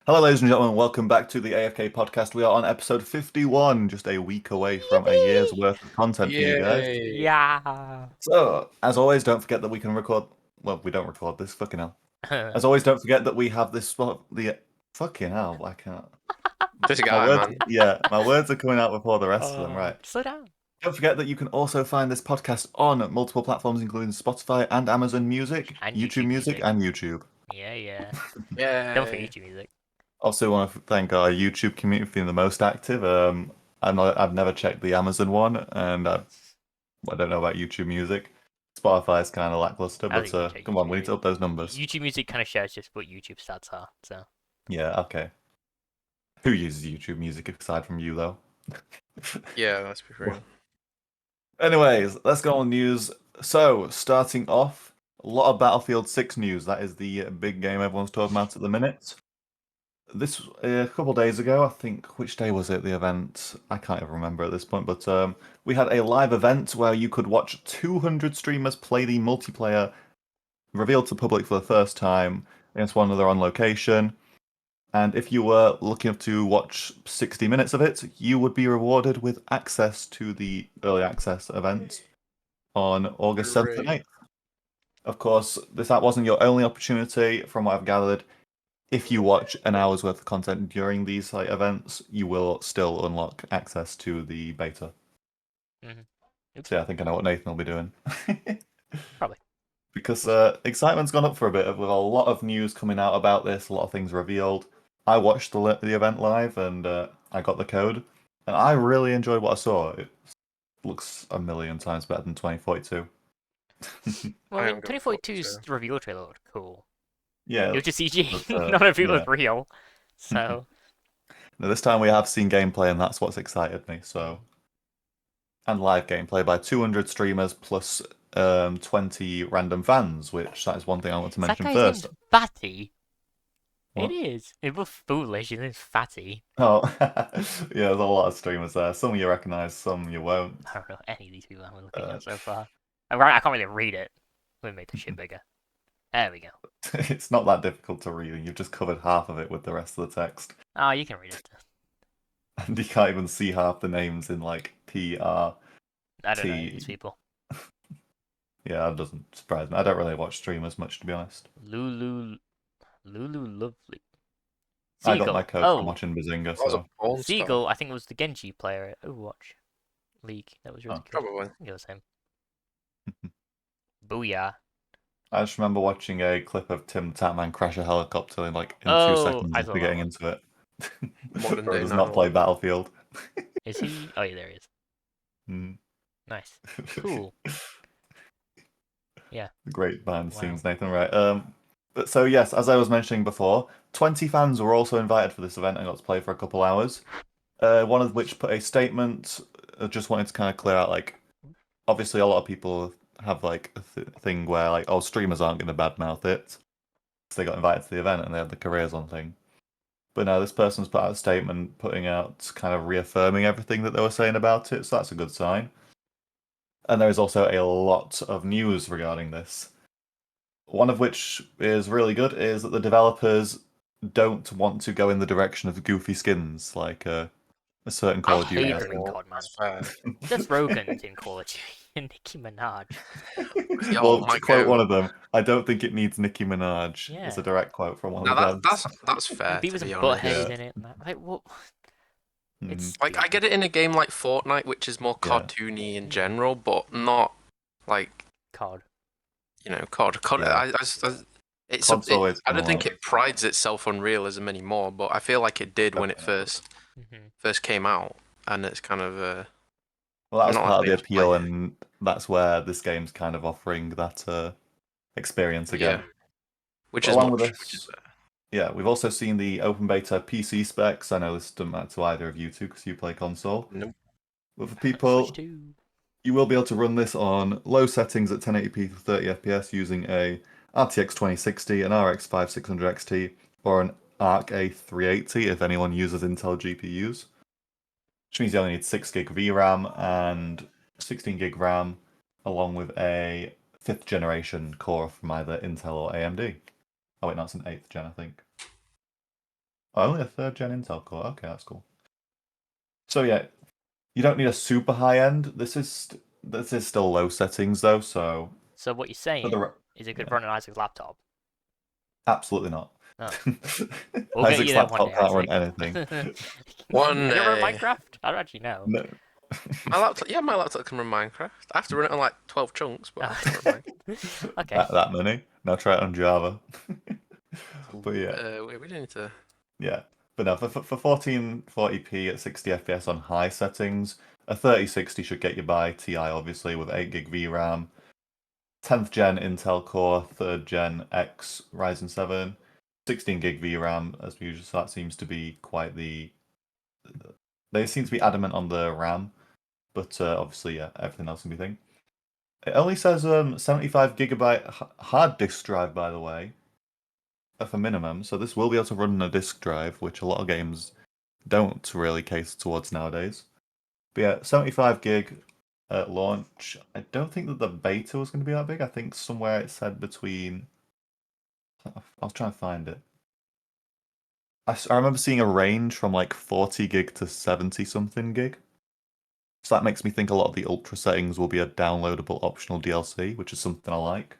Hello, ladies and gentlemen. Welcome back to the AFK podcast. We are on episode 51, just a week away from a year's worth of content for you guys. Yay! Yeah. So, as always, don't forget that we can record. Well, we don't record this. Fucking hell. As always, don't forget that we have this. Fucking hell. I can't. This My guy, words, man. yeah, my words are coming out before the rest of them. Right. Slow down. Don't forget that you can also find this podcast on multiple platforms, including Spotify and Amazon Music, And YouTube Music, and YouTube. Yeah. Yeah. Don't forget YouTube Music. Also, want to thank our YouTube community for being the most active. I've never checked the Amazon one, and I don't know about YouTube Music. Spotify's kind of lackluster, I but think you can check come YouTube on, we need to up those numbers. YouTube Music kind of shares just what YouTube stats are. So Yeah, okay. Who uses YouTube Music aside from you, though? Yeah, let's be real. Anyways, let's go on news. So, starting off, a lot of Battlefield 6 news. That is the big game everyone's talking about at the minute. This a couple days ago, I think. Which day was it? The event? I can't even remember at this point. But we had a live event where you could watch 200 streamers play the multiplayer, revealed to the public for the first time against one another on location. And if you were lucky enough to watch 60 minutes of it, you would be rewarded with access to the early access event on August 7th and 8th. Of course, that wasn't your only opportunity, from what I've gathered. If you watch an hour's worth of content during these events, you will still unlock access to the beta. Mm-hmm. So yeah, I think I know what Nathan will be doing. Probably. Because excitement's gone up for a bit with a lot of news coming out about this, a lot of things revealed. I watched the event live and I got the code, and I really enjoyed what I saw. It looks a million times better than 2042. Well, I mean, 2042's reveal trailer looked cool. Yeah, It was just CG, but, none of it was yeah. real. So Now, this time we have seen gameplay, and that's what's excited me. So, and live gameplay by 200 streamers plus 20 random fans, which that is one thing I want to mention that guy's first. name's Fatty. What? It is. It was foolish. His name's Fatty. Oh, yeah, there's a lot of streamers there. Some you recognise, some you won't. I don't know any of these people I'm looking at so far. I can't really read it. We made the shit bigger. There we go. It's not that difficult to read, and you've just covered half of it with the rest of the text. Oh, you can read it. And you can't even see half the names in like PR. I don't know these people. Yeah, that doesn't surprise me. I don't really watch streamers much, to be honest. Lulu Lovely. I got my code from watching Bazinga, so. Seagull, I think it was the Genji player at Overwatch League. That was really good. Probably. I think it was him. Booyah. I just remember watching a clip of Tim Tatman crash a helicopter in 2 seconds after getting into it. Modern Bro day does not play Battlefield. Is he? Oh, yeah, there he is. Nice. Cool. Yeah. Great behind the scenes, Nathan, right? But so, yes, as I was mentioning before, 20 fans were also invited for this event and got to play for a couple hours. One of which put a statement, just wanted to kind of clear out, obviously a lot of people have a thing where streamers aren't going to badmouth it, so they got invited to the event and they had the careers on thing. But no, this person's put out a statement putting out kind of reaffirming everything that they were saying about it, so that's a good sign. And there is also a lot of news regarding this. One of which is really good is that the developers don't want to go in the direction of goofy skins like a certain Call of Duty. I hate them in COD, man. Just Rogan's in Call of Duty and Nicki Minaj. Well, to quote one of them, I don't think it needs Nicki Minaj. Yeah. It's a direct quote from one of the devs. That's fair. Beavis and Butthead in it. Like, what? It's I get it in a game like Fortnite, which is more cartoony in general, but not like COD. You know, COD. Yeah. I don't think it prides itself on realism anymore, but I feel like it did when it first came out, and it's kind of well, that was part of the appeal, and that's where this game's kind of offering that experience again. Yeah. Which is yeah, we've also seen the open beta PC specs. I know this doesn't matter to either of you two because you play console. Nope. But for people, you will be able to run this on low settings at 1080p to 30 FPS using a RTX 2060, an RX 5600 XT, or an Arc A380 if anyone uses Intel GPUs. Which means you only need 6 gig VRAM and 16 gig RAM, along with a 5th generation core from either Intel or AMD. Oh wait, no, it's an 8th gen, I think. Oh, only a 3rd gen Intel core. Okay, that's cool. So yeah, you don't need a super high end. This is still low settings though. So what you're saying is it could run on Isaac's laptop? Absolutely not. Oh. We'll get you Isaac's there one day, laptop can't run Isaac. anything. One Can it run day. Minecraft? I don't actually know. No. My laptop can run Minecraft. I have to run it on like 12 chunks, but I can run Minecraft. Okay. That many? Now try it on Java. But yeah. We need to. Yeah. But no, for 1440p at 60 FPS on high settings, a 3060 should get you by. Ti obviously with 8 gig VRAM, 10th gen Intel Core, 3rd gen X Ryzen 7, 16 gig VRAM as usual. So that seems to be quite the. They seem to be adamant on the RAM, but obviously, yeah, everything else can be thing. It only says 75 gigabyte hard disk drive, by the way, for minimum. So this will be able to run on a disk drive, which a lot of games don't really cater towards nowadays. But yeah, 75 gig at launch. I don't think that the beta was going to be that big. I think somewhere it said between. I was trying to find it. I remember seeing a range from like 40 gig to 70 something gig. So that makes me think a lot of the ultra settings will be a downloadable optional DLC, which is something I like.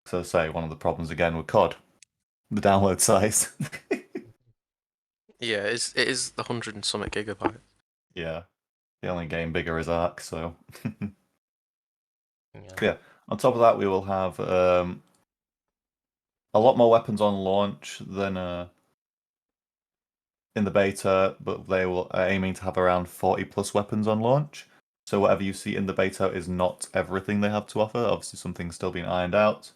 So say one of the problems again with COD, the download size. Yeah, it is the 100 and something gigabyte. Yeah, the only game bigger is Ark. So yeah. On top of that, we will have a lot more weapons on launch than in the beta, but they are aiming to have around 40 plus weapons on launch. So whatever you see in the beta is not everything they have to offer. Obviously, some things still being ironed out.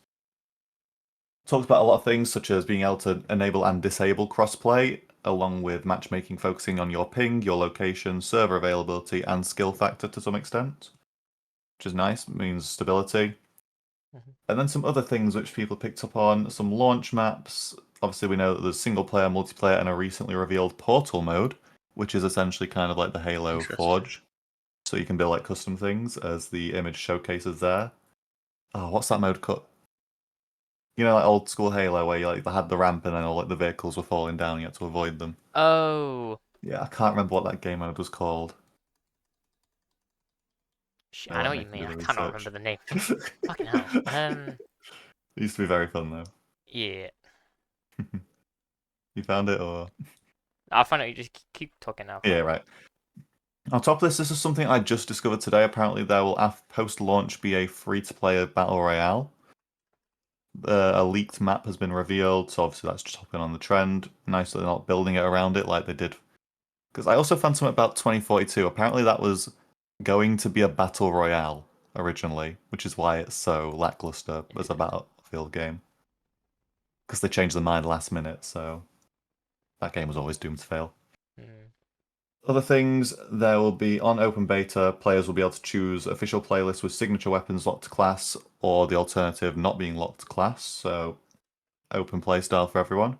Talks about a lot of things, such as being able to enable and disable crossplay, along with matchmaking focusing on your ping, your location, server availability, and skill factor to some extent, which is nice. It means stability. And then some other things which people picked up on, some launch maps. Obviously, we know that there's single player, multiplayer, and a recently revealed portal mode, which is essentially kind of like the Halo Forge. So you can build like custom things as the image showcases there. Oh, what's that mode cut? You know, like old school Halo where you like they had the ramp and then all like the vehicles were falling down, you had to avoid them. Oh. Yeah, I can't remember what that game mode was called. I know what you mean. I cannot remember the name. Fucking hell. It used to be very fun though. Yeah. You found it or? I'll find out. You just keep talking now. Yeah, right. On top of this is something I just discovered today. Apparently, there will post-launch be a free-to-play battle royale. A leaked map has been revealed, so obviously that's just hopping on the trend. Nice that they're not building it around it like they did. Because I also found something about 2042. Apparently, that was going to be a battle royale originally, which is why it's so lackluster as a Battlefield game. Because they changed their mind last minute, so that game was always doomed to fail. Other things, there will be, on open beta, players will be able to choose official playlists with signature weapons locked to class, or the alternative not being locked to class, so open play style for everyone.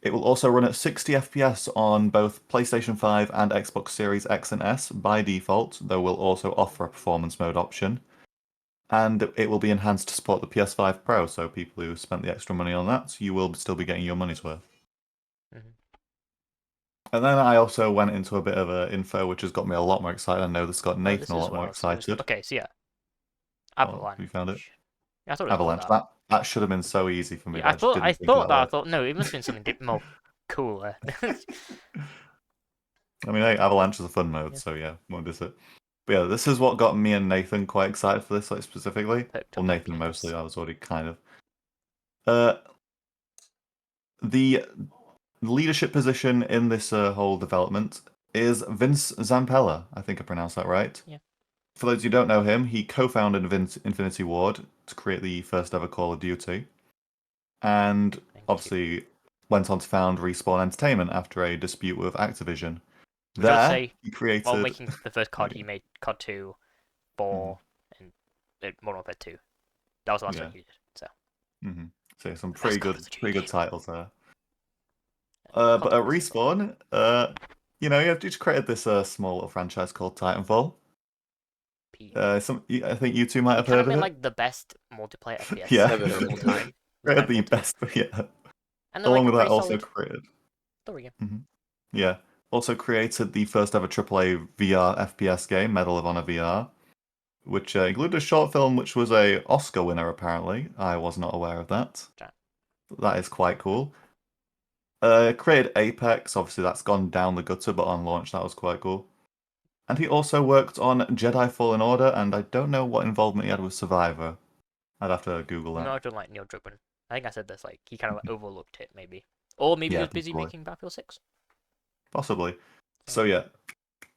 It will also run at 60 FPS on both PlayStation 5 and Xbox Series X and S by default, though we'll also offer a performance mode option. And it will be enhanced to support the PS5 Pro, so people who spent the extra money on that, you will still be getting your money's worth. And then I also went into a bit of info, which has got me a lot more excited. I know this got Nathan a lot more excited. Okay, so yeah. Avalanche. You found it? Yeah, I thought it was Avalanche. That should have been so easy for me. Yeah, I thought no, it must have been something more cooler. I mean, hey, Avalanche is a fun mode, so yeah, won't diss it. But yeah, this is what got me and Nathan quite excited for this, like specifically. Well, Nathan mostly. I was already kind of. The leadership position in this whole development is Vince Zampella. I think I pronounced that right. Yeah. For those who don't know him, he co-founded Infinity Ward to create the first ever Call of Duty, and obviously went on to found Respawn Entertainment after a dispute with Activision. He created. While making the first COD, he made COD 2, 4, and Modern Warfare 2. That was the last one he did. So. So yeah, some pretty good titles there. But at Respawn, you know, you just created this small little franchise called Titanfall. I think you two might have heard of it. Like the best multiplayer FPS yeah, of all time. Created the best, yeah. And along with that, also created story game. Mm-hmm. Yeah. Also created the first ever AAA VR FPS game, Medal of Honor VR, which included a short film which was a Oscar winner, apparently. I was not aware of that. Yeah. That is quite cool. Created Apex, obviously that's gone down the gutter, but on launch that was quite cool. And he also worked on Jedi Fallen Order, and I don't know what involvement he had with Survivor. I'd have to Google that. No, I don't like Neil Druckmann. I think I said this, like, he kind of overlooked it, maybe. Or maybe he was busy making Battlefield 6. Possibly. So yeah,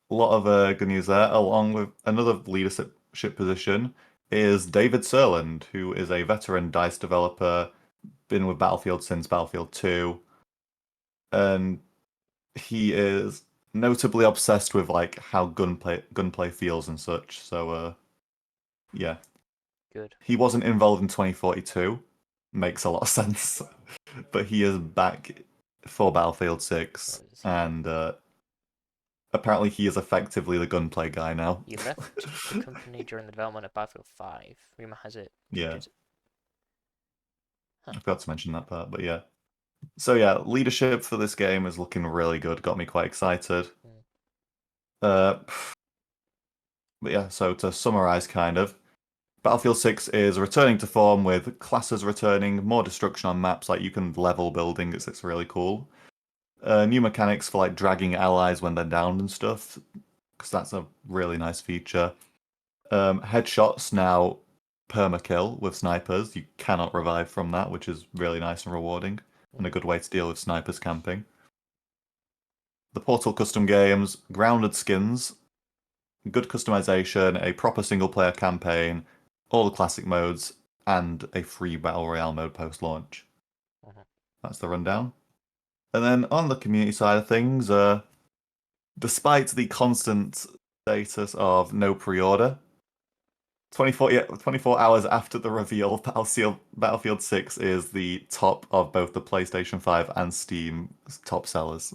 a lot of good news there, along with another leadership position is David Serland, who is a veteran DICE developer, been with Battlefield since Battlefield 2, and he is notably obsessed with like how gunplay feels and such. So yeah. Good. He wasn't involved in 2042. Makes a lot of sense. But he is back for Battlefield 6 and apparently he is effectively the gunplay guy now. He left the company during the development of Battlefield 5. Rumour has it. Yeah. Huh. I forgot to mention that part, but yeah. So yeah, leadership for this game is looking really good. Got me quite excited. But yeah, so to summarize kind of, Battlefield 6 is returning to form with classes returning, more destruction on maps, like you can level buildings, it's really cool. New mechanics for like dragging allies when they're downed and stuff, because that's a really nice feature. Headshots now permakill with snipers. You cannot revive from that, which is really nice and rewarding, and a good way to deal with snipers camping. The Portal custom games, grounded skins, good customization, a proper single-player campaign, all the classic modes, and a free Battle Royale mode post-launch. That's the rundown. And then on the community side of things, despite the constant status of no pre-order, 24 hours after the reveal, Battlefield 6 is the top of both the PlayStation 5 and Steam top sellers.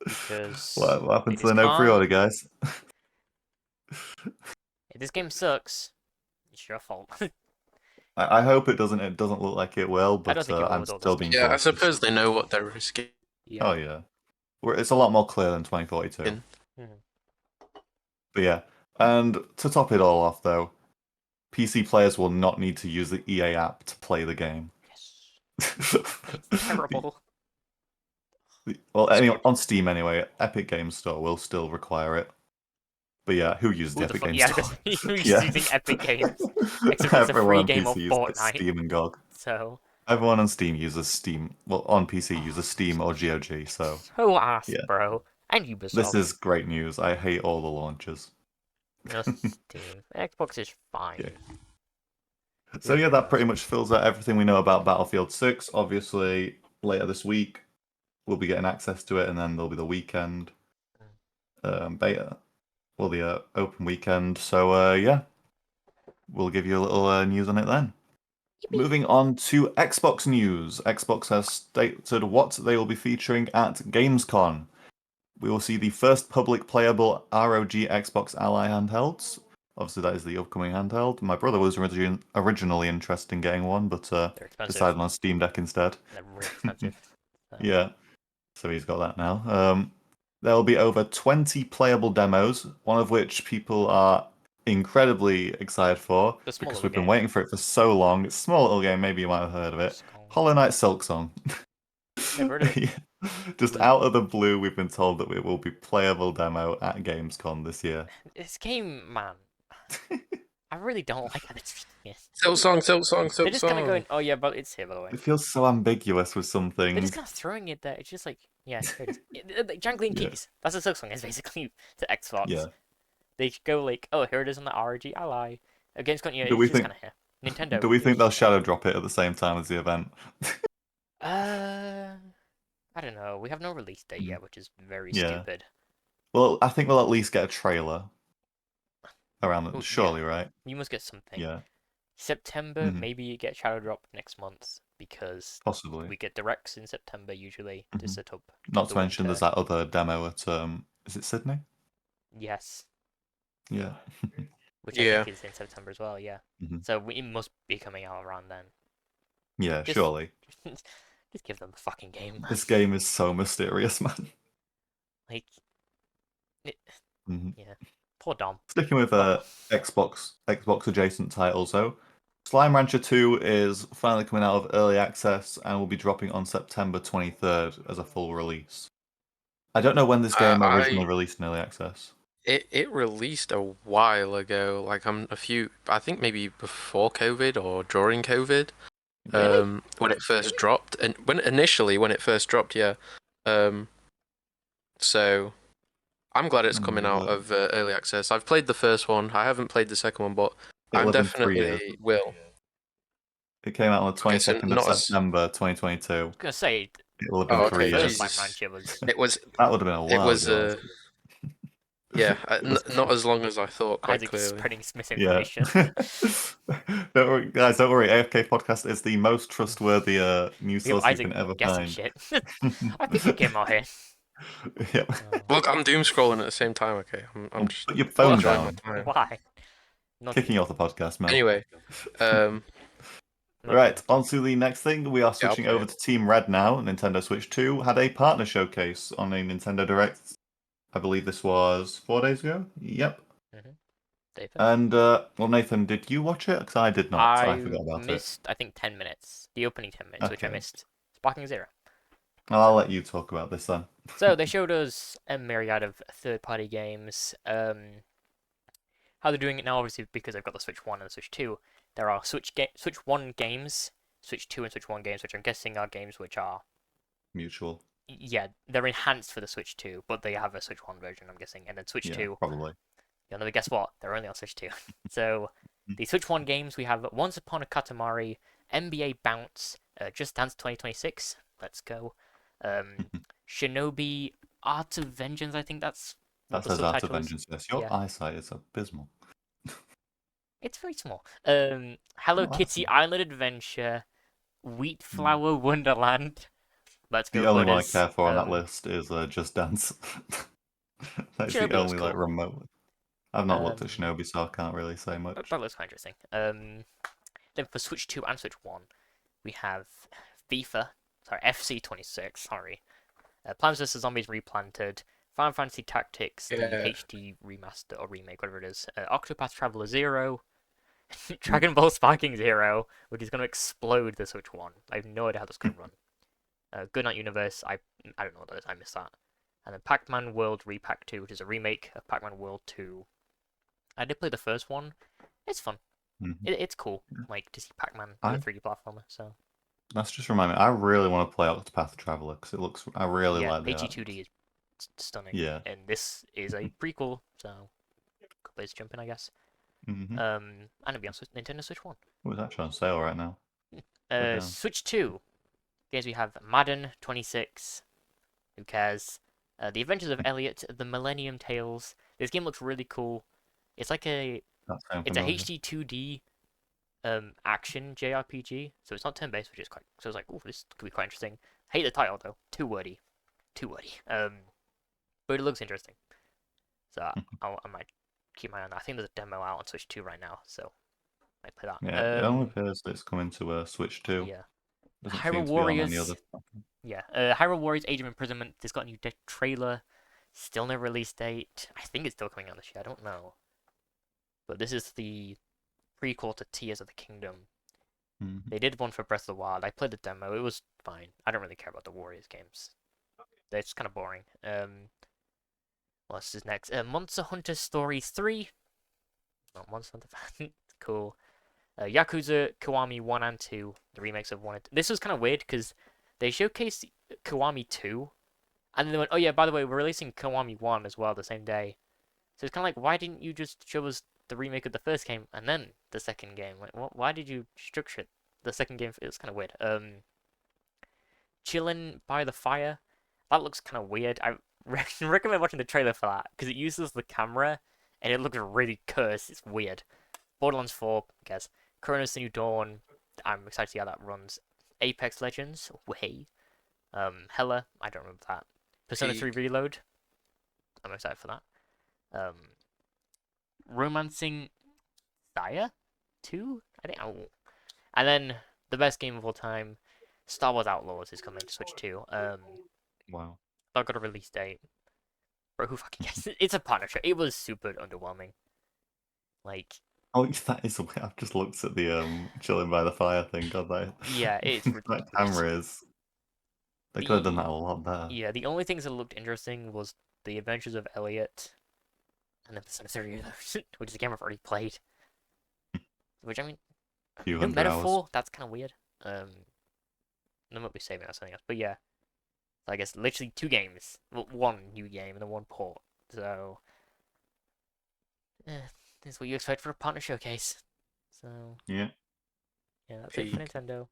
Because what happened to the no pre-order, guys? If this game sucks, it's your fault. I hope it doesn't. It doesn't look like it will, but I don't think it will I'm with all still this being Yeah, cautious. I suppose they know what they're risking. Yeah. Oh yeah, it's a lot more clear than 2042. But yeah, and to top it all off, though, PC players will not need to use the EA app to play the game. Yes. It's terrible. Well, anyway, on Steam anyway, Epic Games Store will still require it. But yeah, who uses the Epic Games Store? Who's using Epic Games? Except it's a free game of Fortnite. Steam and GOG. So everyone on Steam uses Steam. Well, on PC uses Steam or GOG. So ass, bro. And Ubisoft. This is great news. I hate all the launches. No Steam. Xbox is fine. Yeah. So yeah, that pretty much fills out everything we know about Battlefield 6. Obviously, later this week, we'll be getting access to it, and then there'll be the weekend beta. Well, the open weekend. So yeah, we'll give you a little news on it then. Yippee. Moving on to Xbox news. Xbox has stated what they will be featuring at Gamescom. We will see the first public playable ROG Xbox Ally handhelds. Obviously, that is the upcoming handheld. My brother was originally interested in getting one, but decided on Steam Deck instead. They're really expensive. Yeah, so he's got that now. There will be over 20 playable demos, one of which people are incredibly excited for, because we've been waiting for it for so long. It's a small little game, maybe you might have heard of it. Hollow Knight Silksong. Never heard of it. Just out of the blue, we've been told that it will be playable demo at Gamescom this year. This game, man, I really don't like how it's. Silksong. They're just kind of going, oh yeah, but it's here, by the way. It feels so ambiguous with some things. They're just kind of throwing it there. It's just like, yeah, here it is. Jangling keys. That's what Silksong is basically to Xbox. Yeah. They go like, oh, here it is on the ROG Ally. Gamescom, yeah, it's just kind of here. Nintendo. Do we think they'll shadow drop it at the same time as the event? I don't know. We have no release date yet, which is very stupid. Well, I think we'll at least get a trailer around that. Surely, right? You must get something. Yeah. September, maybe you get shadow drop next month because possibly we get directs in September usually to set up. Not to mention, there's that other demo at is it Sydney? Yes. Yeah. Which I think is in September as well. Yeah. So it must be coming out around then. Yeah, surely. Just give them the fucking game. This game is so mysterious, man. Like, yeah. Poor Dom. Sticking with Xbox adjacent titles, though. Slime Rancher 2 is finally coming out of early access and will be dropping on September 23rd as a full release. I don't know when this game originally released in early access. It released a while ago, like I think maybe before COVID or during COVID. Really? When it first dropped, and when it first dropped, yeah. So I'm glad it's coming out of early access. I've played the first one. I haven't played the second one, but I definitely will. It came out on the 22nd of September 2022. I was gonna say it will have been 3 years. Slime Rancher was. That would have been a while. It was yeah, not as long as I thought. Quite Isaac's clearly. spreading misinformation. Don't worry, guys. Don't worry. AFK podcast is the most trustworthy news source you can ever find. Shit. I think it came out here. Yep. Look, I'm doom scrolling at the same time. Okay, I'm just put your phone down. Why? Kicking you off the podcast, man. Anyway, right, on to the next thing. We are switching over to Team Red now. Nintendo Switch 2 had a partner showcase on a Nintendo Direct. I believe this was 4 days ago. Yep. And, well, Nathan, did you watch it? Because I did not. I forgot about it. I missed, I think, 10 minutes. The opening 10 minutes, which I missed. Sparking Zero. Well, I'll let you talk about this then. So, they showed us a myriad of third-party games. How they're doing it now, obviously, because they've got the Switch 1 and the Switch 2. There are Switch 1 games, Switch 2 and Switch 1 games, which I'm guessing are games which are... mutual. Yeah, they're enhanced for the Switch 2, but they have a Switch 1 version, I'm guessing. And then Switch 2... probably. You'll never guess what? They're only on Switch 2. So, the Switch 1 games, we have Once Upon a Katamari, NBA Bounce, Just Dance 2026, let's go. Shinobi Art of Vengeance, I think that's what the subtitle is. Art of Vengeance, yes. Your eyesight is abysmal. It's very small. Hello Kitty Island Adventure, Wheat Flower Wonderland. Let's go. The only one I care for on that list is Just Dance. That's Shinobi the only remote. I've not looked at Shinobi, so I can't really say much. That looks quite interesting. Then for Switch 2 and Switch 1, we have FC26, sorry. Plants vs. Zombies Replanted, Final Fantasy Tactics, the HD remaster or remake, whatever it is, Octopath Traveler 0, Dragon Ball Sparking Zero, which is going to explode the Switch 1. I have no idea how that's going to run. Goodnight Universe, I don't know what that is, I missed that. And then Pac-Man World Repack 2, which is a remake of Pac-Man World 2. I did play the first one. It's fun. It's cool, like, to see Pac-Man in a 3D platformer, so... That's just remind me, I really want to play Octopath Traveler, because it looks... I really like that. HD2D is stunning. Yeah. And this is a prequel, so... Good place to jump in, I guess. And it'll be on Nintendo Switch 1. Oh, it's actually on sale right now. Switch 2. Games we have Madden 26. Who cares? The Adventures of Elliot, The Millennium Tales. This game looks really cool. It's like a HD 2D action JRPG, so it's not turn-based, which is quite. So I was like, oh, this could be quite interesting. Hate the title though, too wordy. But it looks interesting. So I might keep my eye on that. I think there's a demo out on Switch 2 right now, so I might play that. Yeah, it only appears that it's coming to Switch 2. Yeah. Hyrule Warriors. Hyrule Warriors: Age of Imprisonment. There's got a new trailer. Still no release date. I think it's still coming out this year. I don't know. But this is the prequel to Tears of the Kingdom. They did one for Breath of the Wild. I played the demo. It was fine. I don't really care about the Warriors games. They're just kind of boring. What's this next? Monster Hunter Stories 3. Not Monster Hunter. Cool. Yakuza Kiwami 1 and 2. The remakes of 1 and 2. This was kind of weird because they showcased Kiwami 2. And then they went, oh yeah, by the way, we're releasing Kiwami 1 as well the same day. So it's kind of like, why didn't you just show us the remake of the first game and then the second game? Like, why did you structure it? The second game? It was kind of weird. Chillin' by the Fire. That looks kind of weird. I recommend watching the trailer for that because it uses the camera and it looks really cursed. It's weird. Borderlands 4, I guess. Chronos: The New Dawn. I'm excited to see how that runs. Apex Legends. Way. Hella. I don't remember that. Persona 3 Reload. I'm excited for that. Romancing Saya 2? I think. And then the best game of all time, Star Wars Outlaws is coming to Switch 2. Wow. I've got a release date. Bro, who fucking guessed it? It's a partnership. It was super underwhelming. Like, Oh, that is. I've just looked at the chilling by the fire thing. God, that. yeah, it's that ridiculous. camera is. They could have done that a lot better. Yeah, the only things that looked interesting was the Adventures of Elliot, and then Persona 3, which is a game I've already played. Which I mean, Few no hundred metaphor. hours. That's kind of weird. I might be saving that something else, but yeah. So I guess literally 2 games. Well, 1 new game and then 1 port. So, this is what you expect for a partner showcase. So Yeah. yeah, that's it for Nintendo.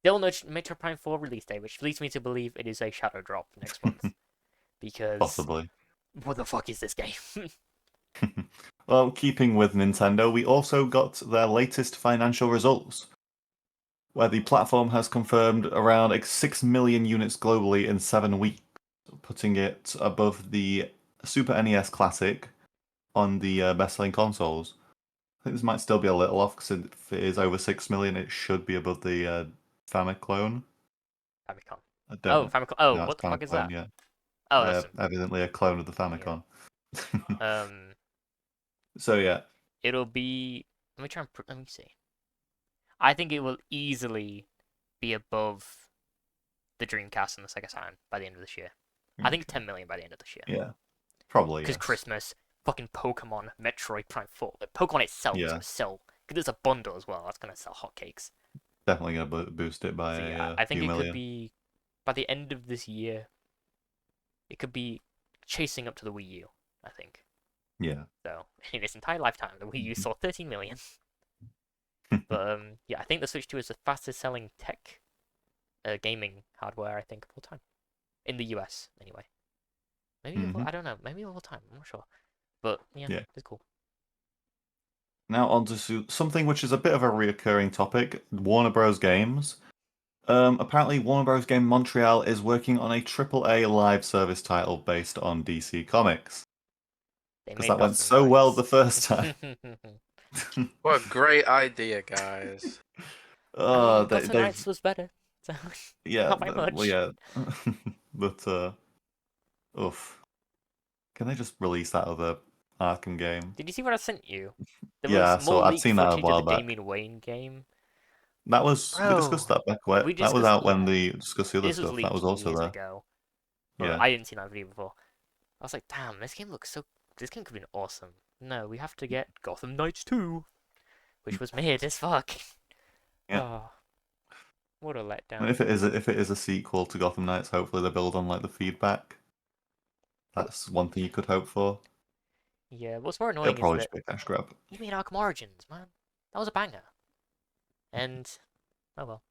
Still no Metro Prime 4 release date, which leads me to believe it is a shadow drop next month. Because Possibly. what the fuck is this game? Well, keeping with Nintendo, we also got their latest financial results, where the platform has confirmed around 6 million units globally in 7 weeks, putting it above the Super NES Classic on the best-selling consoles. I think this might still be a little off, because if it is over 6 million, it should be above the Famiclone. Famicom. I don't know. Famicom. Oh, No, what it's the fuck is that? Famiclone, yeah. Oh, that's Evidently a clone of the Famicom. yeah. So yeah. It'll be. Let me try and. Let me see. I think it will easily be above the Dreamcast and the Sega Saturn by the end of this year. I think 10 million by the end of this year. Yeah, probably. Because Yes. Christmas, fucking Pokemon, Metroid Prime 4. Like, Pokemon itself is going to sell. Because there's a bundle as well. That's going to sell hotcakes. Definitely going to boost it by I think few it million. could be. By the end of this year, it could be chasing up to the Wii U, I think. Yeah. So, in its entire lifetime, the Wii U saw 13 million. But, yeah, I think the Switch 2 is the fastest selling tech gaming hardware, I think, of all time. In the US, anyway. Maybe, I don't know. Maybe of all time. I'm not sure. But, yeah, it's cool. Now on to something which is a bit of a reoccurring topic, Warner Bros. Games. Apparently Warner Bros. Game Montreal is working on a AAA live service title based on DC Comics. Because that went so well the first time. What a great idea, guys. Gotham Knights was better. So yeah, not by much. Well, yeah. But, oof. Can they just release that other Arkham game? Did you see what I sent you? Yeah, so I'd seen that a while back. Damian Wayne game. That was we discussed that back when that was out when they discussed the other this stuff. That was also years there. Ago, yeah, I didn't see that video before. I was like, damn, this game looks so. This game could be awesome. No, we have to get Gotham Knights 2, which was made as fuck. Yeah. Oh, what a letdown. And if it is a sequel to Gotham Knights, hopefully they build on like the feedback. That's one thing you could hope for. Yeah, what's more annoying It'll probably is just be a cash grab. You made Arkham Origins, man. That was a banger. And oh well.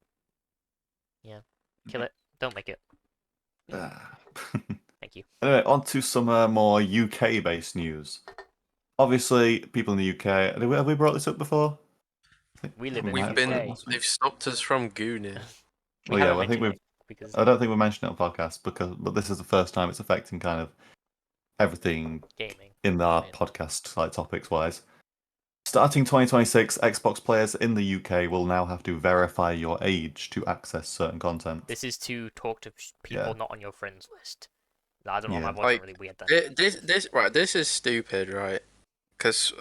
Yeah. Kill it. Don't make it. Thank you. Anyway, on to some more UK-based news. Obviously, people in the UK. Have we brought this up before? We live in the UK. They've stopped us from gooning. I don't think we mentioned it on podcast but this is the first time it's affecting kind of everything gaming in our podcast, like topics wise. Starting 2026, Xbox players in the UK will now have to verify your age to access certain content. This is to talk to people not on your friends list. I don't know. Yeah. My voice is really weird then. This is stupid, right? Because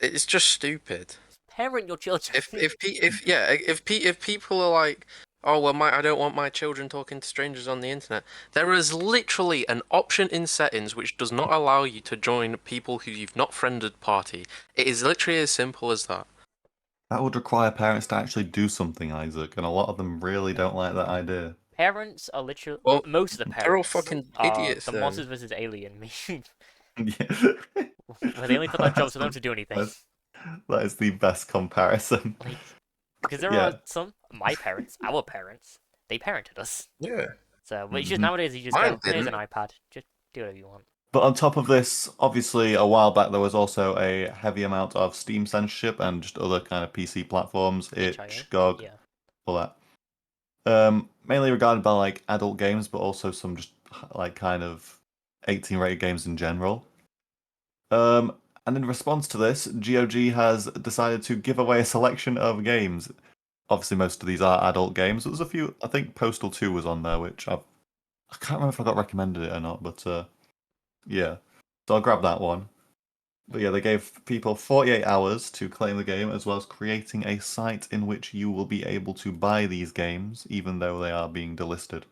it's just stupid. Parent your children. If people are like, oh well, I don't want my children talking to strangers on the internet. There is literally an option in settings which does not allow you to join people who you've not friended party. It is literally as simple as that. That would require parents to actually do something, Isaac, and a lot of them really don't like that idea. Parents are literally most of the parents. They're all fucking idiots. The Monsters vs. Alien meme. Yeah. Where they only put that job for them to do anything. That is the best comparison. Because there are some, our parents, they parented us. Yeah. So, but it's just nowadays you just go, here's an iPad, just do whatever you want. But on top of this, obviously a while back there was also a heavy amount of Steam censorship and just other kind of PC platforms, itch, GOG, all that. Mainly regarded by like adult games, but also some just like kind of 18 rated games in general. And in response to this, GOG has decided to give away a selection of games obviously most of these are adult games. There's a few. I think Postal 2 was on there, which I can't remember if I got recommended it or not, but yeah. So I'll grab that one. But yeah, they gave people 48 hours to claim the game, as well as creating a site in which you will be able to buy these games, even though they are being delisted.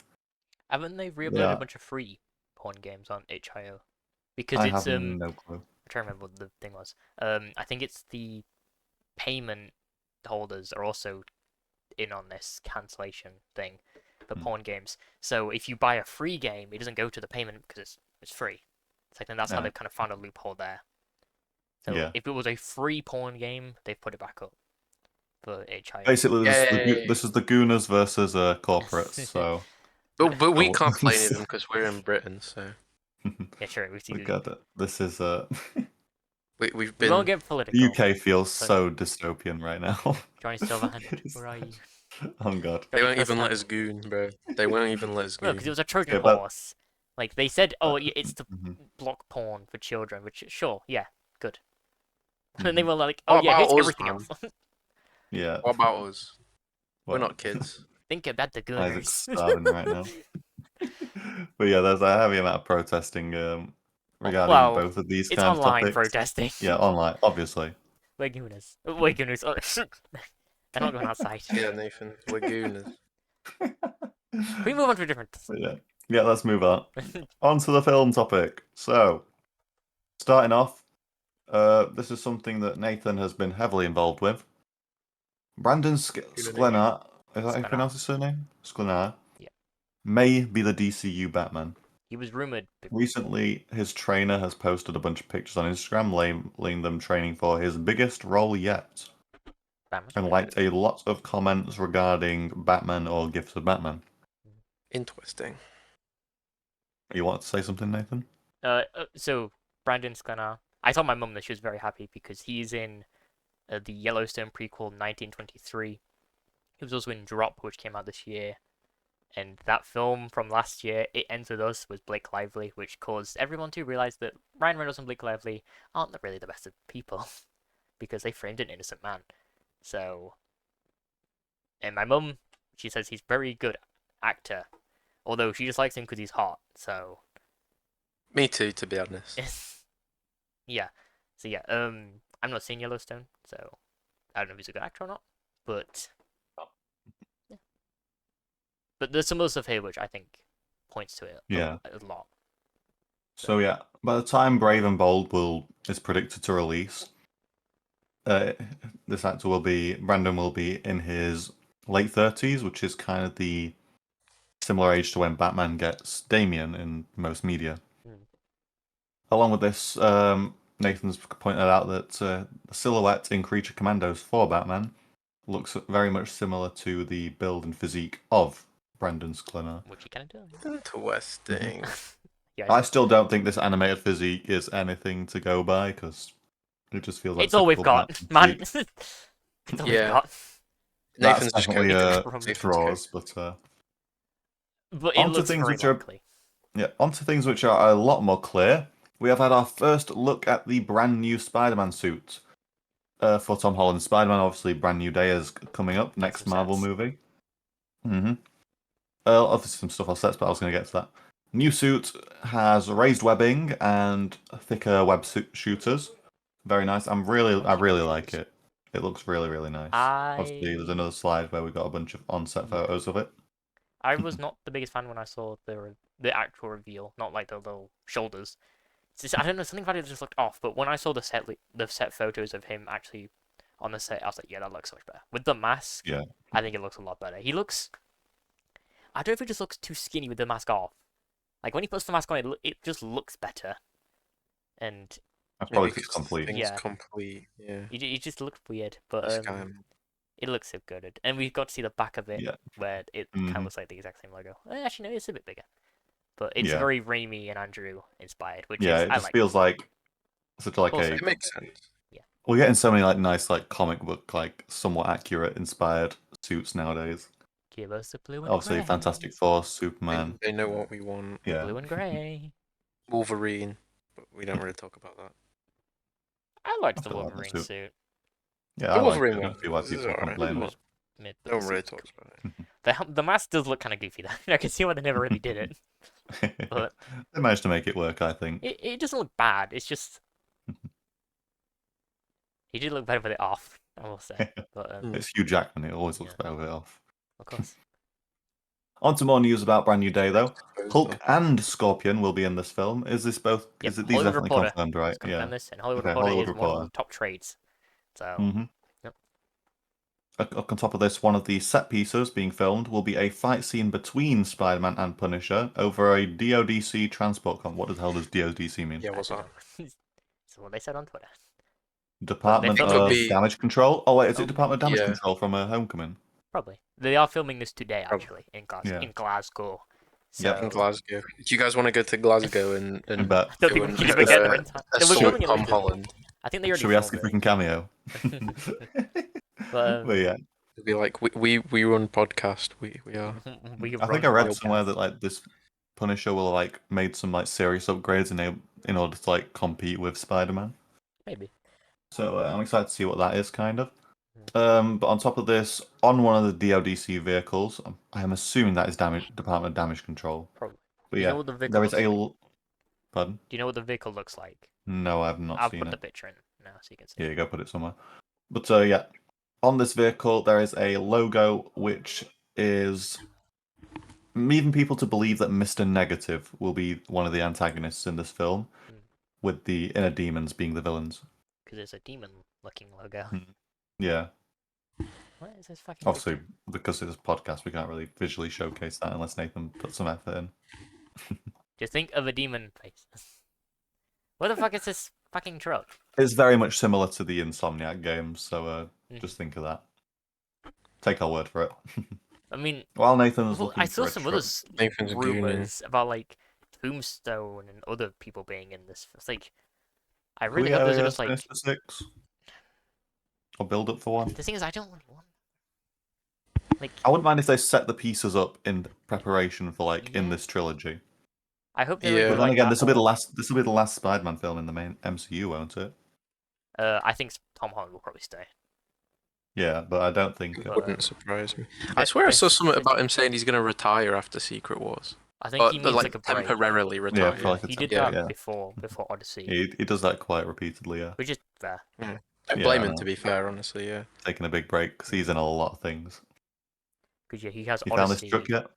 Haven't they re-uploaded Yeah, a bunch of free porn games on itch.io? Because I it's have no clue. I'm trying to remember what the thing was. I think it's the payment holders are also in on this cancellation thing for porn games. So if you buy a free game, it doesn't go to the payment because it's free. So I think that's how Yeah. they've kind of found a loophole there. So Yeah. if it was a free porn game, they've put it back up for itch.io. Basically, Yay. this is the Gooners versus corporates. So But we Oh, can't play any of them because we're in Britain, so Yeah, sure. we got it. This is we've We won't been. get the political. UK feels So- so dystopian right now. Johnny Silverhand, It is- where are you? Oh god. They Johnny won't even let Firsthand. us goon, bro. They won't even let us No, goon. because it was a Trojan Yeah, but- horse. Like they said, oh, yeah, it's to Mhm. block porn for children. Which sure, yeah, good. And Mm-hmm. they were like, oh What yeah, about here's us, everything man? else. Yeah. What about us? We're Well, not kids. Think about the Isaac's Gooners. starving right now. But yeah, there's a heavy amount of protesting regarding Well, both of these it's kind of online topics. protesting. Yeah, online, obviously. We're Gooners. We're Gooners. Oh, they're not going outside. Yeah, Nathan, we're gooners. Can we move on to a different? But yeah, let's move on. On to the film topic. So, starting off, this is something that Nathan has been heavily involved with. Brandon Sklenar, is that how you Sklenar. pronounce his surname? Sklenar. Yeah. May be the DCU Batman. He was rumored. Recently, his trainer has posted a bunch of pictures on Instagram, labeling them training for his biggest role yet, Batman. and liked a lot of comments regarding Batman or gifts of Batman. Interesting. You want to say something, Nathan? So Brandon Sklenar. I told my mum that she was very happy because he's in the Yellowstone prequel 1923. He was also in Drop, which came out this year. And that film from last year, It Ends With Us, was Blake Lively, which caused everyone to realize that Ryan Reynolds and Blake Lively aren't really the best of people because they framed an innocent man. So, and my mum, she says he's very good actor, although she just likes him because he's hot. So, Me too, to be honest. yeah. So yeah, I'm not seeing Yellowstone, so I don't know if he's a good actor or not, but yeah. But there's some other stuff here which I think points to it Yeah. a lot. So yeah, by the time Brave and Bold is predicted to release, this actor Brandon will be in his late 30s, which is kind of the similar age to when Batman gets Damian in most media. Along with this, Nathan's pointed out that the silhouette in Creature Commandos for Batman looks very much similar to the build and physique of Brandon Sklenar. Which he kind of does. Interesting. Yeah, I still don't think this animated physique is anything to go by because it just feels like it's all we've typical got, Batman man. physique. It's all Yeah. we've got. That's Nathan's just definitely coding. Nathan's straws, but But it onto looks things very which are- likely. yeah, onto things which are a lot more clear. We have had our first look at the brand new Spider-Man suit for Tom Holland's Spider-Man. Obviously, brand new day is coming up. Next some Marvel sets. movie. Obviously, some stuff on sets, but I was going to get to that. New suit has raised webbing and thicker web shooters. Very nice. I really like it. It looks really, really nice. Obviously, there's another slide where we got a bunch of on-set photos of it. I was not the biggest fan when I saw the actual reveal, not like the little shoulders. It's just, I don't know, something about it just looked off. But when I saw the set photos of him actually on the set, I was like, yeah, that looks so much better. With the mask, Yeah. I think it looks a lot better. He looks, I don't know if it just looks too skinny with the mask off. Like when he puts the mask on, it just looks better. And That's probably Maybe because it's complete. Things Yeah. complete. Yeah. it just looked weird. But This guy. it looks so good. And we got to see the back of it Yeah. where it kind Mhm. of looks like the exact same logo. Actually, no, it's a bit bigger. But it's Yeah. very Raimi and Andrew inspired, which Yeah, is it I just like. feels like such like Also- a. It makes sense. We're getting so many like nice like comic book like somewhat accurate inspired suits nowadays. Give us the blue and Obviously, gray. Fantastic Four, They, Superman. they know what we want. Yeah. Blue and grey. Wolverine. But we don't really talk about that. I liked I the feel like that Wolverine too. suit. Yeah, The I like Wolverine it. I one don't see why is people alright. complain. It But was mid. No one really talks about it. The mask does look kind of goofy though. I can see why they never really did it, but They managed to make it work, I think. it doesn't look bad. It's just he did look better with it off, I will say. But It's Hugh Jackman. It always looks Yeah. better with it off. of course, On to more news about Brand New Day, though. Suppose Hulk so. and Scorpion will be in this film. Is this both? Yep, Is it these Hollywood definitely Reporter confirmed, right? has confirmed this, and Hollywood Okay, Reporter Hollywood is one of Reporter. the top trades. So Mm-hmm. Yep. Up on top of this, one of the set pieces being filmed will be a fight scene between Spider-Man and Punisher over a DODC transport con. What the hell does DODC mean? Yeah, what's I that? don't know. That's what they said on Twitter. Department filmed of it. Damage Control? Oh wait, is Oh, it Department of Damage yeah. Control from Homecoming? Probably they are filming this today Probably. actually in Yeah. Glasgow. Yep. So In Glasgow. Do you guys want to go to Glasgow and I bet. I don't think we can ever get there in time. They were assault filming it Tom later. Holland? I think they already Should we ask if filmed we can cameo? But, But yeah, It'd be like we run podcast. We are. I think I read somewhere that like this Punisher will like made some like serious upgrades in order to like compete with Spider-Man. maybe. So I'm excited to see what that is, kind of. But on top of this, on one of the DODC vehicles, I am assuming that is Department of Damage Control. Probably. But Do you yeah, know what the vehicle there is looks a. like? Pardon? Do you know what the vehicle looks like? No, I have not I'll seen put it. the picture in now so you can see. Here you go, put it somewhere. But yeah, on this vehicle there is a logo which is leaving people to believe that Mr. Negative will be one of the antagonists in this film, with the inner demons being the villains. Because it's a demon-looking logo. Yeah. What is this fucking Obviously, picture? because it's a podcast, we can't really visually showcase that unless Nathan puts some effort in. Just think of a demon face. What the fuck is this fucking truck? It's very much similar to the Insomniac games, so just think of that. Take our word for it. I mean, While Nathan is well, looking I saw for a some truck, other Nathan's a rumors about like Tombstone and other people being in this. It's like, I Can we really get hope those a are just like. finish for 6? Or build up for one? The thing is, I don't want one. Like, I wouldn't mind if they set the pieces up in preparation for like in Yeah. this trilogy. I hope they Yeah. do But then like again, that, this will be the or- last. This will be the last Spider-Man film in the main MCU, won't it? I think Tom Holland will probably stay. Yeah, but I don't think. It wouldn't surprise me. I But swear I saw this- something about him saying he's going to retire after Secret Wars. I think he needs like a break. temporarily retire. Yeah, for like a He did temp- that yeah. before Odyssey, He does that quite repeatedly. Yeah, which is fair. Don't Yeah, blame I him, know. to be fair, honestly, yeah. taking a big break because he's in a lot of things. Because yeah, he has You found this Odyssey truck yet?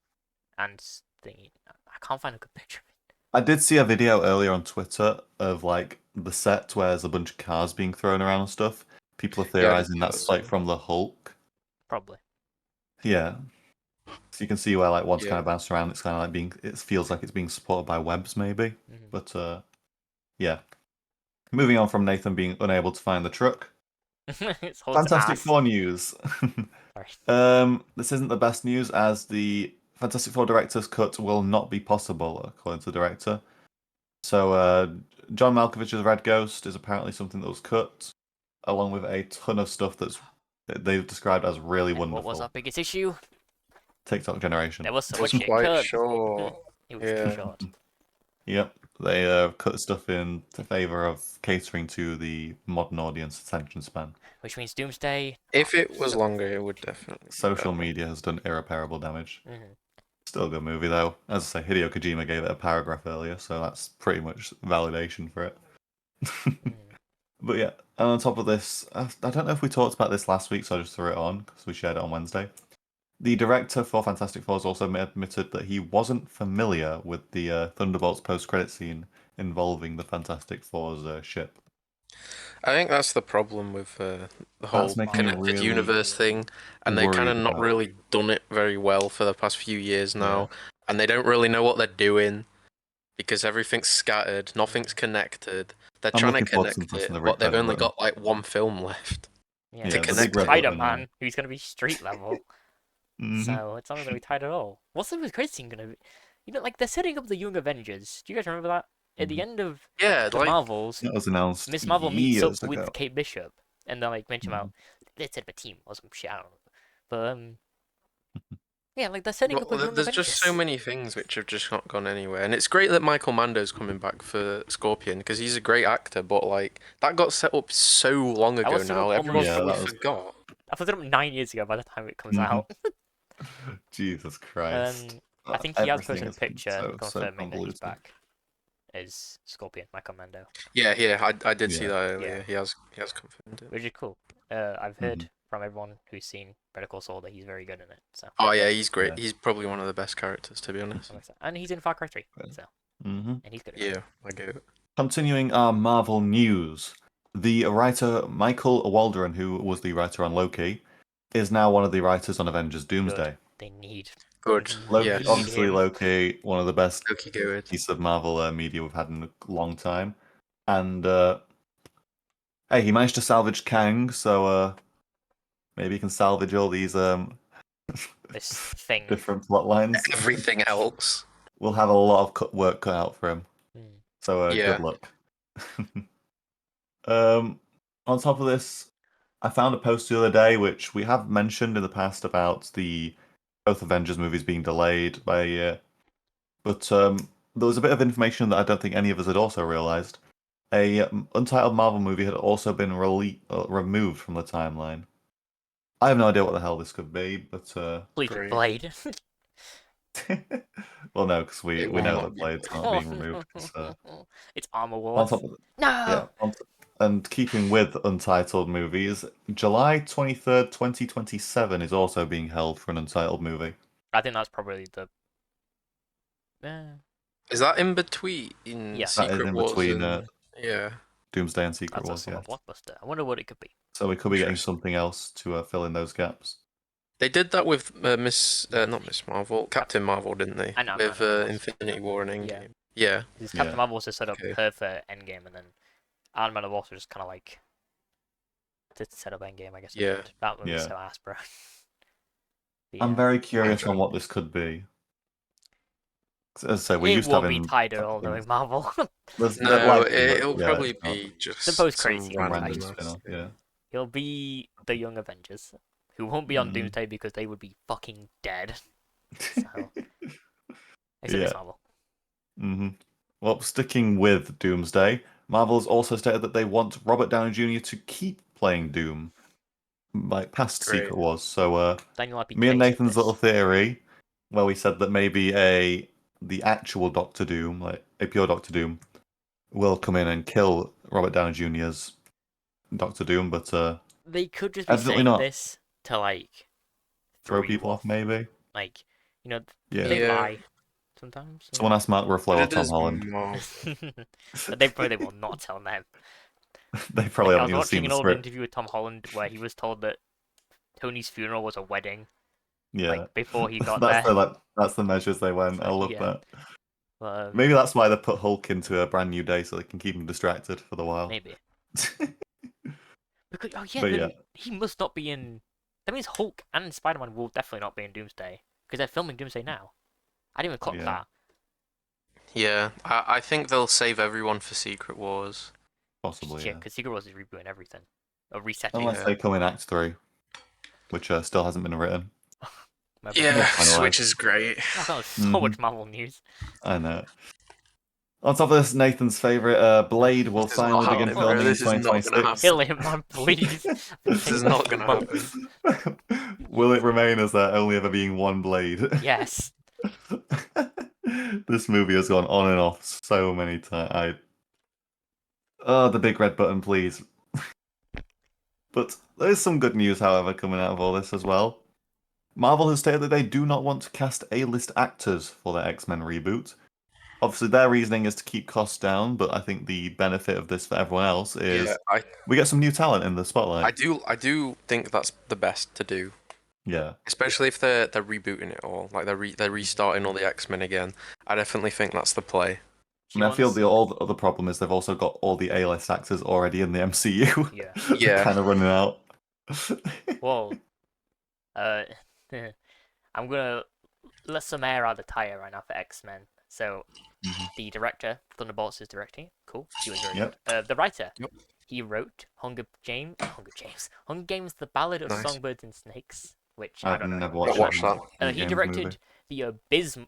and thingy. I can't find a good picture. I did see a video earlier on Twitter of like the set where there's a bunch of cars being thrown around and stuff. People are theorizing that's like from the Hulk. Probably. Yeah. So you can see where like one's Yeah. kind of bounced around. It's kind of like it feels like it's being supported by webs, maybe. Mhm. But yeah. Moving on from Nathan being unable to find the truck. It's Hulk's Fantastic ass. Four news. Sorry. This isn't the best news as the Fantastic Four director's cut will not be possible, according to the director. So John Malkovich's Red Ghost is apparently something that was cut, along with a ton of stuff that they've described as really And wonderful. what was our biggest issue? TikTok generation. There was so It much was shit quite cut. short. It was too Yeah. short. Yep, they cut stuff in favor of catering to the modern audience attention span. Which means Doomsday. If it was longer, it would definitely. be Social better. media has done irreparable damage. Mhm. Still a good movie though. As I say, Hideo Kojima gave it a paragraph earlier, so that's pretty much validation for it. But yeah, and on top of this, I don't know if we talked about this last week, so I just threw it on because we shared it on Wednesday. The director for Fantastic Four has also admitted that he wasn't familiar with the Thunderbolts post-credit scene involving the Fantastic Four's ship. I think that's the problem with the whole making me connected really universe thing, and they've kind of worried not about really done it very well for the past few years now, and they don't really know what they're doing because everything's scattered, nothing's connected. They're I'm trying to looking forward to connect some it, of the but they've replay only button. got like one film left. Yeah, Yeah, to the connect big red it. button, Spider-Man, who's gonna be street level. Mhm. So it's not gonna be tight at all. What's the credit scene gonna be? You know, like they're setting up the Young Avengers. Do you guys remember that? At the end of Yeah, the like Marvels, That was announced Miss Marvel meets up years ago. with Kate Bishop, and they're like mention about let's set up a team or some shit. I don't know. But yeah, like they're setting up a Young there's Avengers. just so many things which have just not gone anywhere, and it's great that Michael Mando's coming back for Scorpion because he's a great actor. But like that got set up so long ago was set now, up everyone's almost- probably Yeah, that was- forgot. I put it up 9 years ago by the time it comes Mhm. out. Jesus Christ. I think he has Everything posted a has been picture so confirming that he's convoluted. back as Scorpion, my commando, Yeah, I did see Yeah. that earlier. Yeah. He has confirmed it. which is cool. I've heard Mhm. from everyone who's seen Better Call Saul that he's very good in it. So, Oh yeah, he's great. Yeah. He's probably one of the best characters, to be honest. and he's in Far Cry 3. Right. So, hmm and he's good. At it. Yeah, I get it. Continuing our Marvel news, the writer Michael Waldron, who was the writer on Loki, is now one of the writers on Avengers Doomsday. They need. Good. Loki, Yes. obviously, him. Loki, one of the best Loki good. pieces of Marvel media we've had in a long time. And hey, he managed to salvage Kang, so maybe he can salvage all these This thing. different plot lines. Everything else. We'll have a lot of work cut out for him. Hmm. So Yeah. good luck. On top of this, I found a post the other day which we have mentioned in the past about the both Avengers movies being delayed by a year, but there was a bit of information that I don't think any of us had also realized. A untitled Marvel movie had also been removed from the timeline. I have no idea what the hell this could be, but Great. Blade. well, no, because we It know will that not be. Blade's not being removed. It's Armor On Wars. top of No. yeah, and keeping with untitled movies, July 23rd, 2027 is also being held for an untitled movie. I think that's probably the. Is that in between Yeah. Secret That is in Wars between and yeah? Doomsday and Secret That's a Wars, summer yeah. blockbuster. I wonder what it could be. So we could be getting Interesting. something else to fill in those gaps. They did that with not Miss Marvel, Captain Marvel, didn't they? I know, With of course. Infinity War and Yeah. Endgame. Yeah. Because Yeah. Captain Marvel was to set up Okay. her for Endgame, and then Iron Man and Wasp was just kind of like to set up Endgame, I guess. Yeah. Did. That one was Yeah. so ass, bro. But I'm yeah. very curious on what this could be. As I say, we're It used to won't be having tied at all, knowing Marvel. No, likely, but it'll yeah, probably it's not be just The post-credit some sequence, random random like- spin-off, yeah. It'll be the Young Avengers, who won't be on Mhm. Doomsday because they would be fucking dead. So, except Yeah. Miss Marvel. hmm Well, sticking with Doomsday, Marvel's also stated that they want Robert Downey Jr. to keep playing Doom, like past Great. Secret Wars. So, Daniel RPK me and said Nathan's this. little theory, where we said that maybe the actual Doctor Doom, like a pure Doctor Doom, will come in and kill Robert Downey Jr.'s Doctor Doom, but They could just be evidently saying not. this to like Throw you people off, maybe. Like, you know, Yeah. they Yeah. lie sometimes. so- Someone asked Mark Ruffalo But or it Tom is Holland. Marvel. But they probably will not tell them. They probably I haven't was even watching seen an the old script. interview with Tom Holland where he was told that Tony's funeral was a wedding, Yeah. like before he got that's there. that's the measures they went. So, I love yeah. that. But, Maybe that's why they put Hulk into a brand new day so they can keep him distracted for the while. maybe. Because But then yeah. he must not be in. That means Hulk and Spider-Man will definitely not be in Doomsday because they're filming Doomsday now. I didn't even clock Yeah. that. Yeah, I think they'll save everyone for Secret Wars. Possibly, Yeah, yeah. because Secret Wars is rebooting everything, or resetting. Unless Yeah. they come in Act 3, which still hasn't been written. Maybe. Yeah, finalised. which is great. Oh, that was so Mhm. much Marvel news. I know. On top of this, Nathan's favourite, Blade will This is finally not begin happening, bro. filming in This is not gonna 2026. Kill him, man, please. This is not gonna happen. Will it remain as there only ever being one Blade? Yes. This movie has gone on and off so many times. Oh, the big red button, please. But there's some good news, however, coming out of all this as well. Marvel has stated that they do not want to cast A-list actors for their X-Men reboot. Obviously, their reasoning is to keep costs down, but I think the benefit of this for everyone else is Yeah, we get some new talent in the spotlight. I do think that's the best to do. Yeah. Especially if they're rebooting it all, like they're restarting all the X-Men again. I definitely think that's the play. I mean, I feel the other problem is they've also got all the A-list actors already in the MCU. Yeah. Yeah. Kind of running out. Whoa. I'm gonna let some air out the tire right now for X-Men. So, the director, Thunderbolts, is directing. Cool. He was very Yep. good. The writer, Yep. he wrote Hunger Games, The Ballad of Nice. Songbirds and Snakes, which I I've don't know. never anything watched I'll about. watch that. He Games directed movie.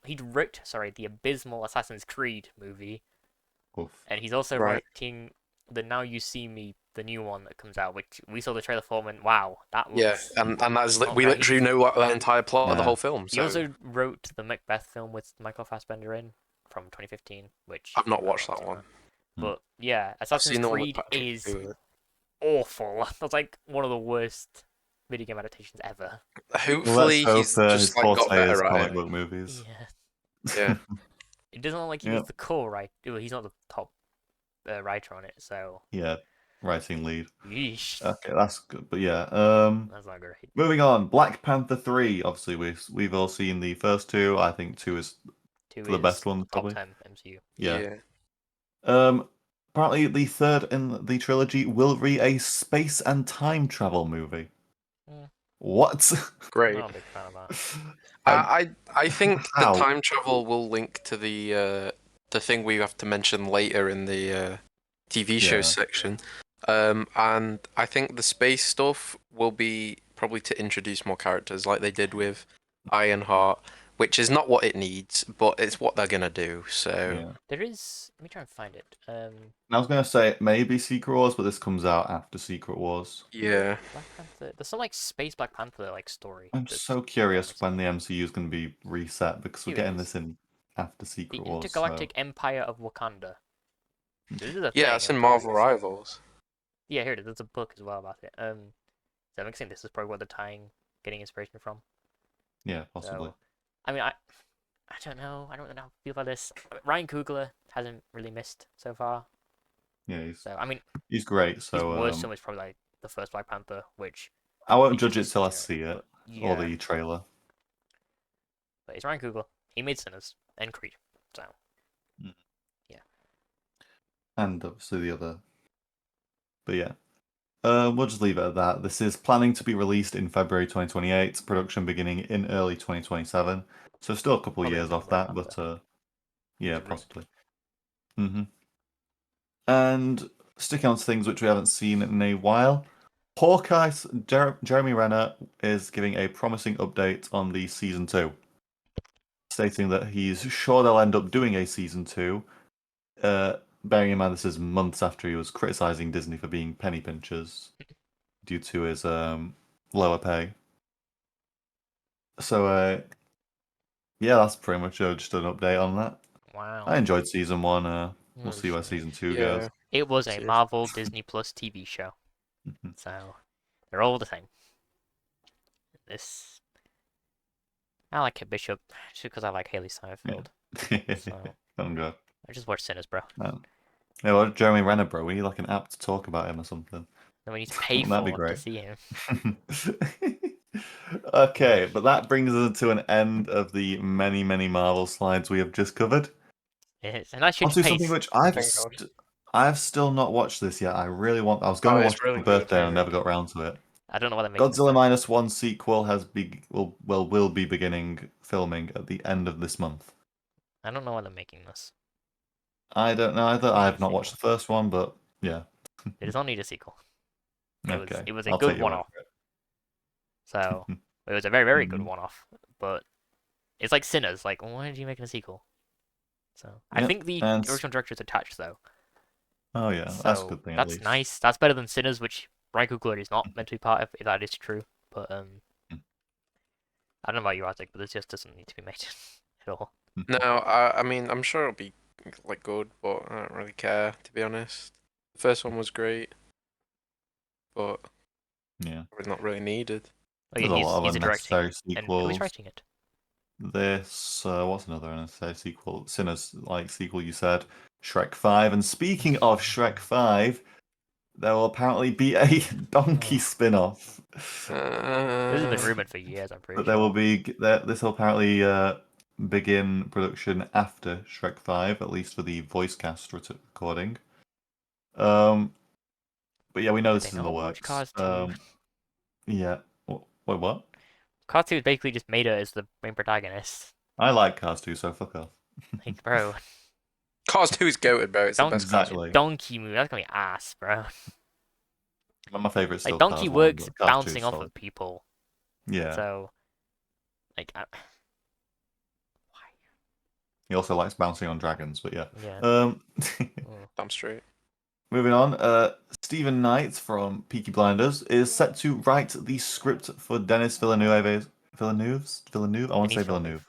He wrote the abysmal Assassin's Creed movie, Oof. and he's also Right. writing the Now You See Me the new one that comes out, which we saw the trailer for and went, wow, that Yeah, looks and that's not we great. literally know what the entire plot of the Yeah. whole film. He So also wrote the Macbeth film with Michael Fassbender in from 2015, which I've not came out watched last that one. summer. But yeah, I've Assassin's seen the one with Creed Patrick is Stewart. awful. That's like one of the worst video game adaptations ever. Well, Hopefully, let's he's hope just his like got forte is better at comic it. book movies. Yeah. Yeah. It doesn't look like he Yep. was the core writer. Well, he's not the top writer on it, so. Yeah, writing lead. Yeesh. Okay, that's good. But yeah, That's not great. moving on. Black Panther 3. Obviously, we've all seen the first two. I think 2 is Two the is best one, top probably. 10 MCU. Yeah. Apparently, the third in the trilogy will be a space and time travel movie. Mm. What? I'm Great. not a big fan of that. I think the How? time travel will link to the thing we have to mention later in the TV show Yeah. section. And I think the space stuff will be probably to introduce more characters, like they did with Ironheart, which is not what it needs, but it's what they're gonna do. So Yeah. There is. Let me try and find it. I was gonna say maybe Secret Wars, but this comes out after Secret Wars. yeah. Black Panther. There's some like space Black Panther like story. I'm that's so curious when the MCU is going to be reset because we're Here it getting is. this in after The Secret Wars. Intergalactic Empire of Wakanda. This is a Yeah, thing it's in in Marvel comics. Rivals. Yeah, here it is. There's a book as well about it. So I'm guessing this is probably what they're getting inspiration from. Yeah, possibly. So, I mean, I don't know. I don't know how I feel about this. Ryan Coogler hasn't really missed so far. Yeah, So I mean, he's great. his So worst film is probably like the first Black Panther, which I won't is judge it just till I generic, see it but or yeah. the trailer. But it's Ryan Coogler. He made Sinners and Creed. So Mm. yeah. And obviously the other. But yeah. We'll just leave it at that. This is planning to be released in February 2028, production beginning in early 2027. So still a couple Probably years until off Black that, Panther. but yeah, Which is really possibly. And sticking on to things which we haven't seen in a while, Hawkeye, Jeremy Renner is giving a promising update on the season 2, stating that he's sure they'll end up doing a season 2. Bearing in mind this is months after he was criticizing Disney for being penny pinchers due to his lower pay. So yeah, that's pretty much just an update on that. Wow. I enjoyed season 1. We'll Oh, see where shit. season 2 Yeah. goes. It was a Seriously. Marvel Disney Plus TV show. So they're all the same. This I like Kate Bishop just because I like Haley Steinfeld. So Don't go. I just watch Sinners, bro. Yeah, well, Jeremy Renner, bro. We need like an app to talk about him or something. Then we need to pay That'd be for to great. see him. Okay, but that brings us to an end of the many, many Marvel slides we have just covered. It's a nice change Onto of something pace. which Thank God. I've still not watched this yet. I really want. I was going to it's watch it really for good. birthday and I never got around to it. I don't know what they're making. Godzilla Minus One sequel will be beginning filming at the end of this month. I don't know why they're making this. I don't know either. Need I a have not watched the first one, but yeah. It does not need a sequel. Okay, It was a I'll good take your word one-off. for it. So it was a very, very good Mhm. one-off. But it's like Sinners. Like, why did you make a sequel? So I Yep, think the and original director is attached though. oh yeah, So that's a good thing at that's least. nice. That's better than Sinners, which Ryan Coogler is not meant to be part of. If that is true, but Mm. I don't know about you, Isaac, but this just doesn't need to be made at all. No, I mean, I'm sure it'll be like good, but I don't really care, to be honest. The first one was great, but Yeah, it's not really needed. Oh, there's yeah, a lot of he's directing, unnecessary and who's sequels. writing it? This what's another unnecessary sequel? Sinners like sequel you said. Shrek 5. And speaking of Shrek 5, there will apparently be a donkey spin-off. This has been rumored for years. I'm pretty But sure. there will be this will apparently begin production after Shrek 5, at least for the voice cast recording. But yeah, we know Did this they is in the not watch works. Cars 2? Yeah. Wait, what? Cars 2 is basically just Maida as the main protagonist. I like Cars 2, so fuck off. Like, bro, Cars 2 is goated, bro. It's the best Cars. Exactly. donkey movie. That's gonna be ass, bro. My favourite is still Like, donkey Cars 1, works but Cars 2 bouncing is off solid. of people. Yeah. So, like, He also likes bouncing on dragons, but yeah. yeah. Damn straight. moving on. Stephen Knight from Peaky Blinders is set to write the script for Denis Villeneuve's Villeneuve. I want to say Denis Villeneuve. Villeneuve.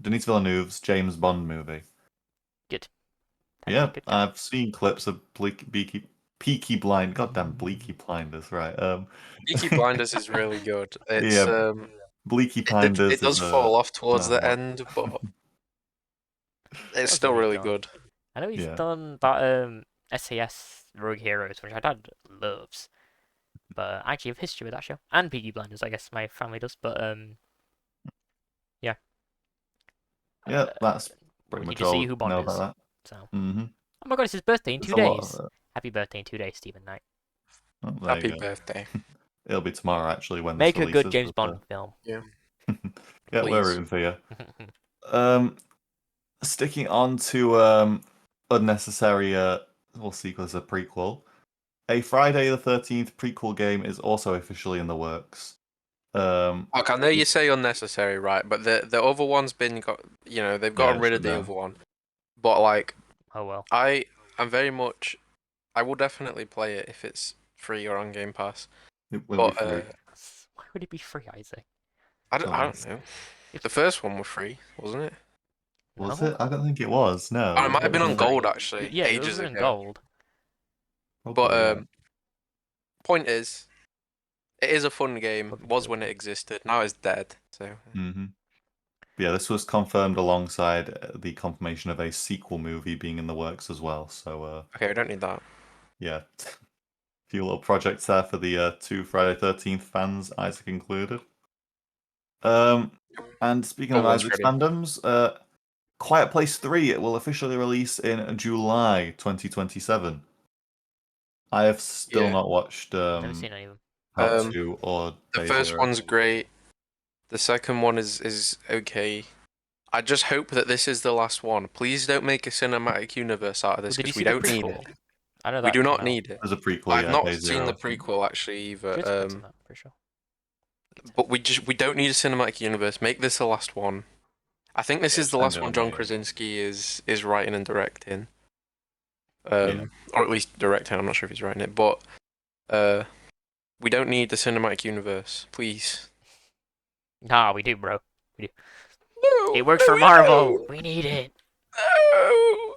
Denis Villeneuve's James Bond movie. Good. Yeah, Good. I've seen clips of Peaky Blind. Goddamn, Bleaky Blinders, right? Peaky Blinders is really good. It's Yeah, Bleaky it Blinders does is fall off towards the what? end, but it's What still has he really done? good. I know he's Yeah. done that SAS Rogue Heroes, which my dad loves. But I actually have history with that show. And Peaky Blinders, I guess my family does, but yeah. Yeah, that's pretty You much just see all who I know Bond is. about So. that. Mm-hmm. Oh my god, it's his birthday in There's 2 a lot days. of Happy birthday in 2 days, Stephen Knight. Oh, there Happy you go. birthday. It'll be tomorrow actually when Make this a good releases. James Bond film. Yeah. Yeah, we're Please. rooting for you. Sticking on to unnecessary sequel, a prequel. A Friday the 13th prequel game is also officially in the works. Look, I know you say unnecessary, right? But the other one's been they've gotten rid of the other one. But like, Oh well. I will definitely play it if it's free or on Game Pass. It will But be free. Why would it be free, Isaac? I don't know. The first one was free, wasn't it? Was No? it? I don't think it was. No. Oh, it might have been on Free. gold actually, Yeah, it ages was in ago. gold. Probably, But point is, it is a fun game. Fucking Was good. when it existed. Now it's dead. So Mm-hmm. Yeah, this was confirmed alongside the confirmation of a sequel movie being in the works as well. So, okay, we don't need that. yeah, a few little projects there for the two Friday 13th fans, Isaac included. And speaking of One's Isaac's ready. fandoms, Quiet Place 3 it will officially release in July 2027. I have still not watched Never seen any of them. Part 2 or The Day first Zero. one's great. The second one is okay. I just hope that this is the last one. Please don't make a cinematic universe out of this Did you because we see the don't need prequel? it. I know We that do came not out. need it. There's a prequel, I've yeah, not Day seen Zero. the prequel actually either. It's good on that, for sure. But we don't need a cinematic universe. Make this the last one. I think this is the last one John Krasinski is writing and directing. Or at least directing. I'm not sure if he's writing it, but we don't need the cinematic universe, please. Nah, we do, bro. We do. No, It works for Marvel. We need it. No.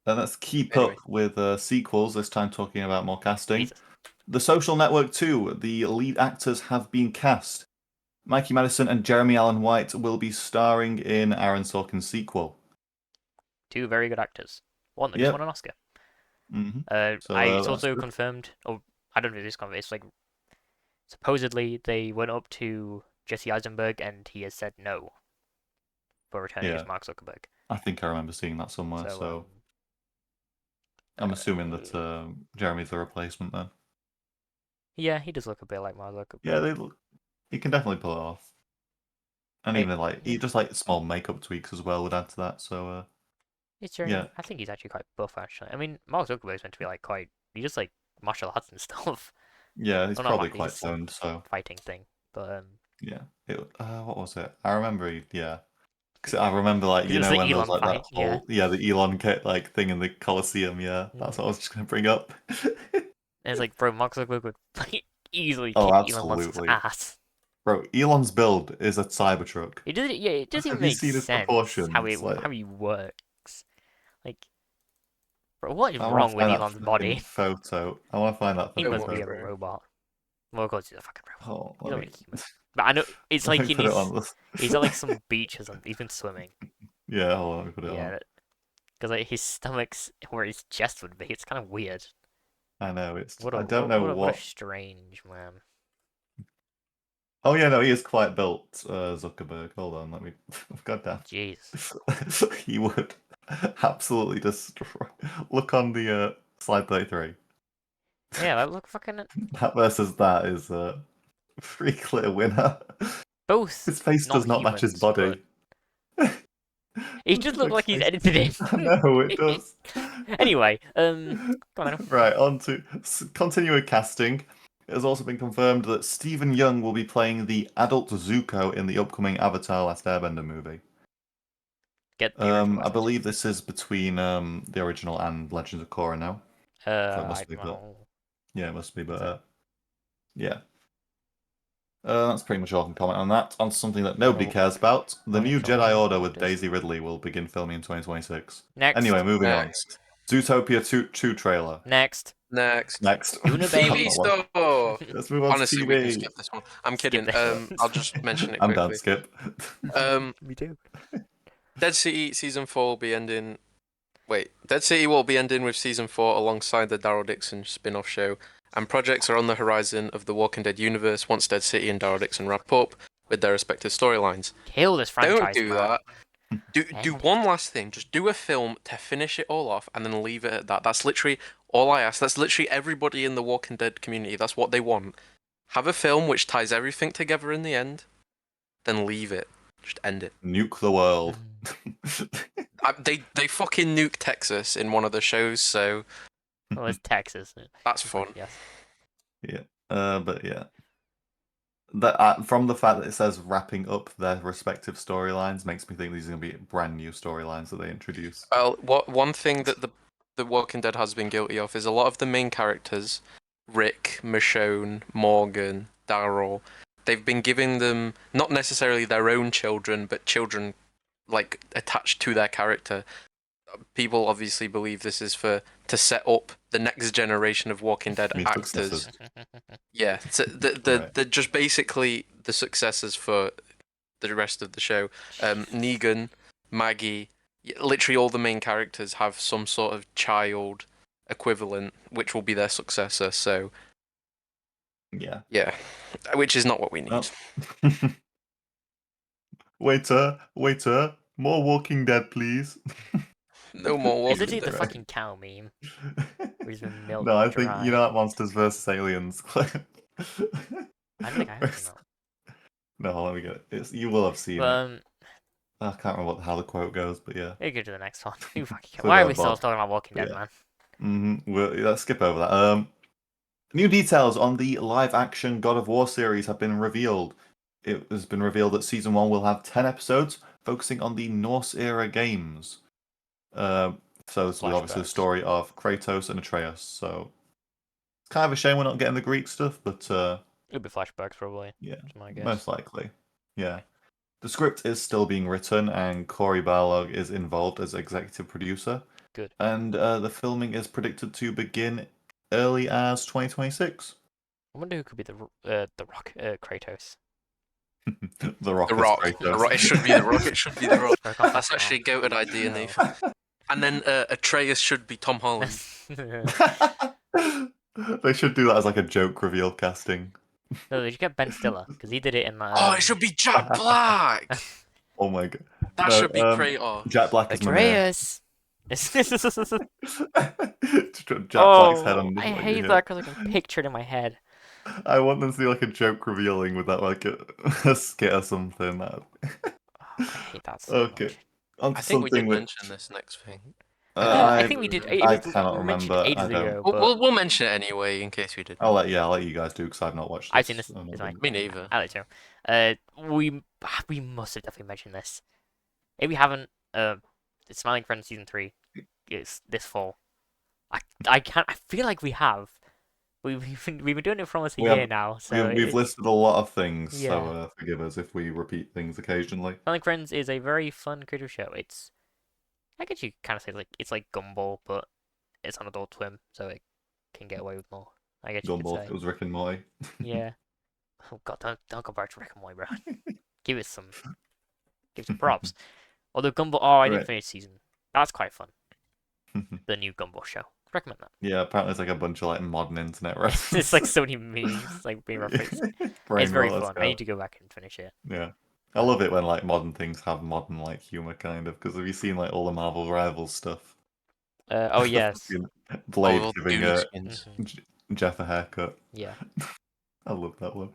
Then let's keep Anyway. up with sequels, this time talking about more casting. Jesus. The Social Network 2, the lead actors have been cast. Mikey Madison and Jeremy Allen White will be starring in Aaron Sorkin's sequel. 2 very good actors. One that just won an Oscar. Mm-hmm. It's also confirmed. Oh, I don't know if this is confirmed. It's like supposedly they went up to Jesse Eisenberg and he has said no for returning as Mark Zuckerberg. I think I remember seeing that somewhere. So I'm assuming that Jeremy's the replacement then. Yeah, he does look a bit like Mark Zuckerberg. Yeah, he can definitely pull it off. And even just small makeup tweaks as well would add to that. So yeah, I think he's actually quite buff actually. I mean, Mark Zuckerberg's meant to be like he just like martial arts and stuff. Yeah, he's probably quite toned. So fighting thing, but yeah. What was it? I remember. Because I remember when there was like that whole the Elon like thing in the Coliseum. Yeah, that's what I was just gonna bring up. And it's like, bro, Mark Zuckerberg would like, easily kick Elon Musk's ass. Bro, Elon's build is a Cybertruck. It doesn't even make sense how he works. Like, bro, what is wrong with Elon's body? Photo. I want to find that. He must be a robot. Well, of course he's a fucking robot. He's not human. But I know it's like he's at like some beach or something. He's been swimming. Yeah, hold on, let me put it on. Yeah, because like his stomach's where his chest would be. It's kind of weird. I know I don't know what. What a strange man. Oh yeah, no, he is quite built, Zuckerberg. Hold on, let me. Goddamn. Jeez. He would absolutely destroy. Look on the slide 33. Yeah, that look fucking. That versus that is a pretty clear winner. Both. His face does not match his body. He just looks like he's edited it. I know it does. Anyway, go on. Right, on to continue with casting. It has also been confirmed that Stephen Young will be playing the adult Zuko in the upcoming Avatar: Last Airbender movie. I believe this is between the original and Legends of Korra now. So it I must be, don't but know. yeah, it must be, but So- yeah. That's pretty much all I can comment on that. On something that nobody Well, cares about. The new Control Jedi Order with this. Daisy Ridley will begin filming in 2026. Next. Anyway, moving on. Next. Zootopia 2 trailer. Next. Next. Next. Luna TV Baby. stuff. Let's move on Honestly, to we can TV. skip this one. I'm Skip kidding. this. I'll just mention it I'm done, quickly. Skip. Me too. Dead City season 4 will be ending. Wait, Dead City will be ending with season 4 alongside the Daryl Dixon spin-off show, and projects are on the horizon of the Walking Dead universe once Dead City and Daryl Dixon wrap up with their respective storylines. Kill this franchise, Don't do man. that. Do End one last thing. Just do a film to finish it all off, and then leave it at that. That's literally all I ask. That's literally everybody in the Walking Dead community. That's what they want. Have a film which ties everything together in the end, then leave it. Just end it. Nuke the world. They fucking nuke Texas in one of the shows, so Well, it's Texas. that's fun. Yes. Yeah. But yeah. That from the fact that it says wrapping up their respective storylines makes me think these are going to be brand new storylines that they introduce. Well, one thing that the Walking Dead has been guilty of is a lot of the main characters, Rick, Michonne, Morgan, Daryl, they've been giving them not necessarily their own children, but children like attached to their character. People obviously believe this is to set up the next generation of Walking Dead Mean actors. successors. Yeah, so the just basically the successors for the rest of the show. Negan, Maggie, literally all the main characters have some sort of child equivalent, which will be their successor. So Yeah. which is not what we need. Oh. Waiter, more Walking Dead, please. No more Is Walking it the Dead. fucking cow meme? Where he's been milked No, I dry. think you know that Monsters vs Aliens. I don't think I have seen that. No, let me get it. You will have seen But, it. I can't remember how the quote goes, but yeah. we go to the next one. Who fucking cares? So Why are go, we still Bob. talking about Walking But Dead, yeah. man? Let's skip over that. New details on the live-action God of War series have been revealed. It has been revealed that season 1 will have 10 episodes focusing on the Norse-era games. So this will be obviously the Flashbacks. story of Kratos and Atreus. So it's kind of a shame we're not getting the Greek stuff, but It'll be flashbacks, probably. yeah, That's my guess. most likely. Yeah. The script is still being written, and Corey Barlog is involved as executive producer. Good. And the filming is predicted to begin early as 2026. I wonder who could be the Rock Kratos. The Rock. The as Rock. Kratos. The Rock. It should be the Rock. It should be the Rock. I can't That's think actually a goated idea, No. Nathan. And then Atreus should be Tom Holland. They should do that as like a joke reveal casting. No, they should get Ben Stiller because he did it in. Oh, it should be Jack Black. Oh my god. That No, should be Kratos. Jack Black is Mimir. Atreus. Jack Black's head on. I hate that because I can picture it in my head. I want them to do like a joke revealing with that, like a skit or something. Oh, I hate that so Okay. much. On to I think we something did which mention this next thing. I think we did. I cannot remember. Ages I don't. ago, but We'll mention it anyway in case we did. I'll let you guys do because I've not watched this. I've seen this. I'm not It's fine. gonna- Me neither. I like to. We must have definitely mentioned this. If we haven't, Smiling Friends season 3 is this fall. I can't. I feel like we have. We've been doing it for almost a We year have- now. So We've listed a lot of things, Yeah. so forgive us if we repeat things occasionally. Smiling Friends is a very fun creative show. It's, I guess you kind of say it's like Gumball, but it's on Adult Swim, so it can get away with more. I guess you could Gumball, say. it was Rick and Morty. Yeah. Oh god, don't compare it to Rick and Morty, bro. Give it some props. Although Gumball, I didn't Right. finish season. That's quite fun. The new Gumball show. Recommend that. Yeah, apparently it's like a bunch of like modern internet references. It's like so many memes, like being referenced. It's very fun. I need to go back and finish it. Yeah. I love it when like modern things have modern like humor kind of because have you seen like all the Marvel Rivals stuff? Oh yes. Blade All giving Goonies skins. Jeff a haircut. Yeah. I love that one.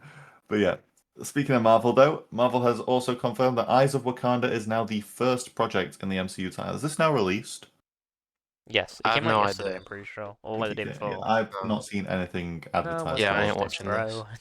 But yeah, speaking of Marvel though, Marvel has also confirmed that Eyes of Wakanda is now the first project in the MCU title. Is this now released? Yes. It I have came out no yesterday. idea. I'm pretty sure, or like the day Yeah, before. I've not seen anything advertised. Yeah, I watch ain't this, watching bro. this.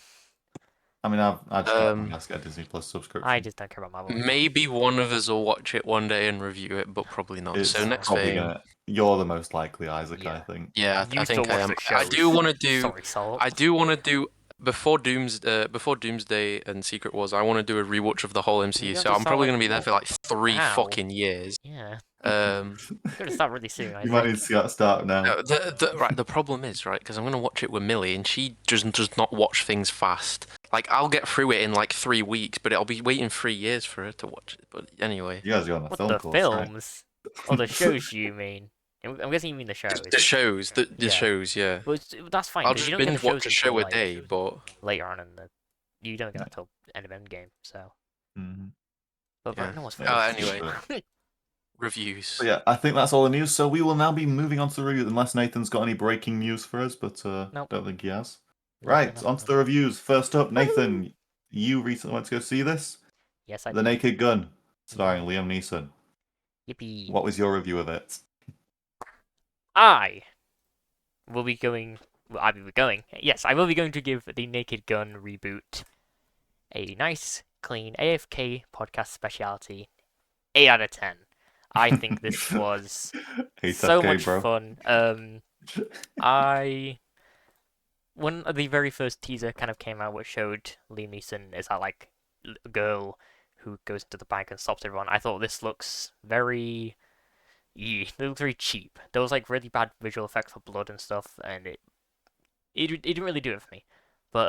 I mean, I just Um, got to get a Disney Plus subscription. I just don't care about Marvel. Maybe one of us will watch it one day and review it, but probably not. It's So next probably thing. gonna, You're the most likely, Isaac, I Yeah. think. Yeah, You I still think I watch am. the I shows. do want to do. Sorry, Salt. I do want to do before Doomsday and Secret Wars. I want to do a rewatch of the whole MCU. You have So to I'm start, probably like, going to be there for like 3 now. fucking years. Yeah. Um, Gotta start really soon, You might Isaac. need to start now. no, the problem is right because I'm going to watch it with Millie and she just does not watch things fast. Like I'll get through it in like 3 weeks, but I'll be waiting 3 years for her to watch it. But anyway, You guys are on a What, film the course, right? films? Or the shows, you mean? I'm guessing you mean the shows. the shows, the Yeah. shows, yeah. But that's fine, I'll because you just don't get the binge shows watch a until, show a like, day, but later on in the... You don't get that until end of Endgame, so... Mhm. But yeah. no one's Anyway, But reviews. yeah, I think that's all the news. So we will now be moving on to the review, unless Nathan's got any breaking news for us, but Nope. don't think he has. No, Right, nothing. on to the reviews. First up, Nathan, you recently went to go see this? Yes, I The did. Naked Gun, starring Liam Neeson. Yippee. What was your review of it? I will be going... Well, I will be going... Yes, I will be going to give the Naked Gun reboot a nice, clean AFK podcast speciality 8 out of 10. I think this was so FK, much bro. fun. When the very first teaser kind of came out, which showed Liam Neeson as that like girl who goes into the bank and stops everyone, I thought this looks very, it looks very cheap. There was like really bad visual effects for blood and stuff, and it didn't really do it for me. But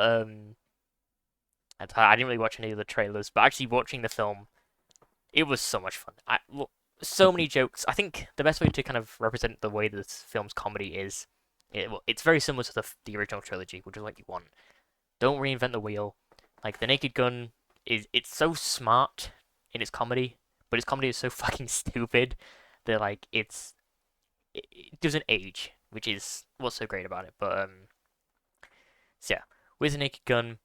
I didn't really watch any of the trailers, but actually watching the film, it was so much fun. So many jokes. I think the best way to kind of represent the way this film's comedy is, it's very similar to the original trilogy, which is like you want. Don't reinvent the wheel. Like the Naked Gun it's so smart in its comedy, but its comedy is so fucking stupid that like it doesn't age, which is what's so great about it. But so yeah, with the Naked Gun,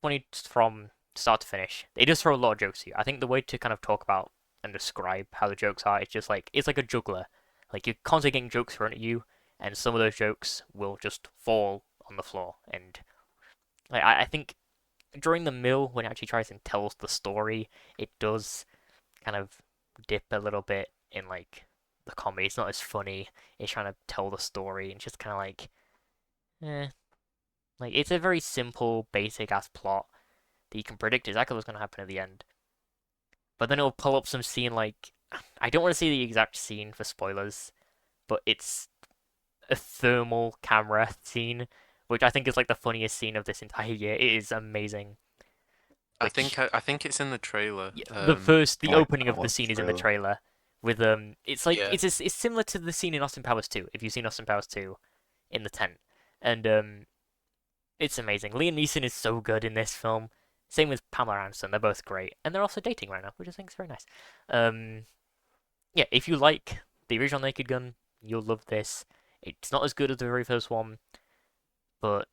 funny from start to finish. They just throw a lot of jokes at you. I think the way to kind of talk about and describe how the jokes are, it's just like it's like a juggler. Like you're constantly getting jokes thrown at you, and some of those jokes will just fall on the floor. And like I think during the mill, when it actually tries and tells the story, it does kind of dip a little bit in like the comedy. It's not as funny. It's trying to tell the story and just kind of like, like it's a very simple, basic ass plot that you can predict exactly what's going to happen at the end. But then it'll pull up some scene like, I don't want to see the exact scene for spoilers, but it's a thermal camera scene, which I think is like the funniest scene of this entire year. It is amazing. I think it's in the trailer. Yeah, the opening of the what's scene the is in the trailer. With it's like Yeah. it's similar to the scene in Austin Powers 2. If you've seen Austin Powers 2, in the tent, and it's amazing. Liam Neeson is so good in this film. Same with Pamela Anderson. They're both great, and they're also dating right now, which I think is very nice. Yeah, if you like the original Naked Gun, you'll love this. It's not as good as the very first one, but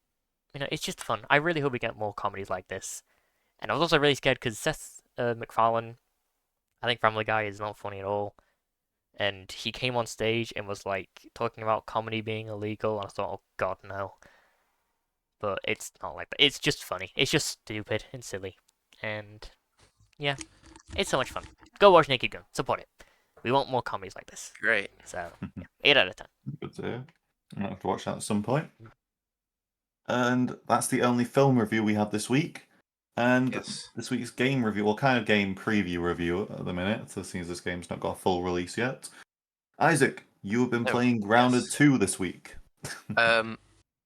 it's just fun. I really hope we get more comedies like this. And I was also really scared because Seth MacFarlane, I think Family Guy is not funny at all. And he came on stage and was like talking about comedy being illegal, and I thought, oh god, no. But it's not like that. It's just funny. It's just stupid and silly. And yeah, it's so much fun. Go watch Naked Gun. Support it. We want more comedies like this. Great. So, yeah, 8 out of 10. Good to hear. I'm gonna have to watch that at some point. And that's the only film review we have this week. And Yes. this week's game review, well, kind of game preview review at the minute, so seeing as this game's not got a full release yet. Isaac, you have been playing Grounded yes. 2 this week.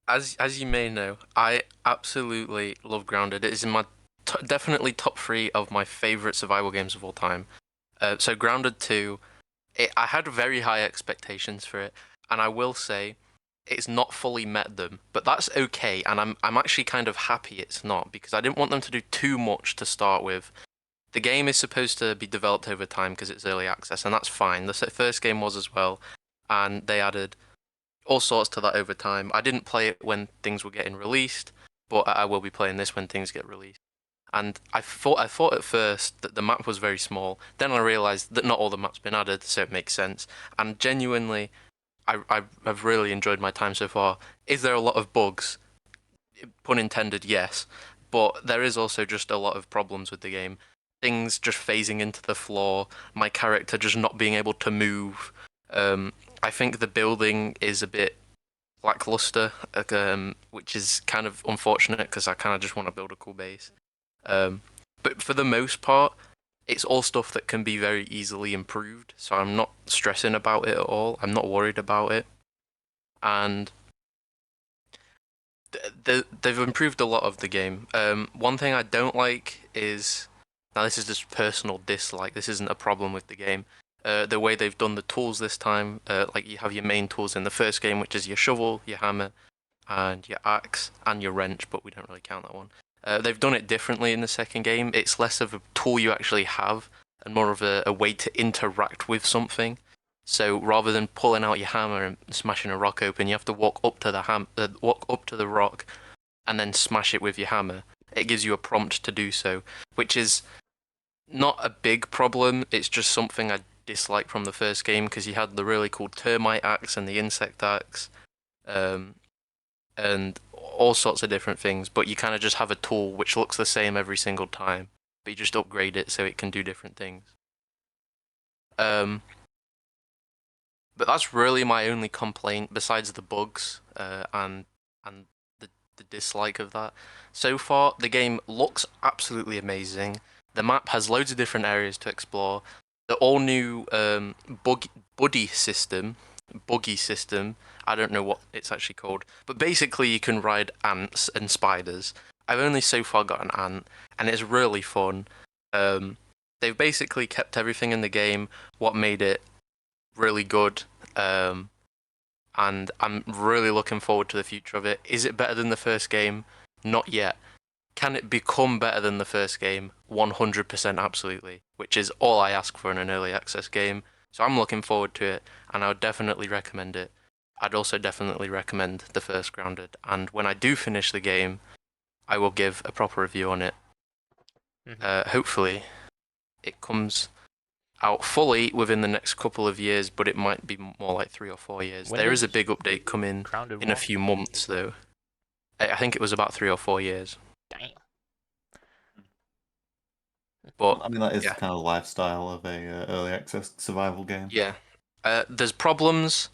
As you may know, I absolutely love Grounded. It is in my definitely top 3 of my favorite survival games of all time. So Grounded 2, I had very high expectations for it, and I will say it's not fully met them, but that's okay, and I'm actually kind of happy it's not, because I didn't want them to do too much to start with. The game is supposed to be developed over time because it's early access, and that's fine. The first game was as well, and they added all sorts to that over time. I didn't play it when things were getting released, but I will be playing this when things get released. And I thought at first that the map was very small. Then I realised that not all the map's been added, so it makes sense. And genuinely, I've really enjoyed my time so far. Is there a lot of bugs? Pun intended, yes. But there is also just a lot of problems with the game. Things just phasing into the floor, my character just not being able to move. I think the building is a bit lackluster, which is kind of unfortunate because I kind of just want to build a cool base. But for the most part, it's all stuff that can be very easily improved, so I'm not stressing about it at all. I'm not worried about it. And they've improved a lot of the game. One thing I don't like is, now this is just personal dislike, this isn't a problem with the game, the way they've done the tools this time. Like you have your main tools in the first game, which is your shovel, your hammer, and your axe, and your wrench, but we don't really count that one. They've done it differently in the second game. It's less of a tool you actually have, and more of a way to interact with something. So rather than pulling out your hammer and smashing a rock open, you have to walk up to the rock, and then smash it with your hammer. It gives you a prompt to do so, which is not a big problem. It's just something I dislike from the first game because you had the really cool termite axe and the insect axe, and all sorts of different things. But you kind of just have a tool which looks the same every single time, but you just upgrade it so it can do different things. But that's really my only complaint, besides the bugs and the dislike of that. So far, the game looks absolutely amazing. The map has loads of different areas to explore. The all-new buggy system, I don't know what it's actually called, but basically you can ride ants and spiders. I've only so far got an ant, and it's really fun. They've basically kept everything in the game, what made it really good, and I'm really looking forward to the future of it. Is it better than the first game? Not yet. Can it become better than the first game? 100% absolutely, which is all I ask for in an early access game. So I'm looking forward to it, and I would definitely recommend it. I'd also definitely recommend the first Grounded, and when I do finish the game, I will give a proper review on it. Hopefully, it comes out fully within the next couple of years, but it might be more like 3 or 4 years. There is a big update coming in a few months, though. I think it was about 3 or 4 years. Damn. But I mean, that is kind of the lifestyle of a early access survival game. Yeah. There's problems.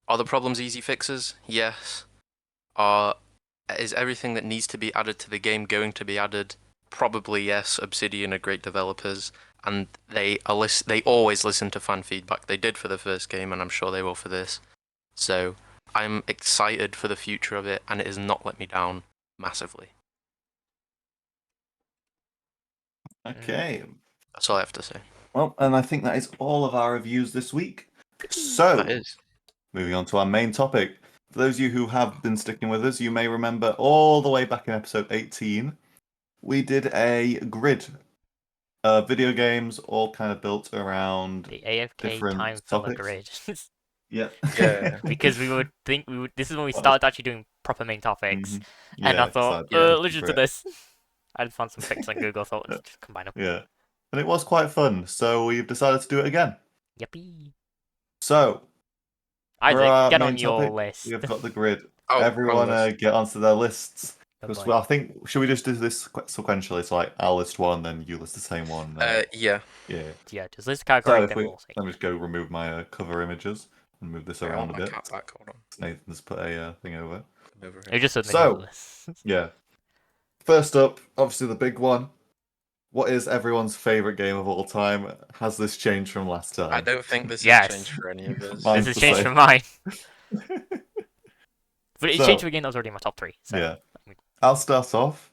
Are the problems easy fixes? Yes. Is everything that needs to be added to the game going to be added? Probably yes. Obsidian are great developers, and they always listen to fan feedback. They did for the first game, and I'm sure they will for this. So I'm excited for the future of it, and it has not let me down massively. Okay. That's all I have to say. Well, and I think that is all of our reviews this week. So, That is. moving on to our main topic. For those of you who have been sticking with us, you may remember all the way back in episode 18, we did a grid. Video games all kind of built around the AFK different time filler topics. grid. Yeah. Because this is when we started actually doing proper main topics, and I thought, let's just do this. I just found some pictures on Google, thought let's just combine them. Yeah, and it was quite fun, so we've decided to do it again. Yippee! So, Isaac, get on your list. We've got the grid. Oh, Everyone get onto their lists. Because Goodbye. I think, should we just do this sequentially? So like, I'll list one, then you list the same one. Yeah. Yeah, just list category, then we'll see. Let me just go remove my cover images and move this around a bit. Hold on. Nathan's put a thing over. It just said So, yeah. First up, obviously the big one. What is everyone's favourite game of all time? Has this changed from last time? I don't think this has changed for any of us. This has changed from mine. But it changed for a game that was already in my top 3. So. Yeah. I'll start off.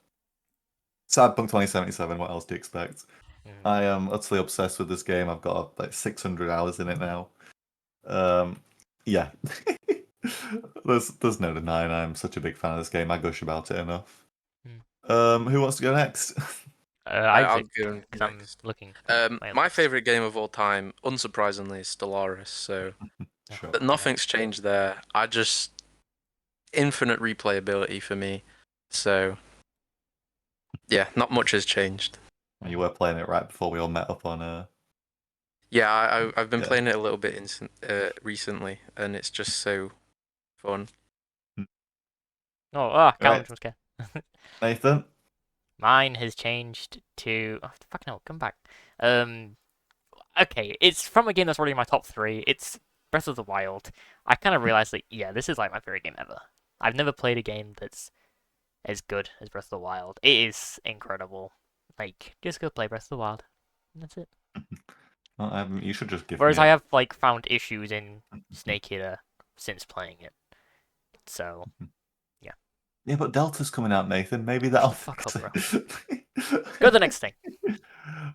Cyberpunk 2077, what else do you expect? I am utterly obsessed with this game. I've got like 600 hours in it now. Yeah. There's no denying I'm such a big fan of this game. I gush about it enough. Who wants to go next? I'll go next. I'm looking. My favourite game of all time, unsurprisingly, is Stellaris. So, Sure. But nothing's changed there. Infinite replayability for me. So, yeah, not much has changed. You were playing it right before we all met up on. Yeah, I've been playing it a little bit recently, and it's just so fun. Callum jump scare. Nathan? Mine has changed to... Oh, fucking hell, come back. Okay, it's from a game that's already in my top 3. It's Breath of the Wild, I kind of realized that yeah, this is like my favorite game ever. I've never played a game that's as good as Breath of the Wild. It is incredible. Like, just go play Breath of the Wild. And that's it. Well, you should just give Whereas me I it. have like found issues in Snake Eater since playing it. So yeah. Yeah, but Delta's coming out, Nathan. Maybe that'll Fuck fix up, it. Go to the next thing.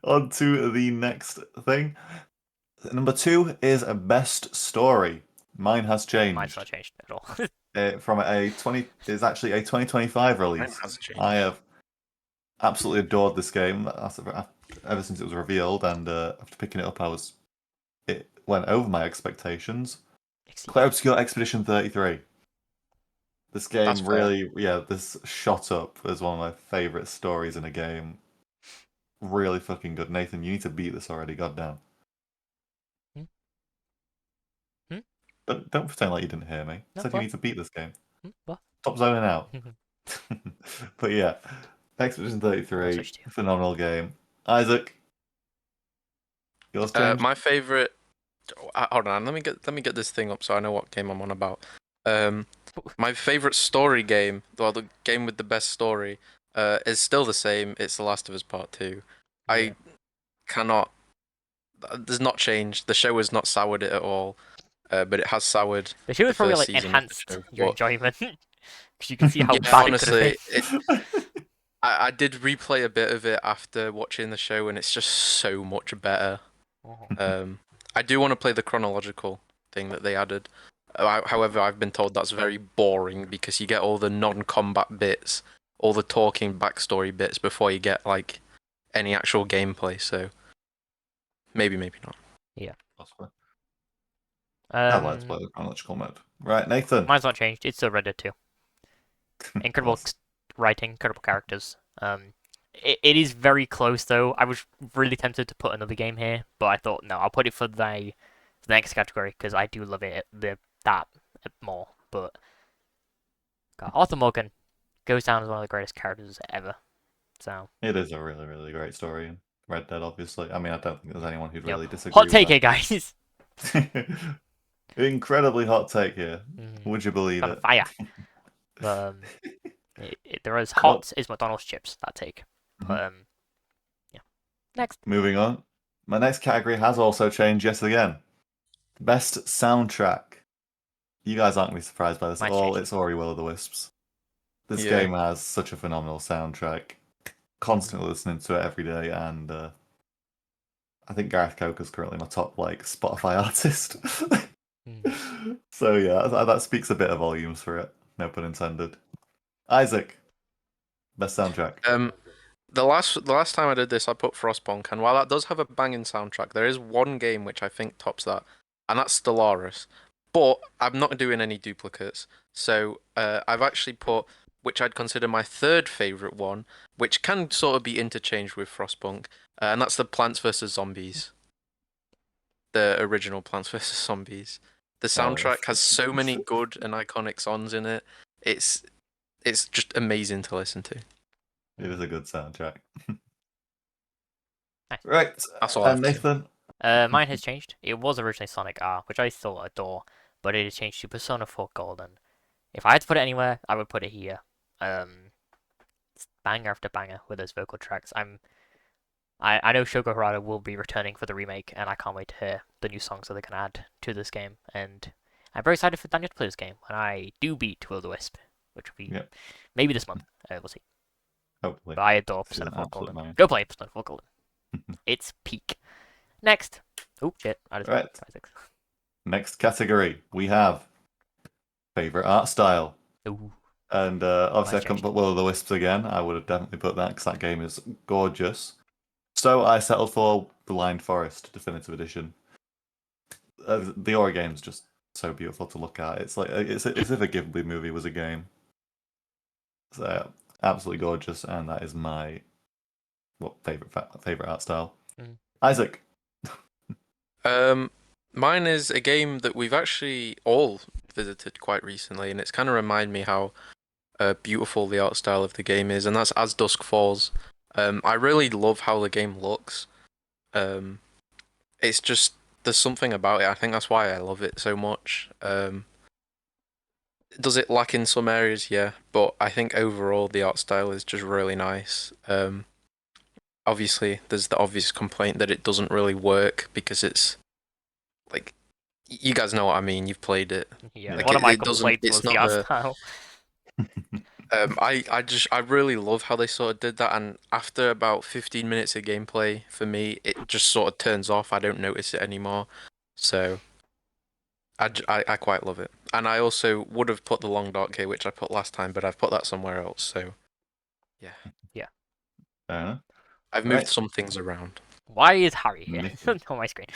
On to the next thing. Number 2 is a best story. Mine has Mine's not changed. changed at all. From a 20, it's actually a 2025 Mine release. has changed. I have absolutely adored this game ever since it was revealed, and after picking it up, it went over my expectations. Clair Obscure Expedition 33. This That's game fair. really, this shot up as one of my favorite stories in a game. Really fucking good. Nathan, you need to beat this already, goddamn. Hmm? Hmm? Don't pretend like you didn't hear me. I No, said you what? need to beat this game. What? Stop zoning out. But yeah, Expedition I'll 33, switch to you. phenomenal game. Isaac, yours changed? My favorite. Hold on, let me get this thing up so I know what game I'm on about. My favorite story game, well, the game with the best story, is still the same. It's The Last of Us Part 2. Yeah. I cannot. There's not changed. The show has not soured it at all, but it has soured The show the has probably first like season of the enhanced show. your But enjoyment because you can see how yeah, bad it could have been. honestly, I did replay a bit of it after watching the show, and it's just so much better. Oh. I do want to play the chronological thing that they added. However, I've been told that's very boring because you get all the non-combat bits, all the talking backstory bits before you get like any actual gameplay. So maybe not. Possibly. I'd like to Um, play the chronological mode. Right, Nathan. mine's not changed. It's still Red Dead 2. Incredible Plus. writing, incredible characters. It is very close though. I was really tempted to put another game here, but I thought no, I'll put it for the next category because I do love it that more. But God, Arthur Morgan goes down as one of the greatest characters ever. So It is a really, really great story in Red Dead, obviously. I mean, I don't think there's anyone who'd yeah, really disagree hot with take here, guys. that. Incredibly hot take here. Mm, Would you believe on it? fire. They're as Well, hot as McDonald's chips. That take. But mhm. yeah. Next. Moving on. My next category has also changed yet again. Best soundtrack. You guys aren't going to be surprised by this at Mine's all. changed. It's Ori Will of the Wisps. This Yeah. game has such a phenomenal soundtrack. Constantly listening to it every day, and I think Gareth Coker's currently my top Spotify artist. So yeah, that speaks a bit of volumes for it. No pun intended. Isaac, best soundtrack. The last time I did this, I put Frostpunk, and while that does have a banging soundtrack, there is one game which I think tops that, and that's Stellaris. But I'm not doing any duplicates, so I've actually put which I'd consider my third favorite one, which can sort of be interchanged with Frostpunk, and that's the Plants vs Zombies, the original Plants vs Zombies. The soundtrack has so many good and iconic songs in it. It's just amazing to listen to. It is a good soundtrack. Nice. Right, That's all I have to say. Nathan. Mine has changed. It was originally Sonic R, which I still adore, but it has changed to Persona 4 Golden. If I had to put it anywhere, I would put it here. It's banger after banger with those vocal tracks. I know Shogo Harada will be returning for the remake, and I can't wait to hear the new songs that they can add to this game. And I'm very excited for Daniel to play this game when I do beat Will o' the Wisp, which will be maybe this month. We'll see. Hopefully. But I adore This is Persona an 4 absolute Golden. banger. Go play Persona 4 Golden. It's peak. Next. Oh shit! I just Right. Next category we have favorite art style. Ooh. And obviously, I Mine's couldn't changed. put Will of the Wisps again. I would have definitely put that because that game is gorgeous. So I settled for Blind Forest Definitive Edition. The Ori game is just so beautiful to look at. It's like it's as if a Ghibli movie was a game. So absolutely gorgeous, and that is my favorite art style. Mm. Isaac. Mine is a game that we've actually all visited quite recently, and it's kind of reminded me how beautiful the art style of the game is, and that's As Dusk Falls. I really love how the game looks. It's just there's something about it. I think that's why I love it so much. Does it lack in some areas? Yeah, but I think overall the art style is just really nice. Obviously, there's the obvious complaint that it doesn't really work because it's like you guys know what I mean. You've played it. Yeah, Like one of my it doesn't. complaints It's was the not art the. style. I really love how they sort of did that, and after about 15 minutes of gameplay, for me, it just sort of turns off. I don't notice it anymore, so I quite love it. And I also would have put the long dark here, which I put last time, but I've put that somewhere else. So yeah, Fair enough. I've moved some things around. Why is Harry here Nicky. on my screen?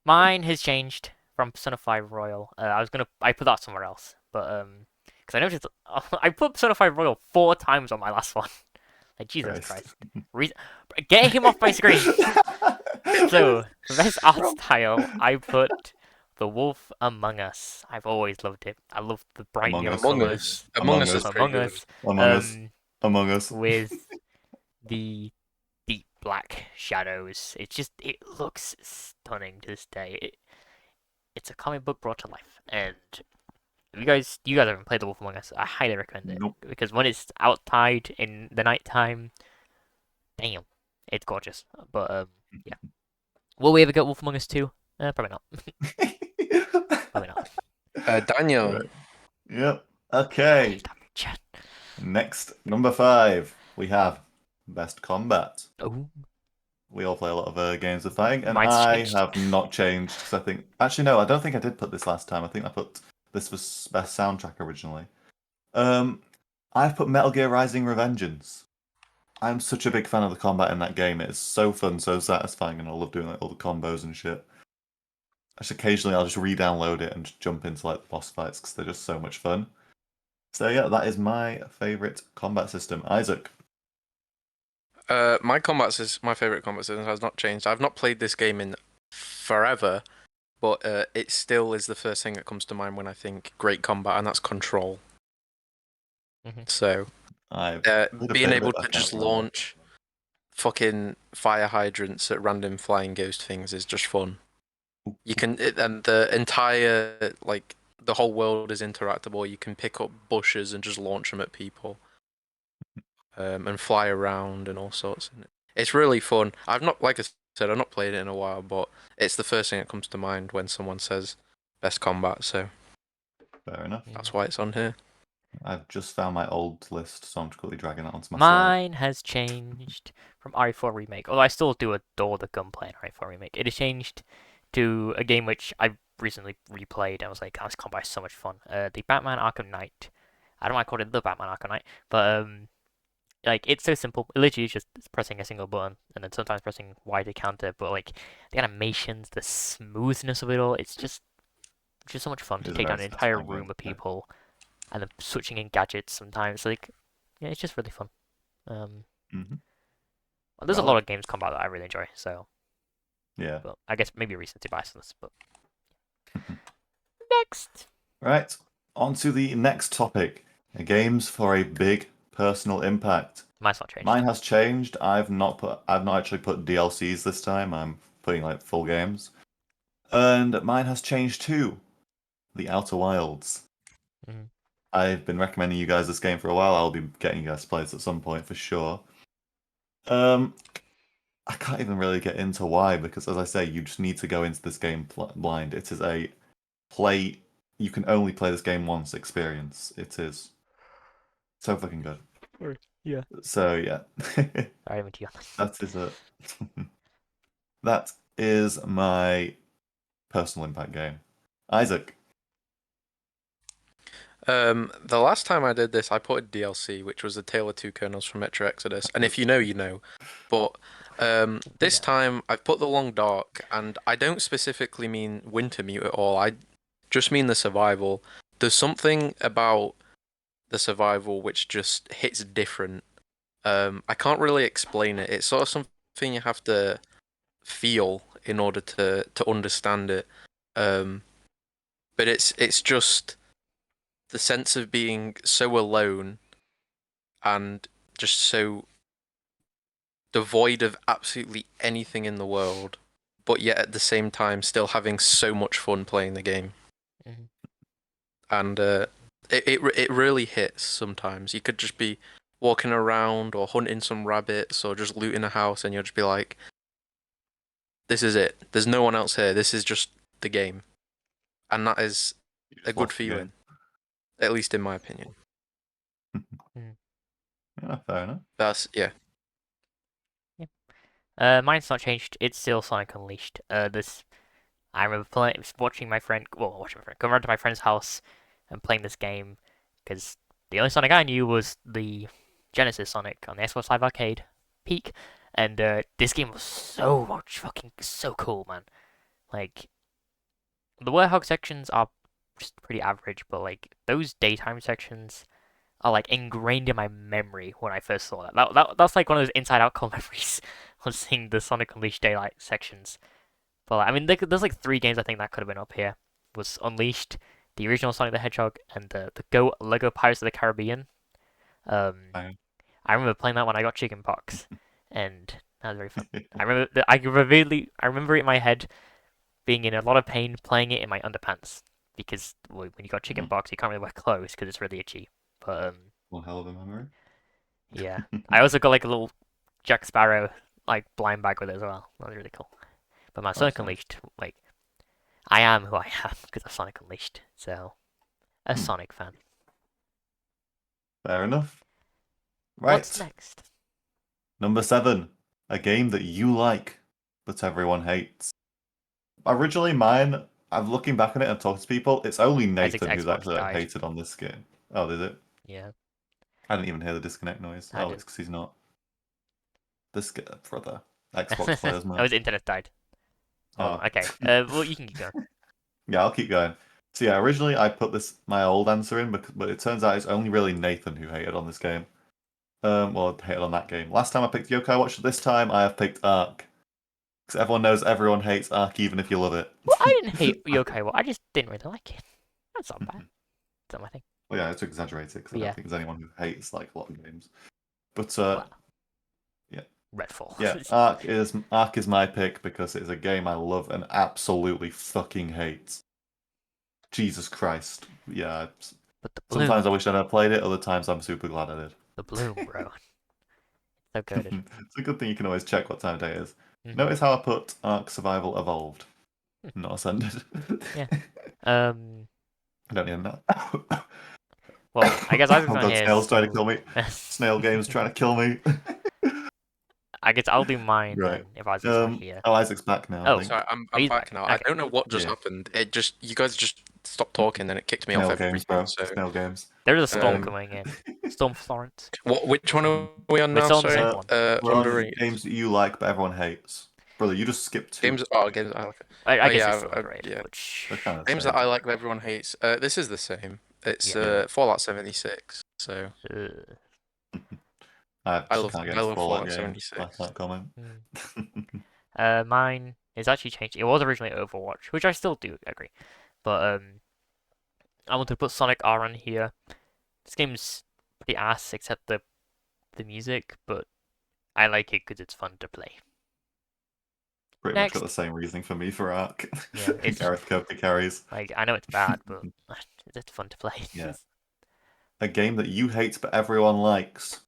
Mine has changed from Persona 5 Royal. I put that somewhere else, but because I noticed I put Persona 5 Royal 4 times on my last one. Like Jesus Christ. Get him off my screen. So for best art style, I put The Wolf Among Us. I've always loved it. I love the bright Among neon Us. colors. Among Us is Wolf pretty Among good. Us. Among Us. Among Us. With the deep black shadows. It looks stunning to this day. It's a comic book brought to life, and if you guys haven't played The Wolf Among Us, I highly recommend it Nope. because when it's outside in the nighttime, damn, it's gorgeous. But yeah, will we ever get Wolf Among Us 2? Probably not. Probably not. Daniel. Right. Yep. Okay. Next, number 5, we have Best Combat. Oh, We all play a lot of games of fighting, and Mine's I changed. have not changed because I think. Actually, no, I don't think I did put this last time. I think I put this was Best Soundtrack originally. I've put Metal Gear Rising: Revengeance. I'm such a big fan of the combat in that game. It's so fun, so satisfying, and I love doing like all the combos and shit. Occasionally I'll just re-download it and just jump into like the boss fights because they're just so much fun. So yeah, that is my favorite combat system. Isaac. My favorite combat system has not changed. I've not played this game in forever, but it still is the first thing that comes to mind when I think great combat, and that's Control. So being able to just launch fucking fire hydrants at random flying ghost things is just fun. You can and the entire the whole world is interactable. You can pick up bushes and just launch them at people, and fly around and all sorts. It's really fun. I've not, like I said, I've not played it in a while, but it's the first thing that comes to mind when someone says best combat. So fair enough. That's why it's on here. I've just found my old list, so I'm just quickly dragging that onto my Mine has changed from RE4 Remake, although I still do adore the gunplay in RE4 Remake. It has changed to a game which I recently replayed and was like, oh, this combat is so much fun. The Batman Arkham Knight. I don't want to call it the Batman Arkham Knight, but like it's so simple. It literally is just pressing a single button and then sometimes pressing Y to counter. But like the animations, the smoothness of it all, it's just so much fun to take down an entire room of people and then switching in gadgets sometimes. Like, yeah, it's just really fun. There's a lot of games combat that I really enjoy. So yeah, but I guess maybe recency bias on this. But next, right on to the next topic: games for a big personal impact. mine's not changed. Mine has changed. I've not actually put DLCs this time. I'm putting like full games, and mine has changed too. The Outer Wilds. I've been recommending you guys this game for a while. I'll be getting you guys to play this at some point for sure. I can't even really get into why, because as I say, you just need to go into this game blind. It is a play. You can only play this game once experience. It is so fucking good. Yeah. So yeah. That is it. That is my personal impact game. Isaac. The last time I did this, I put a DLC, which was the Tale of Two Colonels from Metro Exodus. And if you know, you know. But this time, I've put the Long Dark, and I don't specifically mean Wintermute at all. I just mean the survival. There's something about the survival which just hits different. I can't really explain it. It's sort of something you have to feel in order to understand it. But it's just the sense of being so alone and just so devoid of absolutely anything in the world but yet at the same time still having so much fun playing the game. Mhm. And it really hits sometimes. You could just be walking around or hunting some rabbits or just looting a house, and you'll just be like, "This is it. There's no one else here. This is just the game," and that is You a just good lost the game. feeling, at least in my opinion. Yeah, fair enough. That's yeah. Mine's not changed. It's still Sonic Unleashed. I remember watching my friend, going around to my friend's house and playing this game because the only Sonic I knew was the Genesis Sonic on the Xbox Live Arcade peak, and this game was so cool, man. Like the Warthog sections are just pretty average, but like those daytime sections are like ingrained in my memory when I first saw that. That's like one of those inside out cool memories of seeing the Sonic Unleashed daylight sections. But like, I mean, there's like 3 games I think that could have been up here. Was Unleashed, the original Sonic the Hedgehog, and the Go Lego Pirates of the Caribbean. Fine. I remember playing that when I got chickenpox, and that was very fun. I remember it in my head being in a lot of pain playing it in my underpants because when you got chickenpox, you can't really wear clothes because it's really itchy. But One hell of a memory. yeah, I also got like a little Jack Sparrow like blind bag with it as well. That was really cool. But my Sonic That's nice. Unleashed, like I am who I am because of Sonic Unleashed. So a Hmm. Sonic fan. Fair enough. Right. What's next? Number 7. A game that you like, but everyone hates. Originally, mine, I'm looking back on it and talking to people, it's only Isaac's Nathan who's Xbox actually like, died. hated on this game. Oh, did it? Yeah, I didn't even hear the disconnect noise. I Oh, it's didn't. because he's not. This guy, brother. Xbox Oh, players, man. his internet died. Oh, Oh. okay. Well, you can keep going. Yeah, I'll keep going. So yeah, originally I put my old answer in, but it turns out it's only really Nathan who hated on this game. Well, hated on that game. Last time I picked Yokai Watch, this time I have picked Ark. Because everyone knows everyone hates Ark, even if you love it. Well, I didn't hate Yokai Watch. I just didn't really like it. That's not bad. That's not my thing. Well, yeah, to exaggerate it, because I Yeah. don't think there's anyone who hates like a lot of games. But Well, yeah, Redfall. yeah, Ark is my pick because it is a game I love and absolutely fucking hate. Jesus Christ, yeah. But the Sometimes I bloom, wish I'd have played it. Other times I'm super glad I did. the bloom, bro. So good. It's a good thing you can always check what time of day it is. Mhm. Notice how I put Ark Survival Evolved, not Ascended. Yeah. I don't even know. Well, I guess Isaac's Oh not god, here. Snail's trying to So... kill me. Snail Game's trying to kill me. I guess I'll do mine Right. then if Isaac's not here. Oh, Isaac's back now, I Oh, think. Sorry, I'm he's back back. now. I Okay. don't know what just Yeah. happened. You guys just stopped talking, then it kicked me off Snail Games, bro. everything. So Snail Games. There is a storm Um, coming in. Storm Florence. which one are we on We're now? still on the Sorry, same one. We're on underrated games that you like but everyone hates. Brother, you just skipped 2. games. Oh, games I like. I guess yeah, it's still underrated. yeah. But They're kind of Games the that I same. like that everyone hates. This is the same. It's Yeah. Fallout 76. So I I love can't get into Fallout Fallout games. 76. Last night comment. Mine is actually changed. It was originally Overwatch, which I still do agree. But I want to put Sonic R on here. This game's pretty ass except the music, but I like it because it's fun to play. Pretty much got the same reasoning for me for Ark. Yeah, it's Gareth Kirby carries. like I know it's bad, but it's fun to play. Yeah. A game that you hate but everyone likes.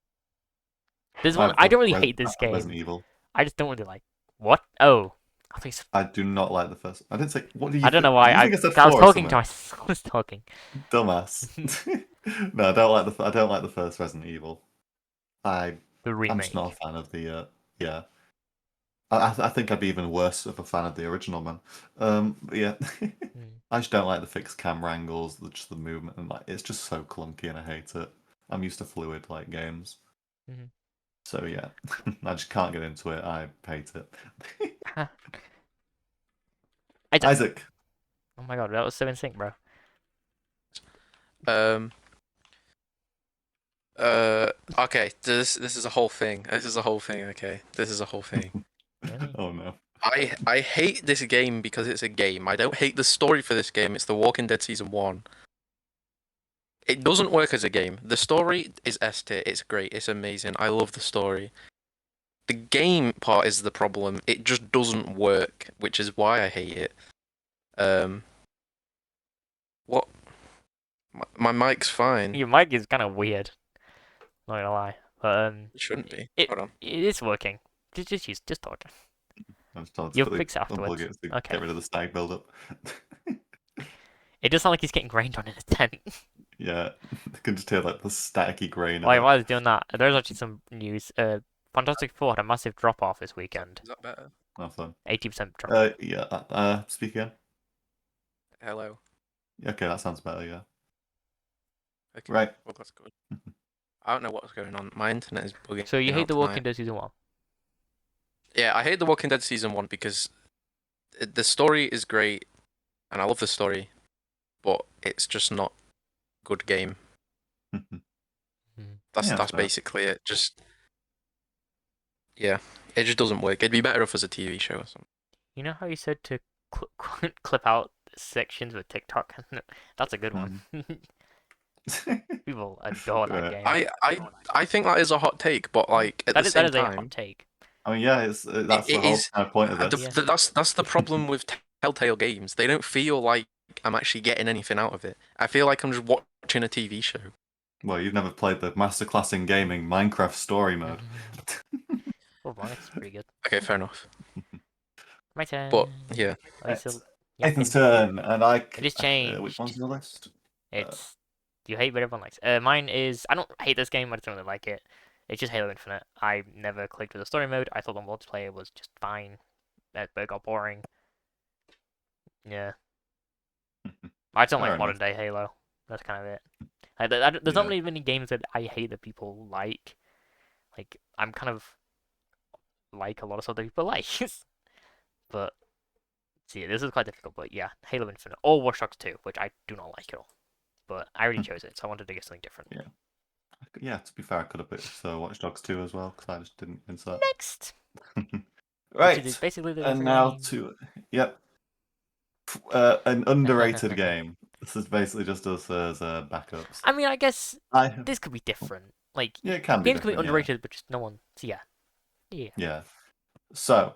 This one I don't really hate this game. Resident Evil. I just don't really like. What? Oh, I do not like the first. I didn't say. What do you? I don't know think? why. You think I said I was 4 or talking to something? myself. I was talking. Dumbass. No, I don't like the first Resident Evil. The I'm just not a remake. fan of the. Yeah. I think I'd be even worse of a fan of the original, man. But yeah, I just don't like the fixed camera angles, just the movement, and like it's just so clunky, and I hate it. I'm used to fluid like games, so yeah, I just can't get into it. I hate it. Isaac. Oh my god, that was so in sync, bro. Okay, this is a whole thing. This is a whole thing. Okay, this is a whole thing. Really? Oh no. I hate this game because it's a game. I don't hate the story for this game. It's The Walking Dead Season 1. It doesn't work as a game. The story is S tier. It's great. It's amazing. I love the story. the game part is the problem. It just doesn't work, which is why I hate it. What? My mic's fine. Your mic is kind of weird. Not gonna lie, but It shouldn't be. it Hold on. is working. Just talking. I was told to You'll put fix it unplug afterwards. it to Okay. get rid of the static buildup. It does sound like he's getting grained on in a tent. Yeah, I can just hear like the staticky grain. While I was doing that, there's actually some news. Fantastic Four had a massive drop off this weekend. Is that better? Oh, fun. 80% drop. Yeah. Speak again. Hello. Okay, that sounds better. Yeah. Okay. Right. Well, that's good. I don't know what's going on. My internet is bugging. So you hate out The Walking tonight. Dead season 1? Yeah, I hate The Walking Dead season 1 because the story is great, and I love the story, but it's just not good game. That's Yeah, that's fair. basically it. Just yeah, it just doesn't work. It'd be better if it was a TV show or something. You know how you said to clip out sections with TikTok? That's a good one. People adore that game. I think that is a hot take, but like at the that same is a time, hot take. I mean, yeah, that's the it whole is. kind of point of this. Yeah. That's the problem with Telltale games. They don't feel like I'm actually getting anything out of it. I feel like I'm just watching a TV show. Well, you've never played the masterclass in gaming Minecraft story mode. Oh, that's pretty good. Okay, fair enough. My turn. But yeah, Oh, you still... Nathan's turn, and It has changed. which one's your list? It's... Do you hate what everyone likes? Mine is... I don't hate this game, I just don't really like it. It's just Halo Infinite. I never clicked with the story mode. I thought the multiplayer was just fine. But it got boring. Yeah. I don't Fair like modern enough. day Halo. That's kind of it. There's not really many games that I hate that people like. Like, I'm kind of like a lot of stuff that people like. But, see, this is quite difficult. But yeah, Halo Infinite. Or Watch Dogs 2, which I do not like at all. But I already chose it, so I wanted to get something different. Yeah. Yeah, to be fair, I could have picked Watch Dogs 2 as well, because I just didn't insert. Next! Right. Which is basically the And different now game. to... Yep. An underrated game. This is basically just us as backups. I mean, I guess this could be different. Like, Yeah, it can be games can be different, underrated, but just no one. So yeah. Yeah. So,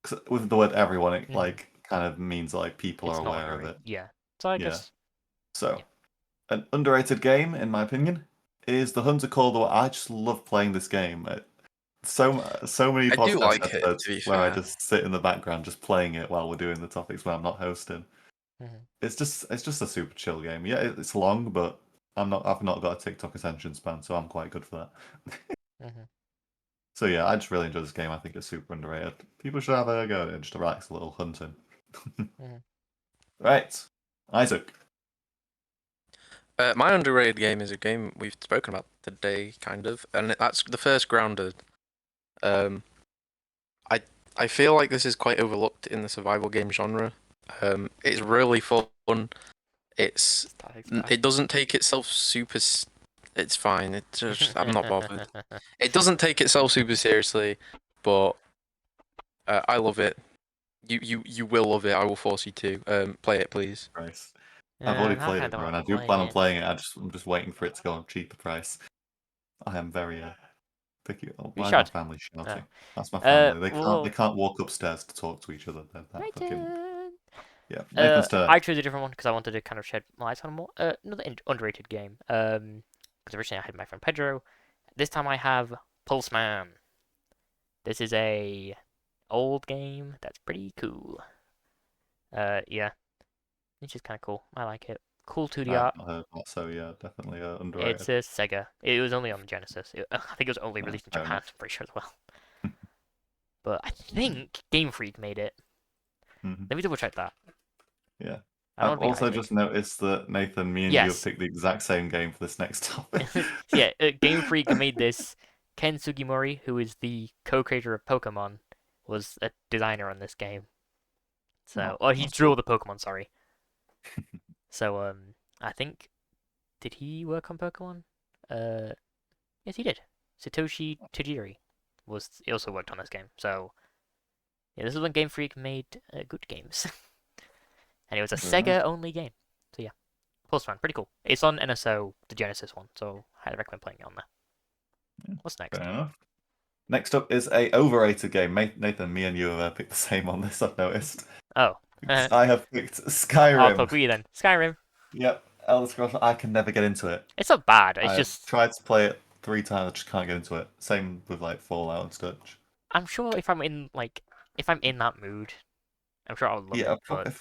'cause with the word everyone, it like kind of means like people It's are not aware of underrated. it. Yeah. So I guess. So, Yeah. an underrated game, in my opinion, is The Hunter Call. Though I just love playing this game. So many I do podcast like it, episodes to be where I fair. just sit in the background just playing it while we're doing the topics when I'm not hosting. It's just a super chill game. Yeah, it's long, but I've not got a TikTok attention span, so I'm quite good for that. So yeah, I just really enjoy this game. I think it's super underrated. People should have a go at it. Just a relax, a little hunting. Right, Isaac. My underrated game is a game we've spoken about today, kind of, and that's the first Grounded. I feel like this is quite overlooked in the survival game genre. It's really fun. It doesn't take itself super. It's fine. It's just I'm not bothered. It doesn't take itself super seriously, but I love it. You will love it. I will force you to play it, please. Price. I've already I played kinda it, don't bro, and I wanna do play plan on it. playing it. I'm just waiting for it to go on cheaper price. I am very picky. Oh, why is my should. family shouting? Oh. That's my family. Well, They can't walk upstairs to talk to each other. They're that my fucking turn. yeah. Nathan's turn. I chose a different one because I wanted to kind of shed light on more. Another underrated game. Because originally I had my friend Pedro. This time I have Pulseman. This is a old game that's pretty cool. Yeah, it's just kind of cool. I like it. Cool 2D art. Not heard that, so yeah, definitely It's underrated. a Sega. It was only on the Genesis. I think it was only Oh, released in fair Japan. enough. I'm pretty sure as well. But I think Game Freak made it. Mhm. Let me double check that. Yeah. I don't I've think also Isaac. just noticed that Nathan, me and you have Yes. picked the exact same game for this next topic. Yeah, Game Freak made this. Ken Sugimori, who is the co-creator of Pokemon, was a designer on this game. So, Oh, he that's drew all cool. the Pokemon. Sorry. So, I think, did he work on Pokemon? Yes, he did. Satoshi Tajiri he also worked on this game. So, yeah, this is when Game Freak made good games, and it was a Very nice. Sega-only game. So yeah, Pulseman, pretty cool. It's on NSO, the Genesis one, so I highly recommend playing it on there. Yeah, What's next? fair enough. Next up is a overrated game. Nathan, me and you have picked the same on this, I've noticed. Oh. I have picked I'll Skyrim. agree then. Skyrim. Yep, Elder Scrolls. I can never get into it. It's not bad. It's I've just tried to play it 3 times, I just can't get into it. Same with like Fallout and such. I'm sure if I'm in that mood, I'm sure I'll love Yeah, it. But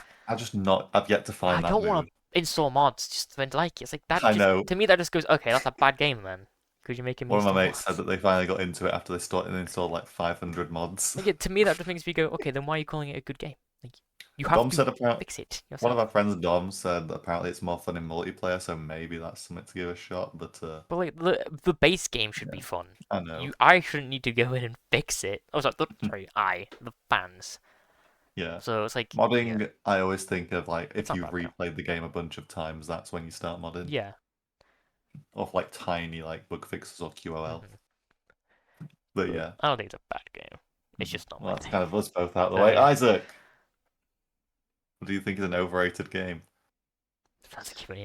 I've yet to I find that don't want mood. to install mods just to like it. It's like that. I Just know. to me, that just goes okay. That's a bad game then, because you're making me One of my install mates said mods. that they finally got into it after they started and installed like 500 mods. Like, to me, that just makes me go, okay, then why are you calling it a good game? Like, you have Dom to said apparently, fix it one yourself. of our friends, Dom, said that apparently it's more fun in multiplayer, so maybe that's something to give a shot. But But like the base game should be yeah, fun. I know. I shouldn't need to go in and fix it. Oh, sorry, the fans. Yeah. So it's like Modding, yeah, I always think of like it's if not you've bad though. replayed the game a bunch of times, that's when you start modding. Yeah. Or like tiny like bug fixes or QOL. Mhm. But yeah. I don't think it's a bad game. It's just not Well, my that's thing. kind of us both out of the So way. yeah, Isaac, what do you think is an overrated game?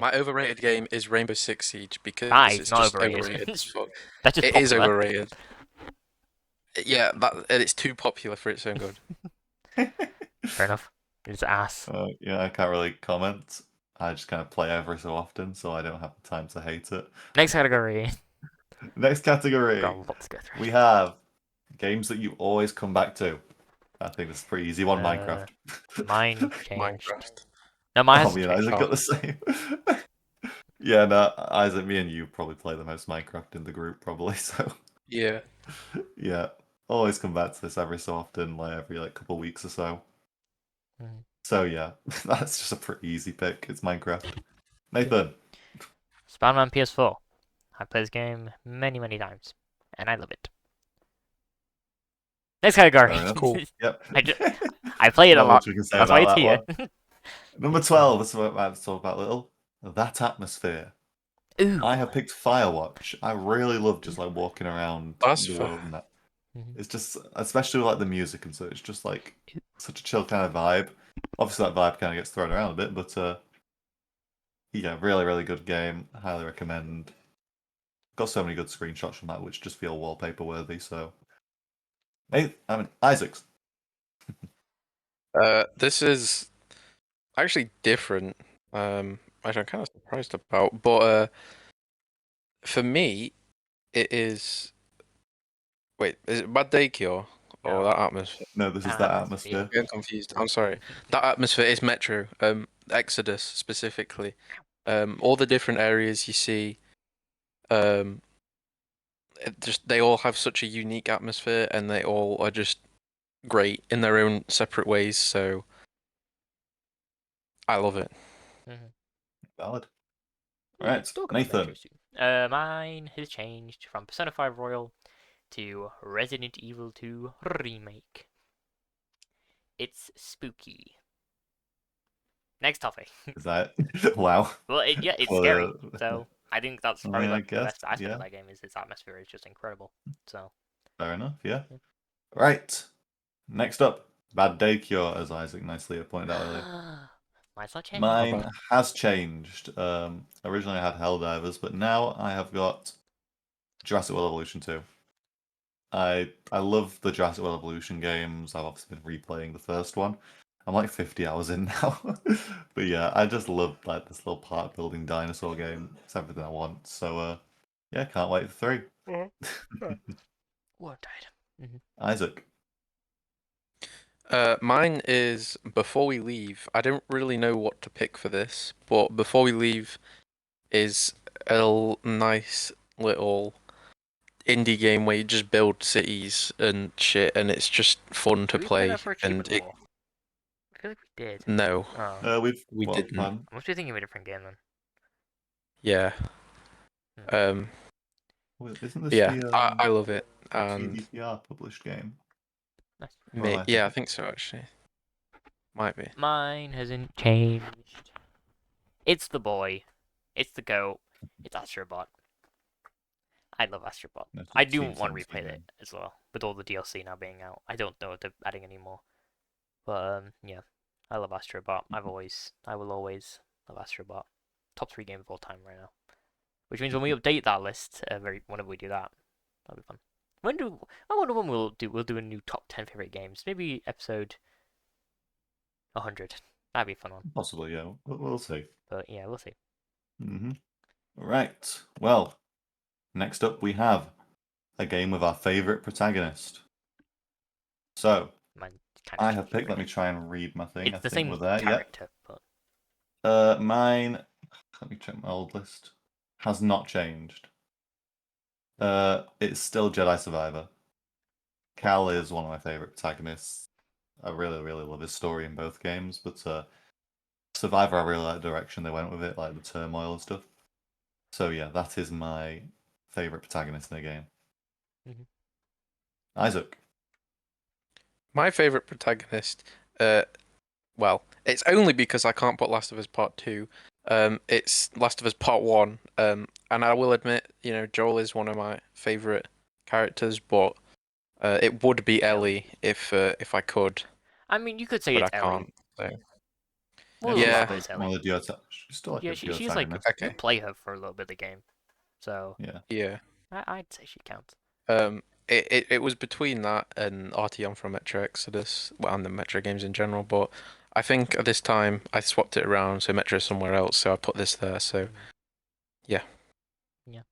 My overrated game is Rainbow Six Siege because Nice, it's not just overrated. overrated as fuck. That's just It is popular. overrated. Yeah, and it's too popular for its own good. Fair enough. It's ass. Yeah, I can't really comment. I just kind of play every so often, so I don't have the time to hate it. Next category. Next category, Got a lot to go through. we have games that you always come back to. I think this is a pretty easy one, Minecraft. Mine changed. Minecraft. No, mine Oh, hasn't me and changed. Isaac got the same. Yeah, no, Isaac, me and you probably play the most Minecraft in the group, probably. So Yeah. yeah, always come back to this every so often, like every like couple weeks or so. Mhm. So yeah, that's just a pretty easy pick. It's Minecraft. Nathan, Spider-Man PS4. I've played this game many, many times, and I love it. Next category. fair enough. Cool. Yep. I play it a Not lot. much we can say That's why about it's that here. one. Number 12. This is what I have to talk about a little. That atmosphere. Ooh. I have picked Firewatch. I really love just like walking around That's the fair. world and that. Mhm. It's just, especially with like the music and so, it's just like such a chill kind of vibe. Obviously, that vibe kind of gets thrown around a bit, but yeah, really, really good game. Highly recommend. Got so many good screenshots from that, which just feel wallpaper worthy. So, hey, I mean, Isaac's. This is actually different. Which I'm kind of surprised about. But for me, it is. Wait, is it Bad Day Cure or No. that atmosphere? No, this is that atmosphere. I'm getting confused. I'm sorry. That atmosphere is Metro. Exodus specifically. All the different areas you see. They all have such a unique atmosphere, and they all are just great in their own separate ways. So I love it. Mhm. Valid. We'll Right, talk about Nathan. Metro soon. Mine has changed from Persona 5 Royal to Resident Evil 2 Remake. It's spooky. Next topic. Is that wow? Well, yeah, it's Well, scary. So I think that's I probably mean, I like the guess, best aspect yeah, of that game is its atmosphere is just incredible. So fair enough. Yeah. Yeah. Right. Next up, Bad Day Cure, as Isaac nicely pointed out earlier. mine's not changed. Mine bad. has changed. Originally I had Helldivers, but now I have got Jurassic World Evolution 2. I love the Jurassic World Evolution games. I've obviously been replaying the first one. I'm like 50 hours in now. But yeah, I just love like this little park building dinosaur game. It's everything I want. So yeah, can't wait for 3. What died? Isaac. Mine is Before We Leave. I don't really know what to pick for this, but Before We Leave is a nice little indie game where you just build cities and shit, and it's just fun to Did we play play. that for And achievement war? I feel like we did. no, Oh. we didn't. Pardon? I must be thinking of a different game then. Yeah. Isn't this Yeah, the I love it. And TDPR published game? Nice. Or am I yeah, I thinking- think so actually. Might be. Mine hasn't changed. It's the boy. It's the goat. It's Astrobot. I love Astrobot. No, it's I the do Team want to 17 replay game. it as well, with all the DLC now being out. I don't know if they're adding any more. But yeah, I love Astrobot. I will always love Astrobot. Top 3 game of all time right now. Which means when we update that list, whenever we do that, that'll be fun. I wonder when we'll do a new top 10 favorite games. Maybe episode 100. That'd be a fun one. Possibly, yeah. We'll see. But yeah, we'll see. Right. Well, next up we have a game with our favourite protagonist. So, Mine kind I of have picked. Let me try and read my thing. It's I the think same we're there. character, but Yep. Mine. Let me check my old list. Has not changed. It's still Jedi Survivor. Cal is one of my favourite protagonists. I really, really love his story in both games, but Survivor, I really like the direction they went with it, like the turmoil and stuff. So yeah, that is my favourite protagonist in the game. Mhm. Isaac. My favorite protagonist, well, it's only because I can't put Last of Us Part 2. It's Last of Us Part 1. And I will admit, Joel is one of my favorite characters, but it would be Ellie if I could, I mean, you could say but it's I Ellie. can't. So. Well, a She's lot Yeah. of it's one Ellie. of the duo. She's still like Yeah, a duo she's like antagonist. you Okay. play her for a little bit of the game, so Yeah. Yeah. I'd say she counts. It was between that and Artyom from Metro Exodus, well, and the Metro games in general, but I think at this time I swapped it around, so Metro's somewhere else, so I put this there, so yeah. Yeah.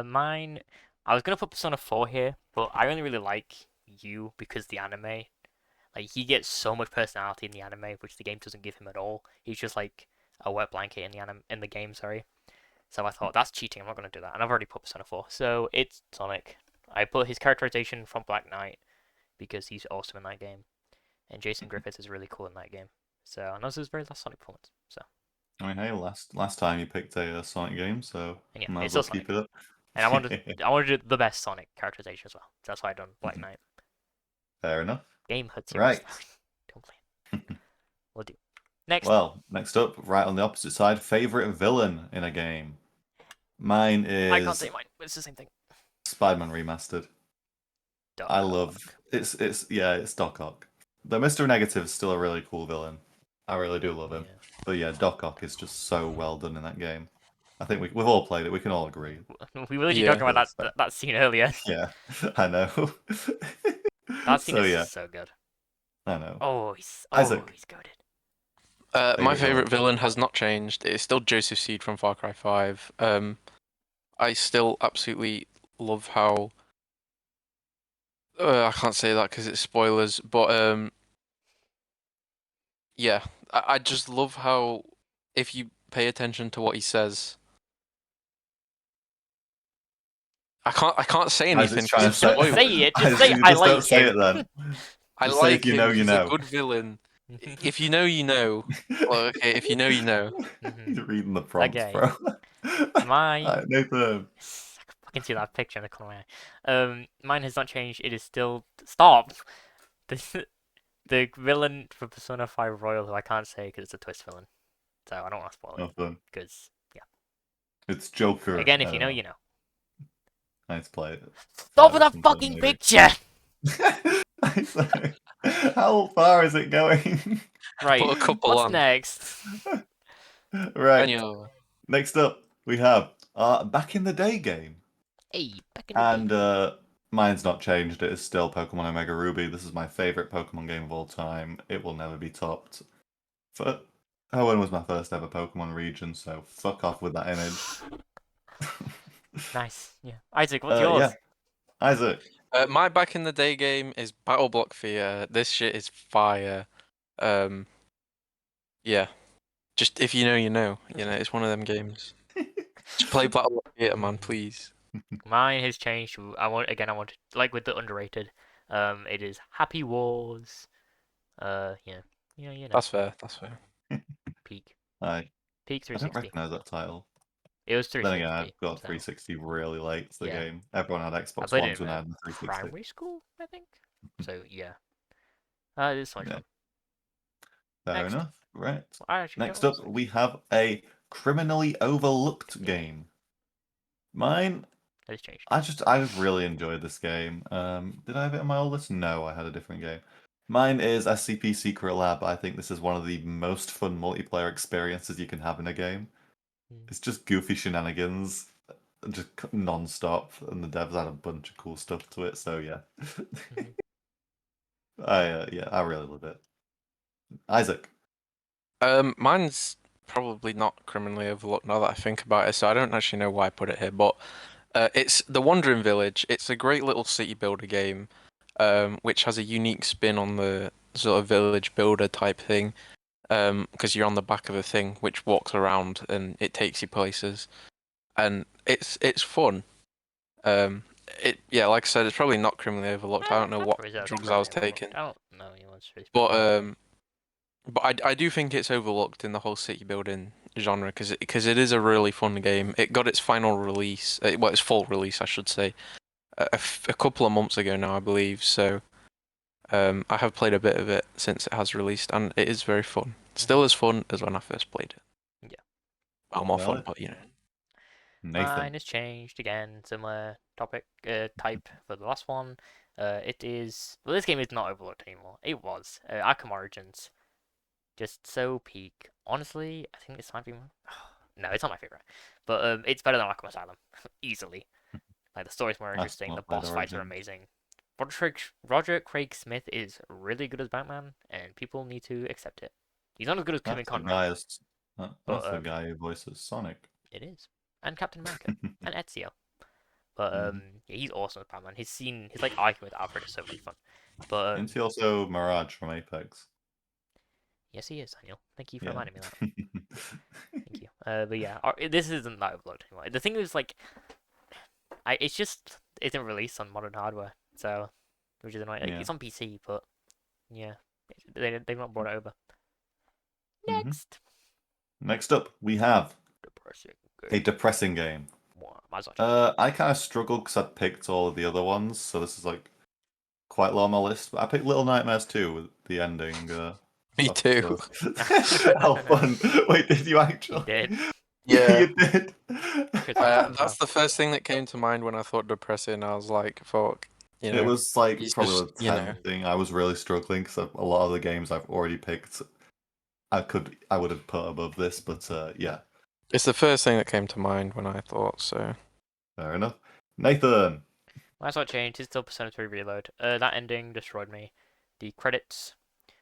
Mine. I was gonna put Persona 4 here, but I only really like you because the anime. Like he gets so much personality in the anime, which the game doesn't give him at all. He's just like a wet blanket in the game. Sorry. So I thought that's cheating. I'm not gonna do that, and I've already put Persona 4. So it's Sonic. I put his characterization from Black Knight because he's awesome in that game, and Jason Griffiths is really cool in that game. So and that was his very last Sonic performance. So I mean, hey, last time you picked a Sonic game, so and yeah, might it's as well still keep Sonic. it up. And I wanted the best Sonic characterization as well. So that's why I done Black Knight. Fair enough. Game hurts your Right. Don't play it. We'll do. Next. Well, next up, right on the opposite side, favorite villain in a game. Mine I can't is say mine, but it's the same thing. Spider-Man Remastered. Doc I Ock. love it's Doc Ock. The Mr. Negative is still a really cool villain. I really do love him. Yeah. But yeah, Doc Ock is just so well done in that game. I think we've all played it. We can all agree. We were literally Yeah. talking about that scene earlier. Yeah, I know. That scene So is yeah, so good. I know. Oh, he's Isaac. goaded. My Favorite favorite villain has not changed. It's still Joseph Seed from Far Cry 5. I still absolutely love how I can't say that because it's spoilers, but yeah, I just love how if you pay attention to what he says, I can't say anything Isaac's trying because to it's Don't say. say it. Just Isaac, say you I just don't like say him. it then. I Just say like if you him. know, you He's know. a good villain. If you know, you know. Well, okay, if you know, you know. He's reading the prompts, Okay. bro. Mine. Nathan. I can see that picture in the corner of my eye. Mine has not changed. It is still stop. The villain for Persona 5 Royal, who I can't say because it's a twist villain, so I don't want to spoil it. No fun. Because yeah. It's Joker. Again, if you know, you know. Nice play. Stop with that fucking picture. How far is it going? Right. Put a couple What's on. next? Right. Anyway, Next up, we have Back in the Day game. Hey, back in the day. And mine's not changed. It is still Pokemon Omega Ruby. This is my favorite Pokemon game of all time. It will never be topped. Hoenn was my first ever Pokemon region, so fuck off with that image. Nice. Yeah. Isaac, what's yours? Yeah. Isaac. my back in the day game is Battle Block Fear. This shit is fire. Yeah. Just if you know, you know. You know, it's one of them games. Just play Battle Block Fear, man, please. Mine has changed. I want like with the underrated. It is Happy Wars. Yeah. You know. That's fair. That's fair. Peak. I Peak don't 360. recognise that title. It was Then 360. again, I got so 360 really late to the Yeah. game. Everyone had I Xbox played Ones it when in I had the 360. primary school, I think. So yeah. It is so much Yeah. fun. Fair Next. enough. Right. I actually Next don't up, we have a criminally overlooked game. Mine, That has changed. I just really enjoyed this game. Did I have it on my old list? No, I had a different game. Mine is SCP Secret Lab. I think this is one of the most fun multiplayer experiences you can have in a game. Hmm. It's just goofy shenanigans. just non-stop, and the devs had a bunch of cool stuff to it. So yeah, I really love it. Isaac. Mine's probably not criminally overlooked now that I think about it, so I don't actually know why I put it here, but it's The Wandering Village. It's a great little city builder game, which has a unique spin on the sort of village builder type thing, because you're on the back of a thing which walks around and it takes you places, and it's fun. Like I said, it's probably not criminally overlooked. I don't know what drugs I was taking, I don't know anyone's really. but I do think it's overlooked in the whole city building genre because it is a really fun game. It got its final release, its full release, I should say, a couple of months ago now, I believe. So I have played a bit of it since it has released, and it is very fun. Still as fun as when I first played it. Yeah. Well, more fun, but Nathan. Mine has changed again. Similar topic type for the last one. It is this game is not overlooked anymore. It was Arkham Origins. Just so peak. Honestly, I think this might be no, it's not my favorite, but it's better than Arkham Asylum easily. Like the story's more interesting, the boss fights are amazing. Roger Craig Smith is really good as Batman, and people need to accept it. He's not as good as Kevin Conroy. That's the guy who voices Sonic. It is, and Captain America, and Ezio. But he's awesome as Batman. His like argument with Alfred is so much fun. But isn't he also Mirage from Apex? Yes, he is, Daniel. Thank you for reminding me of that. Thank you. But yeah, this isn't that overlooked anymore. The thing is, like, it's just isn't released on modern hardware, so which is annoying. Like, it's on PC, but yeah, they've not brought it over. Next. Next up, we have a depressing game. I kind of struggled because I'd picked all of the other ones, so this is like quite low on my list. But I picked Little Nightmares 2 with the ending. Me too. How fun! Wait, did you actually? You did. Yeah, you did. That's the first thing that came to mind when I thought depressing. I was like, "Fuck." It was like probably just, the 10th thing. I was really struggling because a lot of the games I've already picked, I would have put above this, but yeah. It's the first thing that came to mind when I thought so. Fair enough. Nathan. That's not changed. It's still Persona 3 Reload. That ending destroyed me. The credits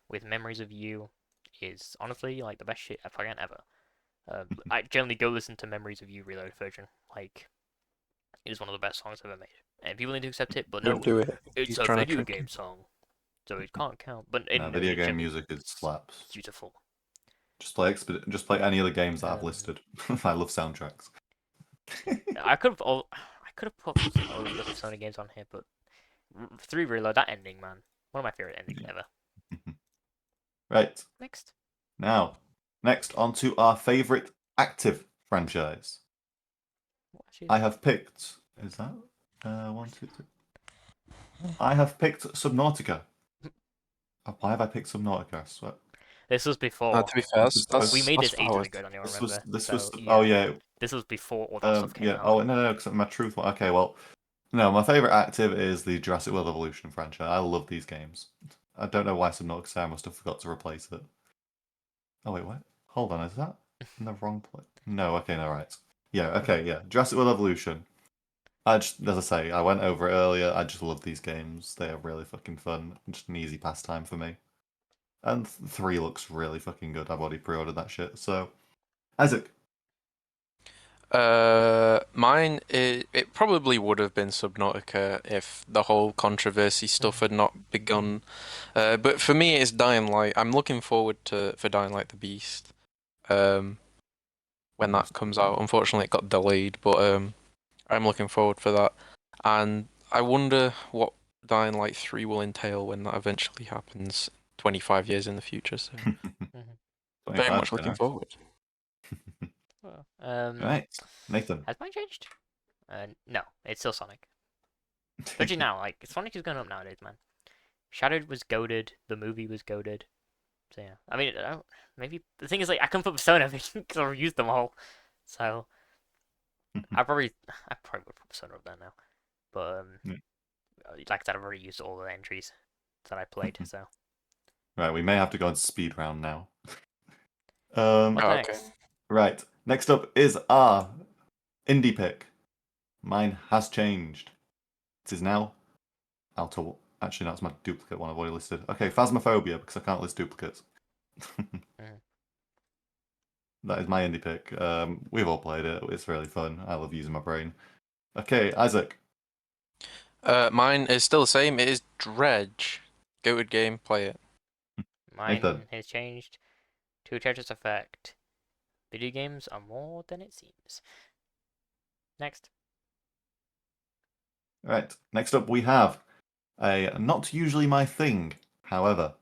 with Memories of You is honestly like the best shit I've fucking ever. I generally go listen to Memories of You Reload version. Like, it is one of the best songs ever made, and people need to accept it. But no, do it. it's a video game song, so it can't count. But video game music is slaps. Beautiful. Just play any of the games that I've listed. I love soundtracks. I could have put some other Persona games on here, but 3 Reload, that ending, man, one of my favorite endings ever. Right. Next on to our favorite active franchise. I have picked. Is that 1, 2, 3? I have picked Subnautica. Why have I picked Subnautica? I swear. This was before. To be fair, we made this ages ago, don't you remember? This was oh yeah. This was before all that stuff came out. Oh no, because my truth. Okay, well, no, my favorite active is the Jurassic World Evolution franchise. I love these games. I don't know why Subnautica. I must have forgot to replace it. Oh wait, what? Hold on, is that in the wrong place? No, okay, no, right. Yeah, okay, yeah. Jurassic World Evolution. As I say, I went over it earlier. I just love these games. They are really fucking fun. Just an easy pastime for me. And 3 looks really fucking good. I've already pre-ordered that shit. So, Isaac. Mine it probably would have been Subnautica if the whole controversy stuff had not begun. But for me, it's Dying Light. I'm looking forward for Dying Light the Beast. When that comes out, unfortunately, it got delayed, but I'm looking forward for that. And I wonder what Dying Light 3 will entail when that eventually happens 25 years in the future. So very much looking forward. Right, Nathan. Has mine changed? No, it's still Sonic. Especially now, like Sonic is going up nowadays, man. Shattered was goated. The movie was goated. So yeah, I mean, maybe the thing is like I can put Persona because I've used them all. So I probably would put Persona up there now. But like I said, I've already used all the entries that I played. So right, we may have to go on speed round now. What's next? Okay. Right. Next up is our indie pick. Mine has changed. It is now out of... Actually, that's my duplicate one I've already listed. Okay, Phasmophobia, because I can't list duplicates. That is my indie pick. We've all played it. It's really fun. I love using my brain. Okay, Isaac. Mine is still the same. It is Dredge. Goated game. Play it. Mine Nathan. has changed to Tetris Effect. Video games are more than it seems. Next. Right, next up we have a not usually my thing, however.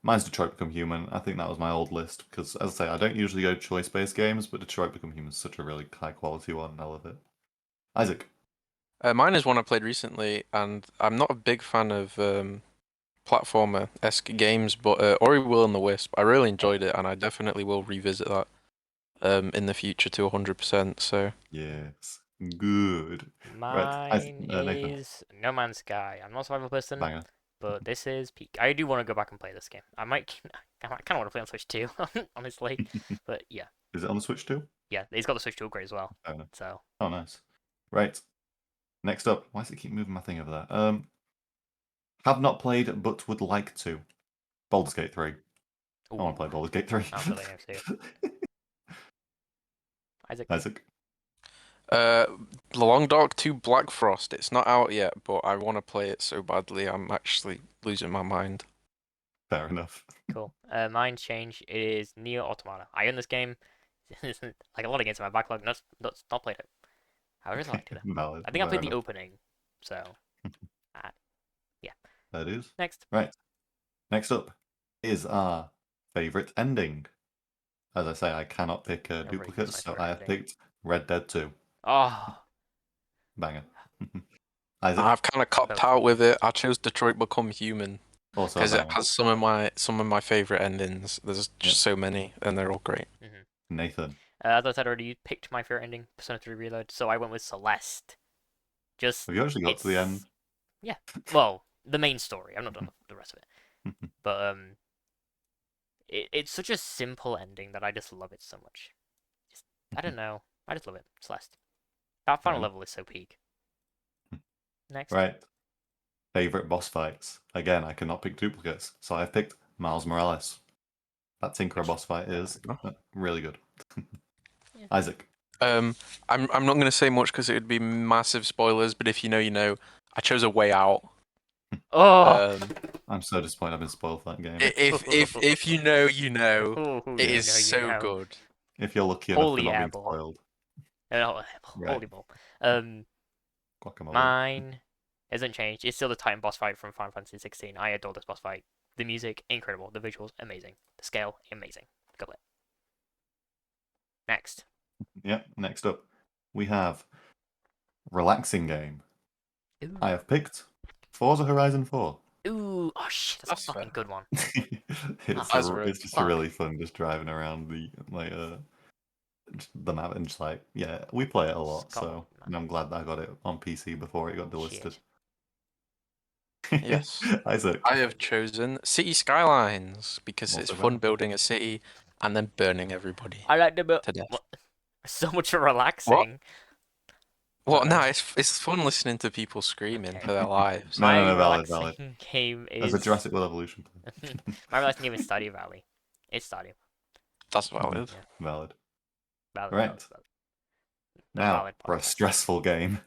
Mine's Detroit Become Human. I think that was my old list, because as I say, I don't usually go choice-based games, but Detroit Become Human is such a really high-quality one, and I love it. Isaac. Mine is one I played recently, and I'm not a big fan of platformer-esque games, but Ori Will and the Wisp, I really enjoyed it, and I definitely will revisit that in the future to 100%. So Yes. Good. Right, Mine Nathan. is No Man's Sky. I'm not a survival person, Banger. but this is peak. I do want to go back and play this game. I kind of want to play on Switch too, honestly. But yeah, Is it on the Switch too? yeah, he's got the Switch to upgrade as well. Oh, no. So Oh, nice. Right. Next up. Why does it keep moving my thing over there? Have not played, but would like to. Baldur's Gate 3. I want to play Baldur's Gate 3. I'll play games too. Isaac. The Long Dark 2 Black Frost. It's not out yet, but I want to play it so badly. I'm actually losing my mind. Fair enough. Cool. Mine's change is Nier Automata. I own this game. Like a lot of games in my backlog. Not played it. I really liked it. Valid. I think I played Fair the enough. opening. So, yeah. That is. Next. Right. Next up is our favourite ending. As I say, I cannot pick Everybody duplicates, gets so my I have favourite picked Red Dead 2. Oh, Banger. Isaac, I've kind of copped out with it. I chose Detroit Become Human also a because it banger. has some of my favorite endings. There's just so many, and they're all great. Nathan. as I said already, you picked my favorite ending, Persona 3 Reload. So I went with Celeste. Just Have you actually got to the end? Yeah. Well, the main story. I've not done the rest of it. But it's such a simple ending that I just love it so much. I don't know. I just love it. Celeste. That final level is so peak. Next. Right. Favorite boss fights. Again, I cannot pick duplicates, so I've picked Miles Morales. That Tinkerer boss fight is really good. Yeah. Isaac. I'm not going to say much because it would be massive spoilers. But if you know, you know. I chose A Way Out. Oh. I'm so disappointed I've been spoiled for that game. If you know, you know. Ooh, It you is know, you so know. good. If you're lucky enough Holy to not be airball. spoiled. Holy ball. Guacamole. Mine hasn't changed. It's still the Titan boss fight from Final Fantasy 16. I adore this boss fight. The music, incredible. The visuals, amazing. The scale, amazing. Got it. Next. Yep, next up we have relaxing game. Ooh. I have picked Forza Horizon 4. Ooh, oh shit, that's a fucking good one. It's just really fun just driving around the the map and just like, yeah, we play it a lot, so and I'm glad that I got it on PC before it got delisted. Yes. Isaac. I have chosen City Skylines because it's fun building a city and then burning everybody. I like the to death. So much for relaxing. Well, no, it's fun listening to people screaming for their lives. No, valid. Game is As a Jurassic World Evolution. My relaxing game is Stardew Valley. It's Stardew. That's valid. Yeah. Valid. Valid. Right. Now, valid for a stressful game.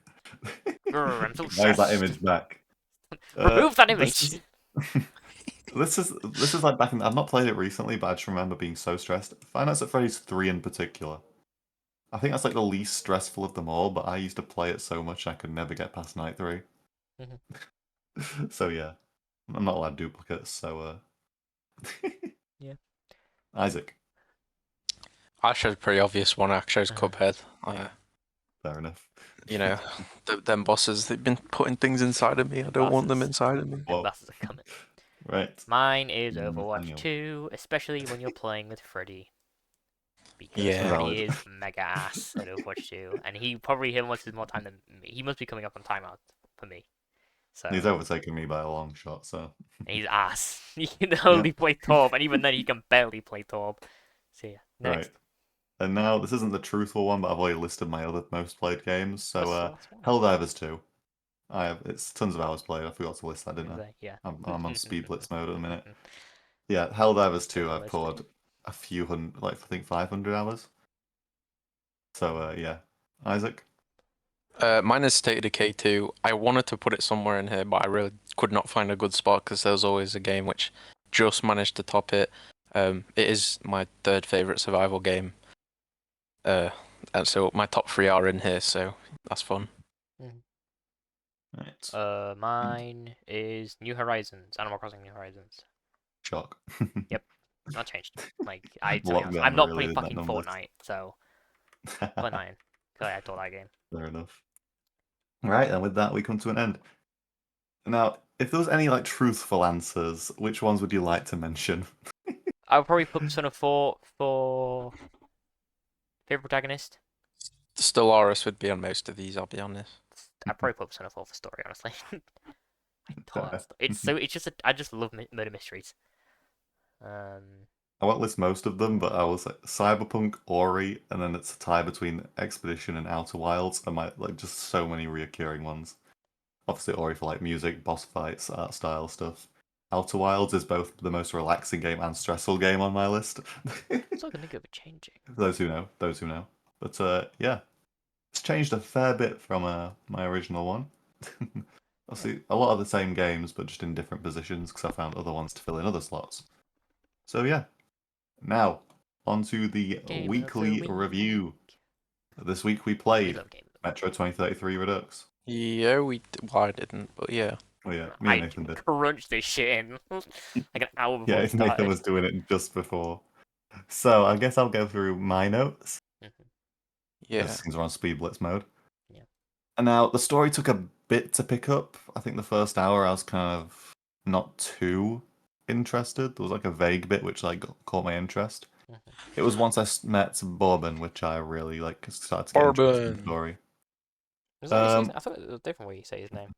I'm so Why is that stressed. image back? Remove that image. This is like back in. I've not played it recently, but I just remember being so stressed. Five Nights at Freddy's 3 in particular. I think that's like the least stressful of them all, but I used to play it so much I could never get past night 3. So yeah, I'm not allowed duplicates. So yeah. Isaac. I chose a pretty obvious one. I chose Cuphead. Fair enough. You know, them bosses, they've been putting things inside of me. I don't want them inside of me. Bosses are coming. Right. Mine is Overwatch 2, especially when you're playing with Freddy. Because Freddy is mega ass at Overwatch 2, and he probably wants more time than me. He must be coming up on timeout for me. So he's overtaken me by a long shot. So and he's ass. He can only play Torb, and even then he can barely play Torb. So yeah, next. And now this isn't the truthful one, but I've already listed my other most played games. So What's the last one? Helldivers 2. It's tons of hours played. I forgot to list that, didn't I? Yeah. I'm on speed blitz mode at the minute. Yeah, Helldivers 2. I've Listing. poured a few hundred, like I think 500 hours. So yeah, Isaac. Mine is State of Decay 2. I wanted to put it somewhere in here, but I really could not find a good spot because there was always a game which just managed to top it. It is my third favorite survival game. And so my top 3 are in here, so that's fun. Right. Mine is New Horizons. Animal Crossing New Horizons. Shock. Yep. Not changed. Like Lockdown I'm not really playing did that fucking numbers. Fortnite, so put 9. Cause I adore that game. Fair enough. Right, and with that we come to an end. Now, if there was any like truthful answers, which ones would you like to mention? I would probably put Persona 4 for favorite protagonist. Stellaris would be on most of these, I'll be honest. I'd probably put Persona 4 for story, honestly. Fair. I just love murder mysteries. I won't list most of them, but I was like Cyberpunk, Ori, and then it's a tie between Expedition and Outer Wilds. I might like just so many reoccurring ones. Obviously, Ori for like music, boss fights, art style stuff. Outer Wilds is both the most relaxing game and stressful game on my list. It's not gonna go for changing. Those who know, those who know. But yeah, it's changed a fair bit from my original one. Obviously, a lot of the same games, but just in different positions because I found other ones to fill in other slots. So yeah, now onto the Game of the weekly week. review. This week we We played love Game of the Week. Metro 2033 Redux. Yeah, well, I didn't, but yeah. Oh yeah, me and Nathan did. Crunched this shit in like an hour before Yeah, we started. Nathan was doing it just before. So I guess I'll go through my notes. Yeah. Because things are on speed blitz mode. Yeah. And now the story took a bit to pick up. I think the first hour I was kind of not too interested. There was like a vague bit which like caught my interest. It was once I met Bourbon, which I really like started to get interested in the story. Is that how you say I thought it was a different way you say his name.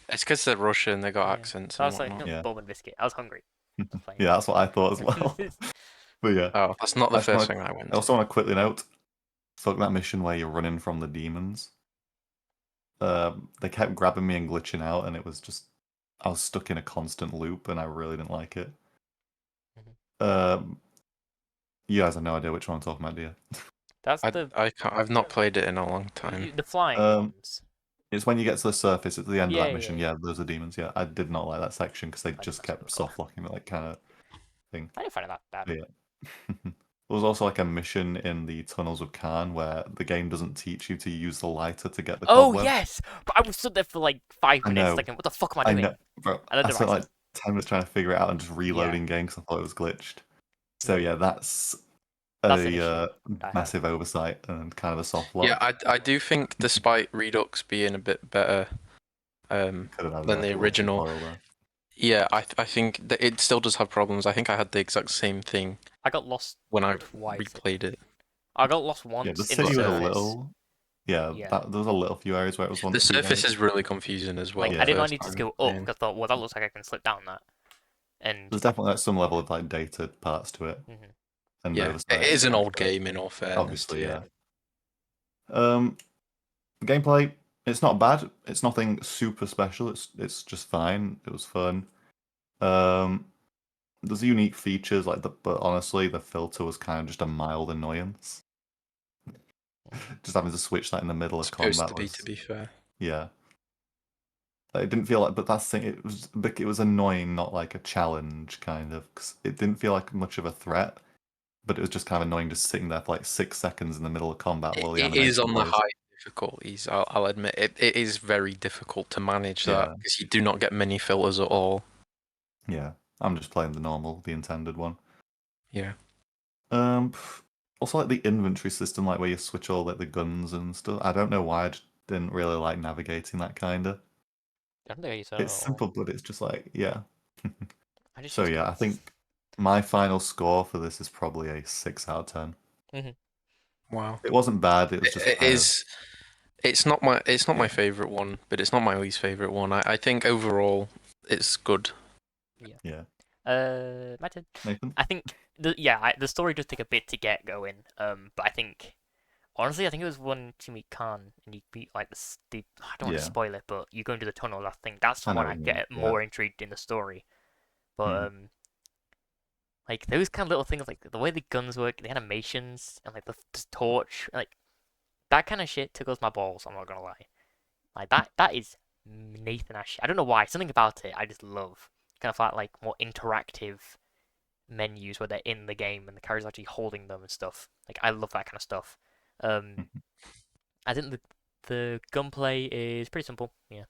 It's because they're Russian, they got accents So I and was like, whatnot. Yeah. Bourbon biscuit. I was hungry. Yeah, that's what I thought as well. But yeah. Oh, that's not the I first thing I went I to. also want to quickly note, fuck that mission where you're running from the demons. They kept grabbing me and glitching out, and it was just I was stuck in a constant loop, and I really didn't like it. You guys have no idea which one I'm talking about, do you? That's I've not played it in a long time. the flying ones. It's when you get to the surface at the end of that mission. Yeah. Yeah, those are demons. Yeah, I did not like that section because they just kept soft locking me, like kind of thing. I didn't find it that bad. But yeah. There was also like a mission in the tunnels of Khan where the game doesn't teach you to use the lighter to get the cobweb. Oh yes, but I was stood there for like 5 minutes, like, what the fuck am I doing? I know, bro. I spent like 10 minutes trying to figure it out and just reloading game because I thought it was glitched. So yeah, that's a massive oversight and kind of a soft lock. Yeah, I do think despite Redux being a bit better than the original, yeah, I think that it still does have problems. I think I had the exact same thing. I got lost when I replayed it. I got lost once. Yeah, the city was a little. Yeah, there was a little few areas where it was one. The surface is really confusing as well. Like, I didn't need to go up because I thought, well, that looks like I can slip down that. And there's definitely like some level of like dated parts to it. And yeah, it is an old game in all fairness. Obviously, yeah. Gameplay, it's not bad. It's nothing super special. It's just fine. It was fun. There's unique features but honestly, the filter was kind of just a mild annoyance. Just having to switch that in the middle of combat to be fair. Yeah. It didn't feel like, but that's the thing. It was annoying, not like a challenge, kind of. Cause it didn't feel like much of a threat, but it was just kind of annoying, just sitting there for like 6 seconds in the middle of combat. While the it is on the high difficulties. I'll admit it is very difficult to manage that because you do not get many filters at all. Yeah, I'm just playing the intended one. Yeah. Also, like the inventory system, like where you switch all like the guns and stuff. I don't know why I just didn't really like navigating that kind of. It's simple, but it's just like So yeah, I think my final score for this is probably a 6 out of 10. Wow. It wasn't bad. It was just. It's not my favorite one, but it's not my least favorite one. I think overall it's good. Yeah. My turn. Nathan? I think the story does take a bit to get going. But I think honestly, I think it was when you meet Khan and you meet like I don't want to Yeah, spoil it, but you go into the tunnel. I think that's the I know one what I you mean. get Yeah. more intrigued in the story. But Mhm. like those kind of little things, like the way the guns work, the animations, and like the torch, like that kind of shit tickles my balls. I'm not gonna lie. Like that is Nathan Ash. I don't know why. Something about it I just love. Kind of like more interactive menus where they're in the game and the characters actually holding them and stuff. Like I love that kind of stuff. Um, Mhm. I think the gunplay is pretty simple, yeah,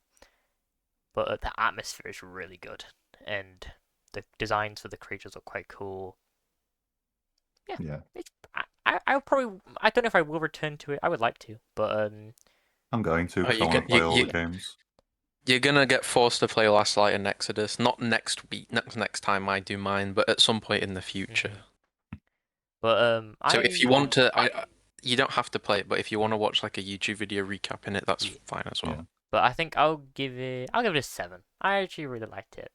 but the atmosphere is really good, and the designs for the creatures are quite cool. Yeah, Yeah. it's I'll probably I don't know if I will return to it. I would like to, but I'm going to Oh, because I you want can to play all the games. you're gonna get forced to play Last Light and Exodus. Not next week, next time I do mine, but at some point in the future. but So if I you want to, you don't have to play it, but if you want to watch like a YouTube video recapping it, that's yeah, fine as Yeah. well. but I think I'll give it a 7. I actually really liked it.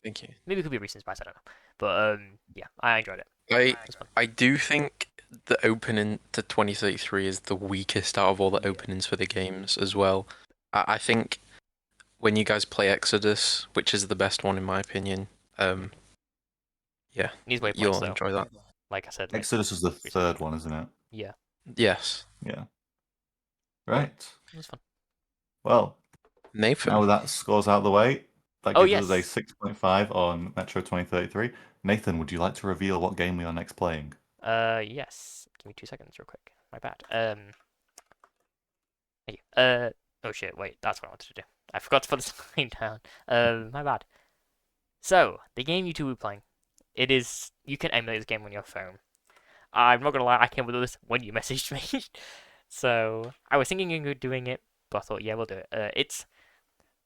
Thank you. Maybe it could be recent bias, I don't know, but yeah, I enjoyed it. I It was fun. I do think the opening to 2033 is the weakest out of all the Yeah. openings for the games as well. I think when you guys play Exodus, which is the best one in my opinion, yeah, These waypoints you'll though, enjoy that. like I said, like Exodus is the recently. third one, isn't it? Yeah, Yes, Yeah. but Right. it was fun. Well, now Nathan. with that scores out of the way, that Oh gives us a yes. 6.5 on Metro 2033. Nathan, would you like to reveal what game we are next playing? Yes. Give me 2 seconds, real quick. My bad. Thank you. Oh shit. Wait, that's what I wanted to do. I forgot to put the sign down. My bad. So the game you two were playing, it is you can emulate this game on your phone. I'm not gonna lie, I came with this when you messaged me. So I was thinking of doing it, but I thought, yeah, we'll do it. It's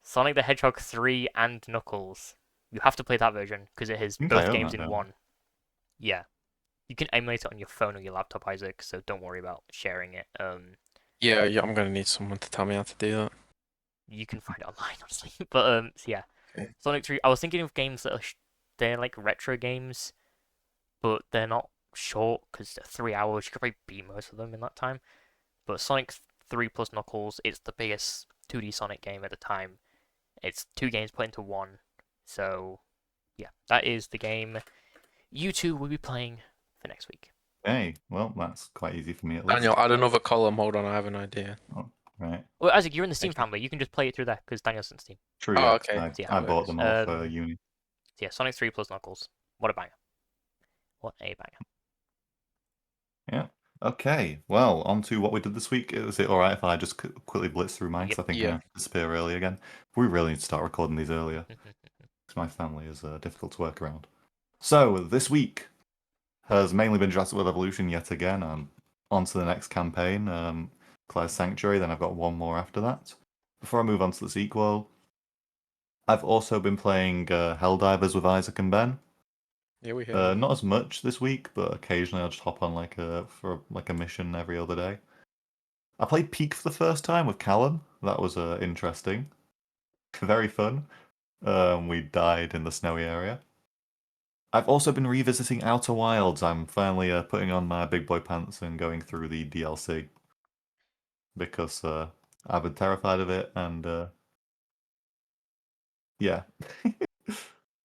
Sonic the Hedgehog 3 and Knuckles. You have to play that version because it has I think I both own games that in now. one. Yeah. You can emulate it on your phone or your laptop, Isaac, so don't worry about sharing it. Yeah, I'm gonna need someone to tell me how to do that. You can find it online, honestly. But so yeah, Okay. Sonic 3. I was thinking of games that they're like retro games, but they're not short because they're 3 hours. You could probably beat most of them in that time. But Sonic 3 plus Knuckles, it's the biggest 2D Sonic game at the time. It's two games put into one. So yeah, that is the game you two will be playing for next week. Hey, well, that's quite easy for me at least. Daniel, add another column. Hold on, I have an idea. Oh, right. Well, Isaac, you're in the Steam Thank you. family. You can just play it through there because Daniel's in Steam. True, Oh, yeah. okay. So yeah, I No bought worries. them all for uni. so yeah, Sonic 3 plus Knuckles. What a banger! What a banger! Yeah. Okay. Well, on to what we did this week. Is it all right if I just quickly blitz through mine? Yep. Because I think I'm Yeah. going to disappear early again. We really need to start recording these earlier because my family is difficult to work around. So, this week has mainly been Jurassic World Evolution yet again. On to the next campaign, Claire's Sanctuary. Then I've got one more after that. Before I move on to the sequel, I've also been playing Helldivers with Isaac and Ben. Yeah, we have. Not as much this week, but occasionally I'll just hop on for a mission every other day. I played Peak for the first time with Callum. That was interesting, very fun. We died in the snowy area. I've also been revisiting Outer Wilds. I'm finally putting on my big boy pants and going through the DLC because I've been terrified of it, and yeah.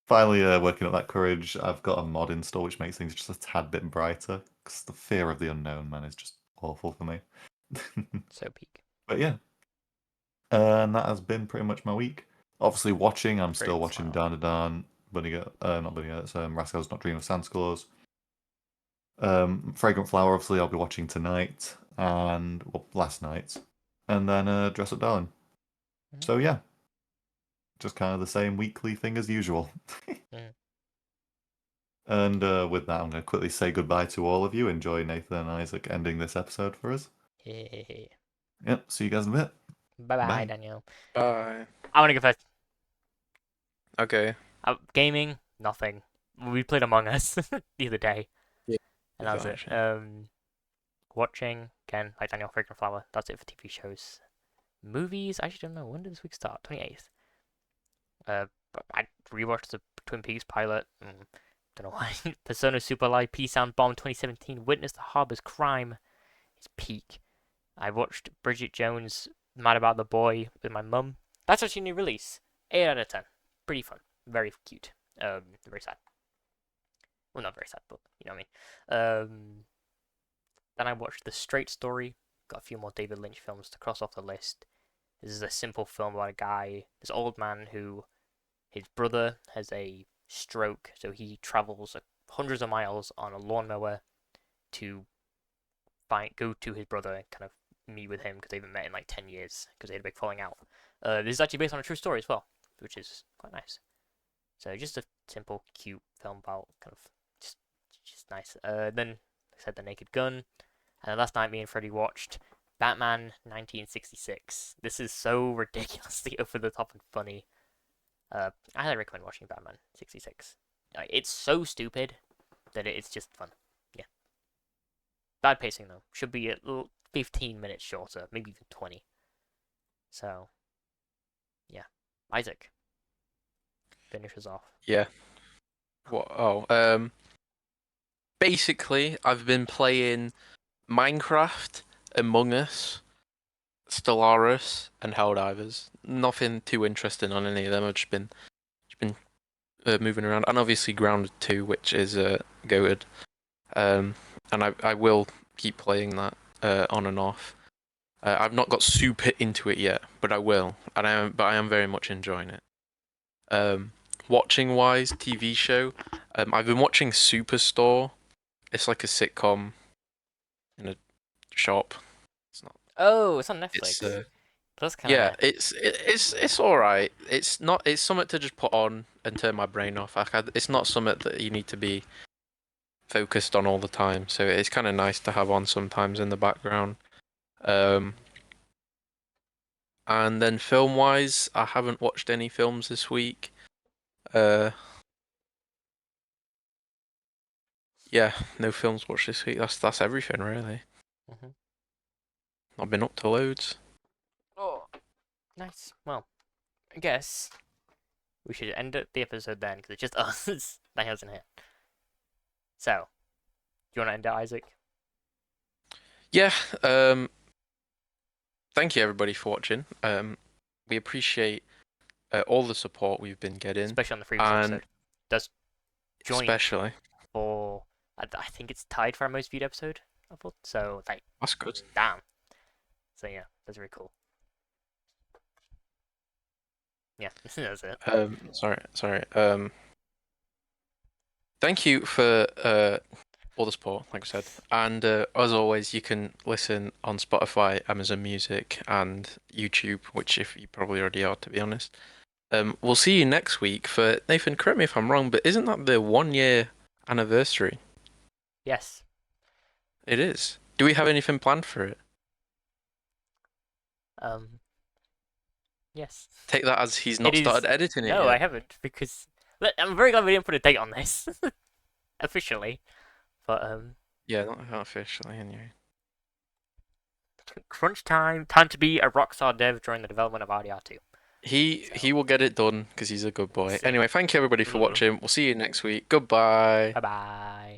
Finally, working up that courage. I've got a mod install which makes things just a tad bit brighter because the fear of the unknown, man, is just awful for me. So peak. But yeah, and that has been pretty much my week. Obviously, watching. I'm still Fragrant watching flower. Dan, Bunny Girl, not Bunny Girl, it's Rascal's Not Dream of Santa Claus. Fragrant Flower, obviously, I'll be watching tonight and well, last night, and then Dress Up Darling. So yeah, just kind of the same weekly thing as usual. Mm. And with that, I'm going to quickly say goodbye to all of you. Enjoy Nathan and Isaac ending this episode for us. Hey. Yep, see you guys in a bit. Bye bye, Bye. Daniel. Bye. I want to go first. Okay. Gaming, nothing. We played Among Us the other day, Yeah. and that was it. Actually. Watching again, like Daniel, Fragrant Flower. That's it for TV shows. Movies, I actually don't know. When did this week start? 28th. I rewatched the Twin Peaks pilot. Don't know why. Persona Super Live P Sound Bomb 2017. Witness the Harbor's Crime. It's peak. I watched Bridget Jones' Mad About the Boy with my mum. That's actually a new release. 8 out of 10. Pretty fun. Very cute. Very sad. Well, not very sad, but you know what I mean. Then I watched The Straight Story. Got a few more David Lynch films to cross off the list. This is a simple film about a guy, this old man who, his brother has a stroke, so he travels hundreds of miles on a lawnmower to go to his brother and kind of meet with him because they haven't met in like 10 years because they had a big falling out. This is actually based on a true story as well, which is quite nice. So just a simple, cute film about kind of just nice. Then, like I said, The Naked Gun. And last night, me and Freddie watched Batman 1966. This is so ridiculously over the top and funny. I highly recommend watching Batman 66. It's so stupid that it's just fun. Yeah. Bad pacing though. Should be 15 minutes shorter, maybe even 20. So, yeah. Isaac. Finish us off. Yeah. What? Oh, basically, I've been playing Minecraft, Among Us, Stellaris, and Helldivers. Nothing too interesting on any of them. I've just been moving around, and obviously Grounded 2, which is goated. And I will keep playing that on and off. I've not got super into it yet, but I will, and I am very much enjoying it. Watching wise, TV show, I've been watching Superstore. It's like a sitcom in a shop. It's not. Oh, it's on Netflix. That's kind of Yeah, it's all right. It's not. It's something to just put on and turn my brain off. It's not something that you need to be focused on all the time. So it's kind of nice to have on sometimes in the background. And then film-wise, I haven't watched any films this week. Yeah, no films watched this week. That's everything really. Mhm. I've been up to loads. Oh, nice. Well, I guess we should end the episode then because it's just us. Daniel's in here. So, do you want to end it, Isaac? Yeah. Thank you everybody for watching. We appreciate all the support we've been getting, Especially on the previous episode. Does join especially. for I think it's tied for our most viewed episode. I thought so. Like That's good. damn. So yeah, that's very cool. Yeah, that's it. Sorry. Thank you for all the support, like I said. And as always, you can listen on Spotify, Amazon Music, and YouTube, which if you probably already are, to be honest. We'll see you next week for Nathan. Correct me if I'm wrong, but isn't that the 1 year anniversary? Yes. It is. Do we have anything planned for it? Yes. Take that as he's not started editing it. No, yet. I haven't because I'm very glad we didn't put a date on this officially. But Yeah, not officially anyway. crunch time. Time to be a rockstar dev during the development of RDR2. He will get it done because he's a good boy. See. Anyway, thank you everybody for watching. We'll see you next week. Goodbye. Bye bye.